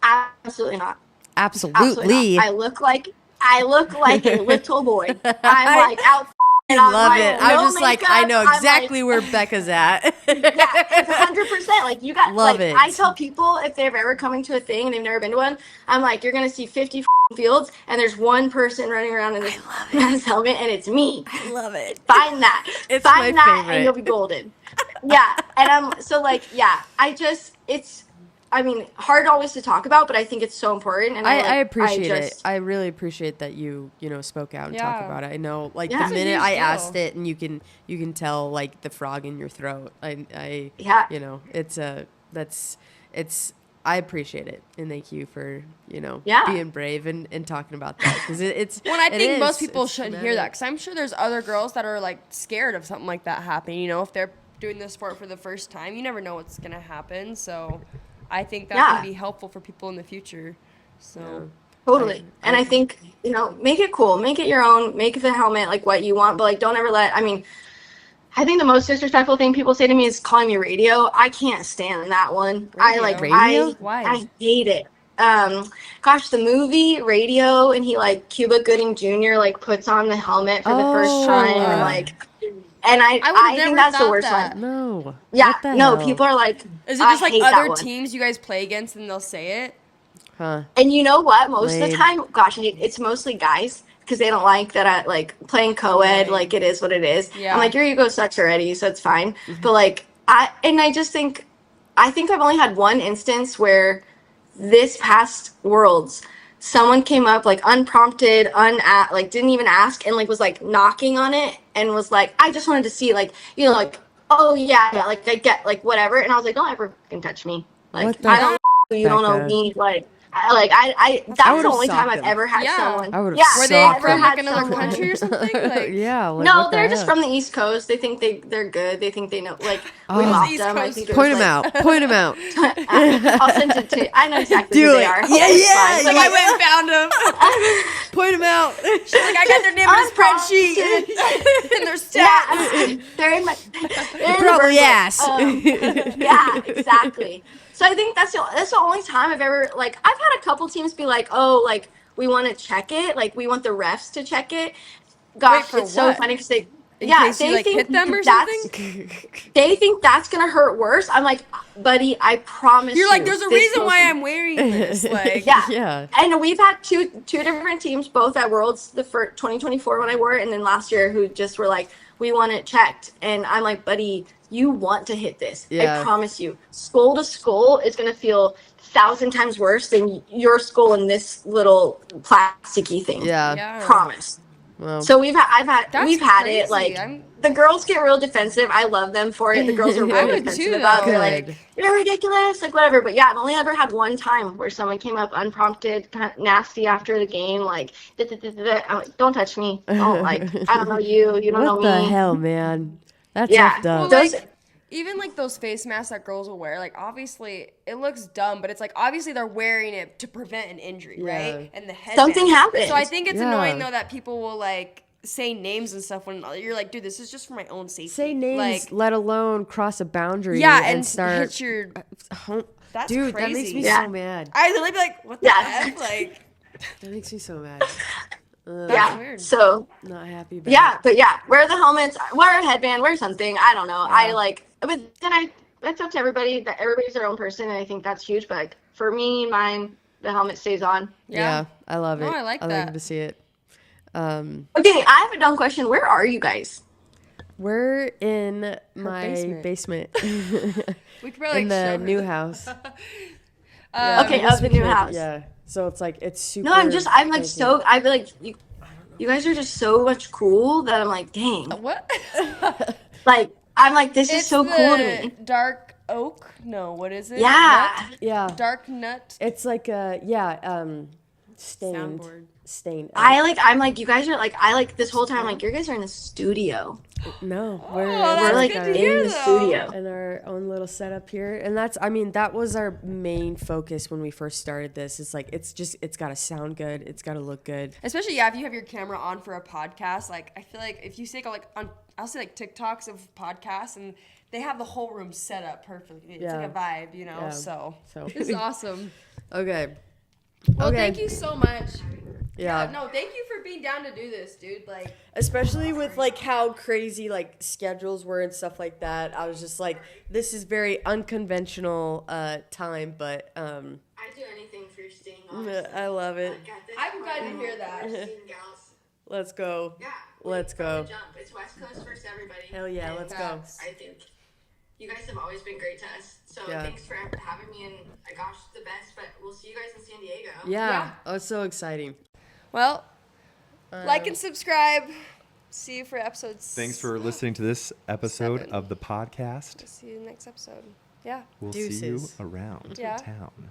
Speaker 5: Absolutely not.
Speaker 6: Absolutely.
Speaker 5: Not. I look like a little boy. I'm like out.
Speaker 6: I
Speaker 5: And I'm
Speaker 6: love
Speaker 5: like,
Speaker 6: it. I'm
Speaker 5: no
Speaker 6: just like,
Speaker 5: makeup.
Speaker 6: I know
Speaker 5: I'm
Speaker 6: exactly
Speaker 5: like,
Speaker 6: where Becca's at.
Speaker 5: it's 100%. Like, you got,
Speaker 6: Love
Speaker 5: like,
Speaker 6: it.
Speaker 5: I tell people if they're ever coming to a thing and they've never been to one, I'm like, you're going to see 50 fields and there's one person running around in this helmet and it's me.
Speaker 6: I love it.
Speaker 5: Find that.
Speaker 6: It's
Speaker 5: Find
Speaker 6: my
Speaker 5: that
Speaker 6: favorite.
Speaker 5: and you'll be golden. Yeah. And I'm so like, hard always to talk about, but I think it's so important. And
Speaker 6: I appreciate it. I really appreciate that you spoke out and talked about it. I know, like, the
Speaker 2: It's a
Speaker 6: minute
Speaker 2: huge
Speaker 6: I
Speaker 2: deal.
Speaker 6: asked it, and you can tell, like, the frog in your throat. I I appreciate it, and thank you for being brave and talking about that, because it's.
Speaker 2: Well, I think most people
Speaker 6: it's
Speaker 2: shouldn't hear
Speaker 6: traumatic.
Speaker 2: that, because I'm sure there's other girls that are, like, scared of something like that happening. If they're doing this sport for the first time, you never know what's going to happen. So I think that can be helpful for people in the future. So
Speaker 5: Totally. And I think, make it cool, make it your own, make the helmet like what you want, but like don't ever I think the most disrespectful thing people say to me is calling me radio. I can't stand that one.
Speaker 6: Radio?
Speaker 2: Why?
Speaker 5: I hate it. The movie Radio, and he Cuba Gooding Jr. puts on the helmet for the first time and I think that's the worst one.
Speaker 6: No.
Speaker 5: Yeah,
Speaker 6: What the
Speaker 5: no,
Speaker 6: hell?
Speaker 5: people are like,
Speaker 2: Is it just
Speaker 5: I
Speaker 2: like
Speaker 5: hate that
Speaker 2: other
Speaker 5: one.
Speaker 2: teams you guys play against and they'll say it?
Speaker 6: Huh.
Speaker 5: And you know what? Most of
Speaker 6: Lame.
Speaker 5: the time, it's mostly guys because they don't like that I playing co-ed.
Speaker 2: Right.
Speaker 5: It is what it is.
Speaker 2: Yeah.
Speaker 5: I'm like, your ego sucks already, so it's fine. But I just think, I've only had one instance where this past Worlds, someone came up unprompted, didn't even ask, and was knocking on it and was like, I just wanted to see oh yeah, I get whatever, and I was like, don't ever fucking touch me.
Speaker 6: What the
Speaker 5: I don't know you, don't know
Speaker 6: Becca?
Speaker 5: me. That's the
Speaker 6: would've
Speaker 5: only time
Speaker 6: socked
Speaker 5: I've
Speaker 6: them.
Speaker 5: ever had
Speaker 2: Yeah.
Speaker 5: someone.
Speaker 6: I would've
Speaker 2: Were they
Speaker 6: socked
Speaker 2: from
Speaker 6: them.
Speaker 2: another country or something?
Speaker 6: Yeah. Like,
Speaker 5: No,
Speaker 6: what the
Speaker 5: they're just
Speaker 6: heck?
Speaker 5: from the East Coast. They think they're good. They think they know. We
Speaker 6: Oh.
Speaker 5: mocked
Speaker 2: East
Speaker 5: them. I
Speaker 2: Coast.
Speaker 5: think it
Speaker 6: Point
Speaker 5: was,
Speaker 6: them out. Point them out.
Speaker 5: I'll send it to. I know exactly
Speaker 6: Do
Speaker 5: who they
Speaker 6: it.
Speaker 5: are.
Speaker 6: Yeah,
Speaker 5: It's
Speaker 6: yeah,
Speaker 5: fine.
Speaker 2: Like, I went and found them.
Speaker 6: Point them out.
Speaker 2: She's like, I got their name in a spreadsheet and their stats.
Speaker 5: Yeah, they're in my. They're in
Speaker 6: Probably
Speaker 5: the
Speaker 6: ass.
Speaker 5: yeah, exactly. So I think that's the only time I've ever I've had a couple teams be like, oh, we want to check it, we want the refs to check it. Gosh,
Speaker 2: for
Speaker 5: it's so
Speaker 2: what?
Speaker 5: funny because they.
Speaker 2: In
Speaker 5: Yeah,
Speaker 2: case you,
Speaker 5: they think
Speaker 2: hit them or
Speaker 5: that's-
Speaker 2: something?
Speaker 5: They think that's gonna hurt worse. I'm like, buddy, I promise
Speaker 2: You're
Speaker 5: you.
Speaker 2: like, there's a
Speaker 5: this
Speaker 2: reason
Speaker 5: will-
Speaker 2: why I'm wearing this.
Speaker 5: Yeah.
Speaker 6: Yeah.
Speaker 5: And we've had two different teams, both at Worlds, the first 2024 when I wore it, and then last year, who just were like, we want it checked. And I'm like, buddy, you want to hit this.
Speaker 6: Yeah.
Speaker 5: I promise you. Skull to skull is going to feel 1,000 times worse than your skull in this little plasticky thing.
Speaker 6: Yeah.
Speaker 5: Promise.
Speaker 6: Well,
Speaker 5: So we've had
Speaker 2: That's
Speaker 5: we've had
Speaker 2: crazy.
Speaker 5: it the girls get real defensive. I love them for it. The girls are
Speaker 2: I
Speaker 5: really
Speaker 2: would
Speaker 5: defensive
Speaker 2: too,
Speaker 5: about it.
Speaker 2: though.
Speaker 5: They're like,
Speaker 6: Good.
Speaker 5: you're ridiculous, whatever. But yeah, I've only ever had one time where someone came up unprompted, kind of nasty after the game, I'm like, don't touch me. Don't I don't know you. You don't know
Speaker 6: what
Speaker 5: me.
Speaker 6: the hell, man? That's
Speaker 5: Yeah.
Speaker 6: effed up.
Speaker 5: Those-
Speaker 2: Even those face masks that girls will wear, obviously it looks dumb, but it's obviously they're wearing it to prevent an injury, right? And the headband.
Speaker 5: Something happened.
Speaker 2: So I think it's
Speaker 6: Yeah.
Speaker 2: annoying though that people will say names and stuff when you're like, dude, this is just for my own safety.
Speaker 6: Say names, let alone cross a boundary.
Speaker 2: Yeah,
Speaker 6: and
Speaker 2: and
Speaker 6: start.
Speaker 2: hit your. That's
Speaker 6: Dude,
Speaker 2: crazy.
Speaker 6: that makes me
Speaker 5: Yeah.
Speaker 6: so mad.
Speaker 2: I literally be like, what the
Speaker 5: Yeah.
Speaker 2: heck?
Speaker 6: That makes me so mad.
Speaker 5: yeah.
Speaker 2: weird.
Speaker 5: So
Speaker 6: Not happy about
Speaker 5: yeah, but yeah, wear the helmets, wear a headband, wear something. I don't know. But then that's up to everybody. That everybody's their own person, and I think that's huge. But for me, mine, the helmet stays on.
Speaker 6: Yeah, I love it.
Speaker 2: No, I like
Speaker 6: I
Speaker 2: that.
Speaker 6: like to see it.
Speaker 5: Okay, I have a dumb question. Where are you guys?
Speaker 6: We're in my basement,
Speaker 2: We could probably
Speaker 6: in the new house.
Speaker 5: Okay, of the new house.
Speaker 6: Yeah, so it's super.
Speaker 5: No, I'm
Speaker 6: crazy.
Speaker 5: so I feel like you guys are just so much cool that I'm like, dang.
Speaker 2: What?
Speaker 5: I'm like, this is
Speaker 2: It's
Speaker 5: so cool to
Speaker 2: the
Speaker 5: me.
Speaker 2: dark oak? No, what is it?
Speaker 5: Yeah.
Speaker 2: Nut?
Speaker 6: Yeah,
Speaker 2: Dark nut
Speaker 6: it's like a stained.
Speaker 2: soundboard.
Speaker 6: staying.
Speaker 5: I'm like, you guys are like, this whole time, like, you guys are in the studio.
Speaker 6: No,
Speaker 5: We're like
Speaker 2: good to
Speaker 5: in
Speaker 2: hear,
Speaker 5: the
Speaker 2: though.
Speaker 5: studio.
Speaker 6: in our own little setup here, and that was our main focus when we first started this. It's like it's got to sound good, it's got to look good.
Speaker 2: Especially if you have your camera on for a podcast. Like I feel like if you take I'll say like TikToks of podcasts and they have the whole room set up perfectly. It's like a vibe,
Speaker 6: Yeah.
Speaker 2: So
Speaker 1: This is awesome.
Speaker 6: Okay.
Speaker 2: well,
Speaker 6: Okay.
Speaker 2: thank you so much.
Speaker 6: Yeah.
Speaker 2: No, thank you for being down to do this, dude. Like,
Speaker 6: Especially with like how crazy like schedules were and stuff like that. I was just like, this is very unconventional time, but
Speaker 5: I'd do anything for staying on.
Speaker 6: I love it.
Speaker 2: I'm glad to hear that.
Speaker 6: Let's go.
Speaker 5: Yeah.
Speaker 6: Let's go.
Speaker 5: Jump. It's West Coast first, everybody.
Speaker 6: Hell yeah, let's go.
Speaker 5: I think you guys have always been great to us. So
Speaker 6: Yeah.
Speaker 5: thanks for having me, and gosh, the best. But we'll see you guys in San Diego.
Speaker 6: Yeah. Oh, it's so exciting.
Speaker 2: well, like and subscribe. See you for episodes.
Speaker 3: Thanks for listening to this episode
Speaker 2: 7.
Speaker 3: of the podcast.
Speaker 2: See you in the next episode. Yeah.
Speaker 3: We'll see you
Speaker 6: Deuces.
Speaker 3: around
Speaker 2: Yeah.
Speaker 3: town.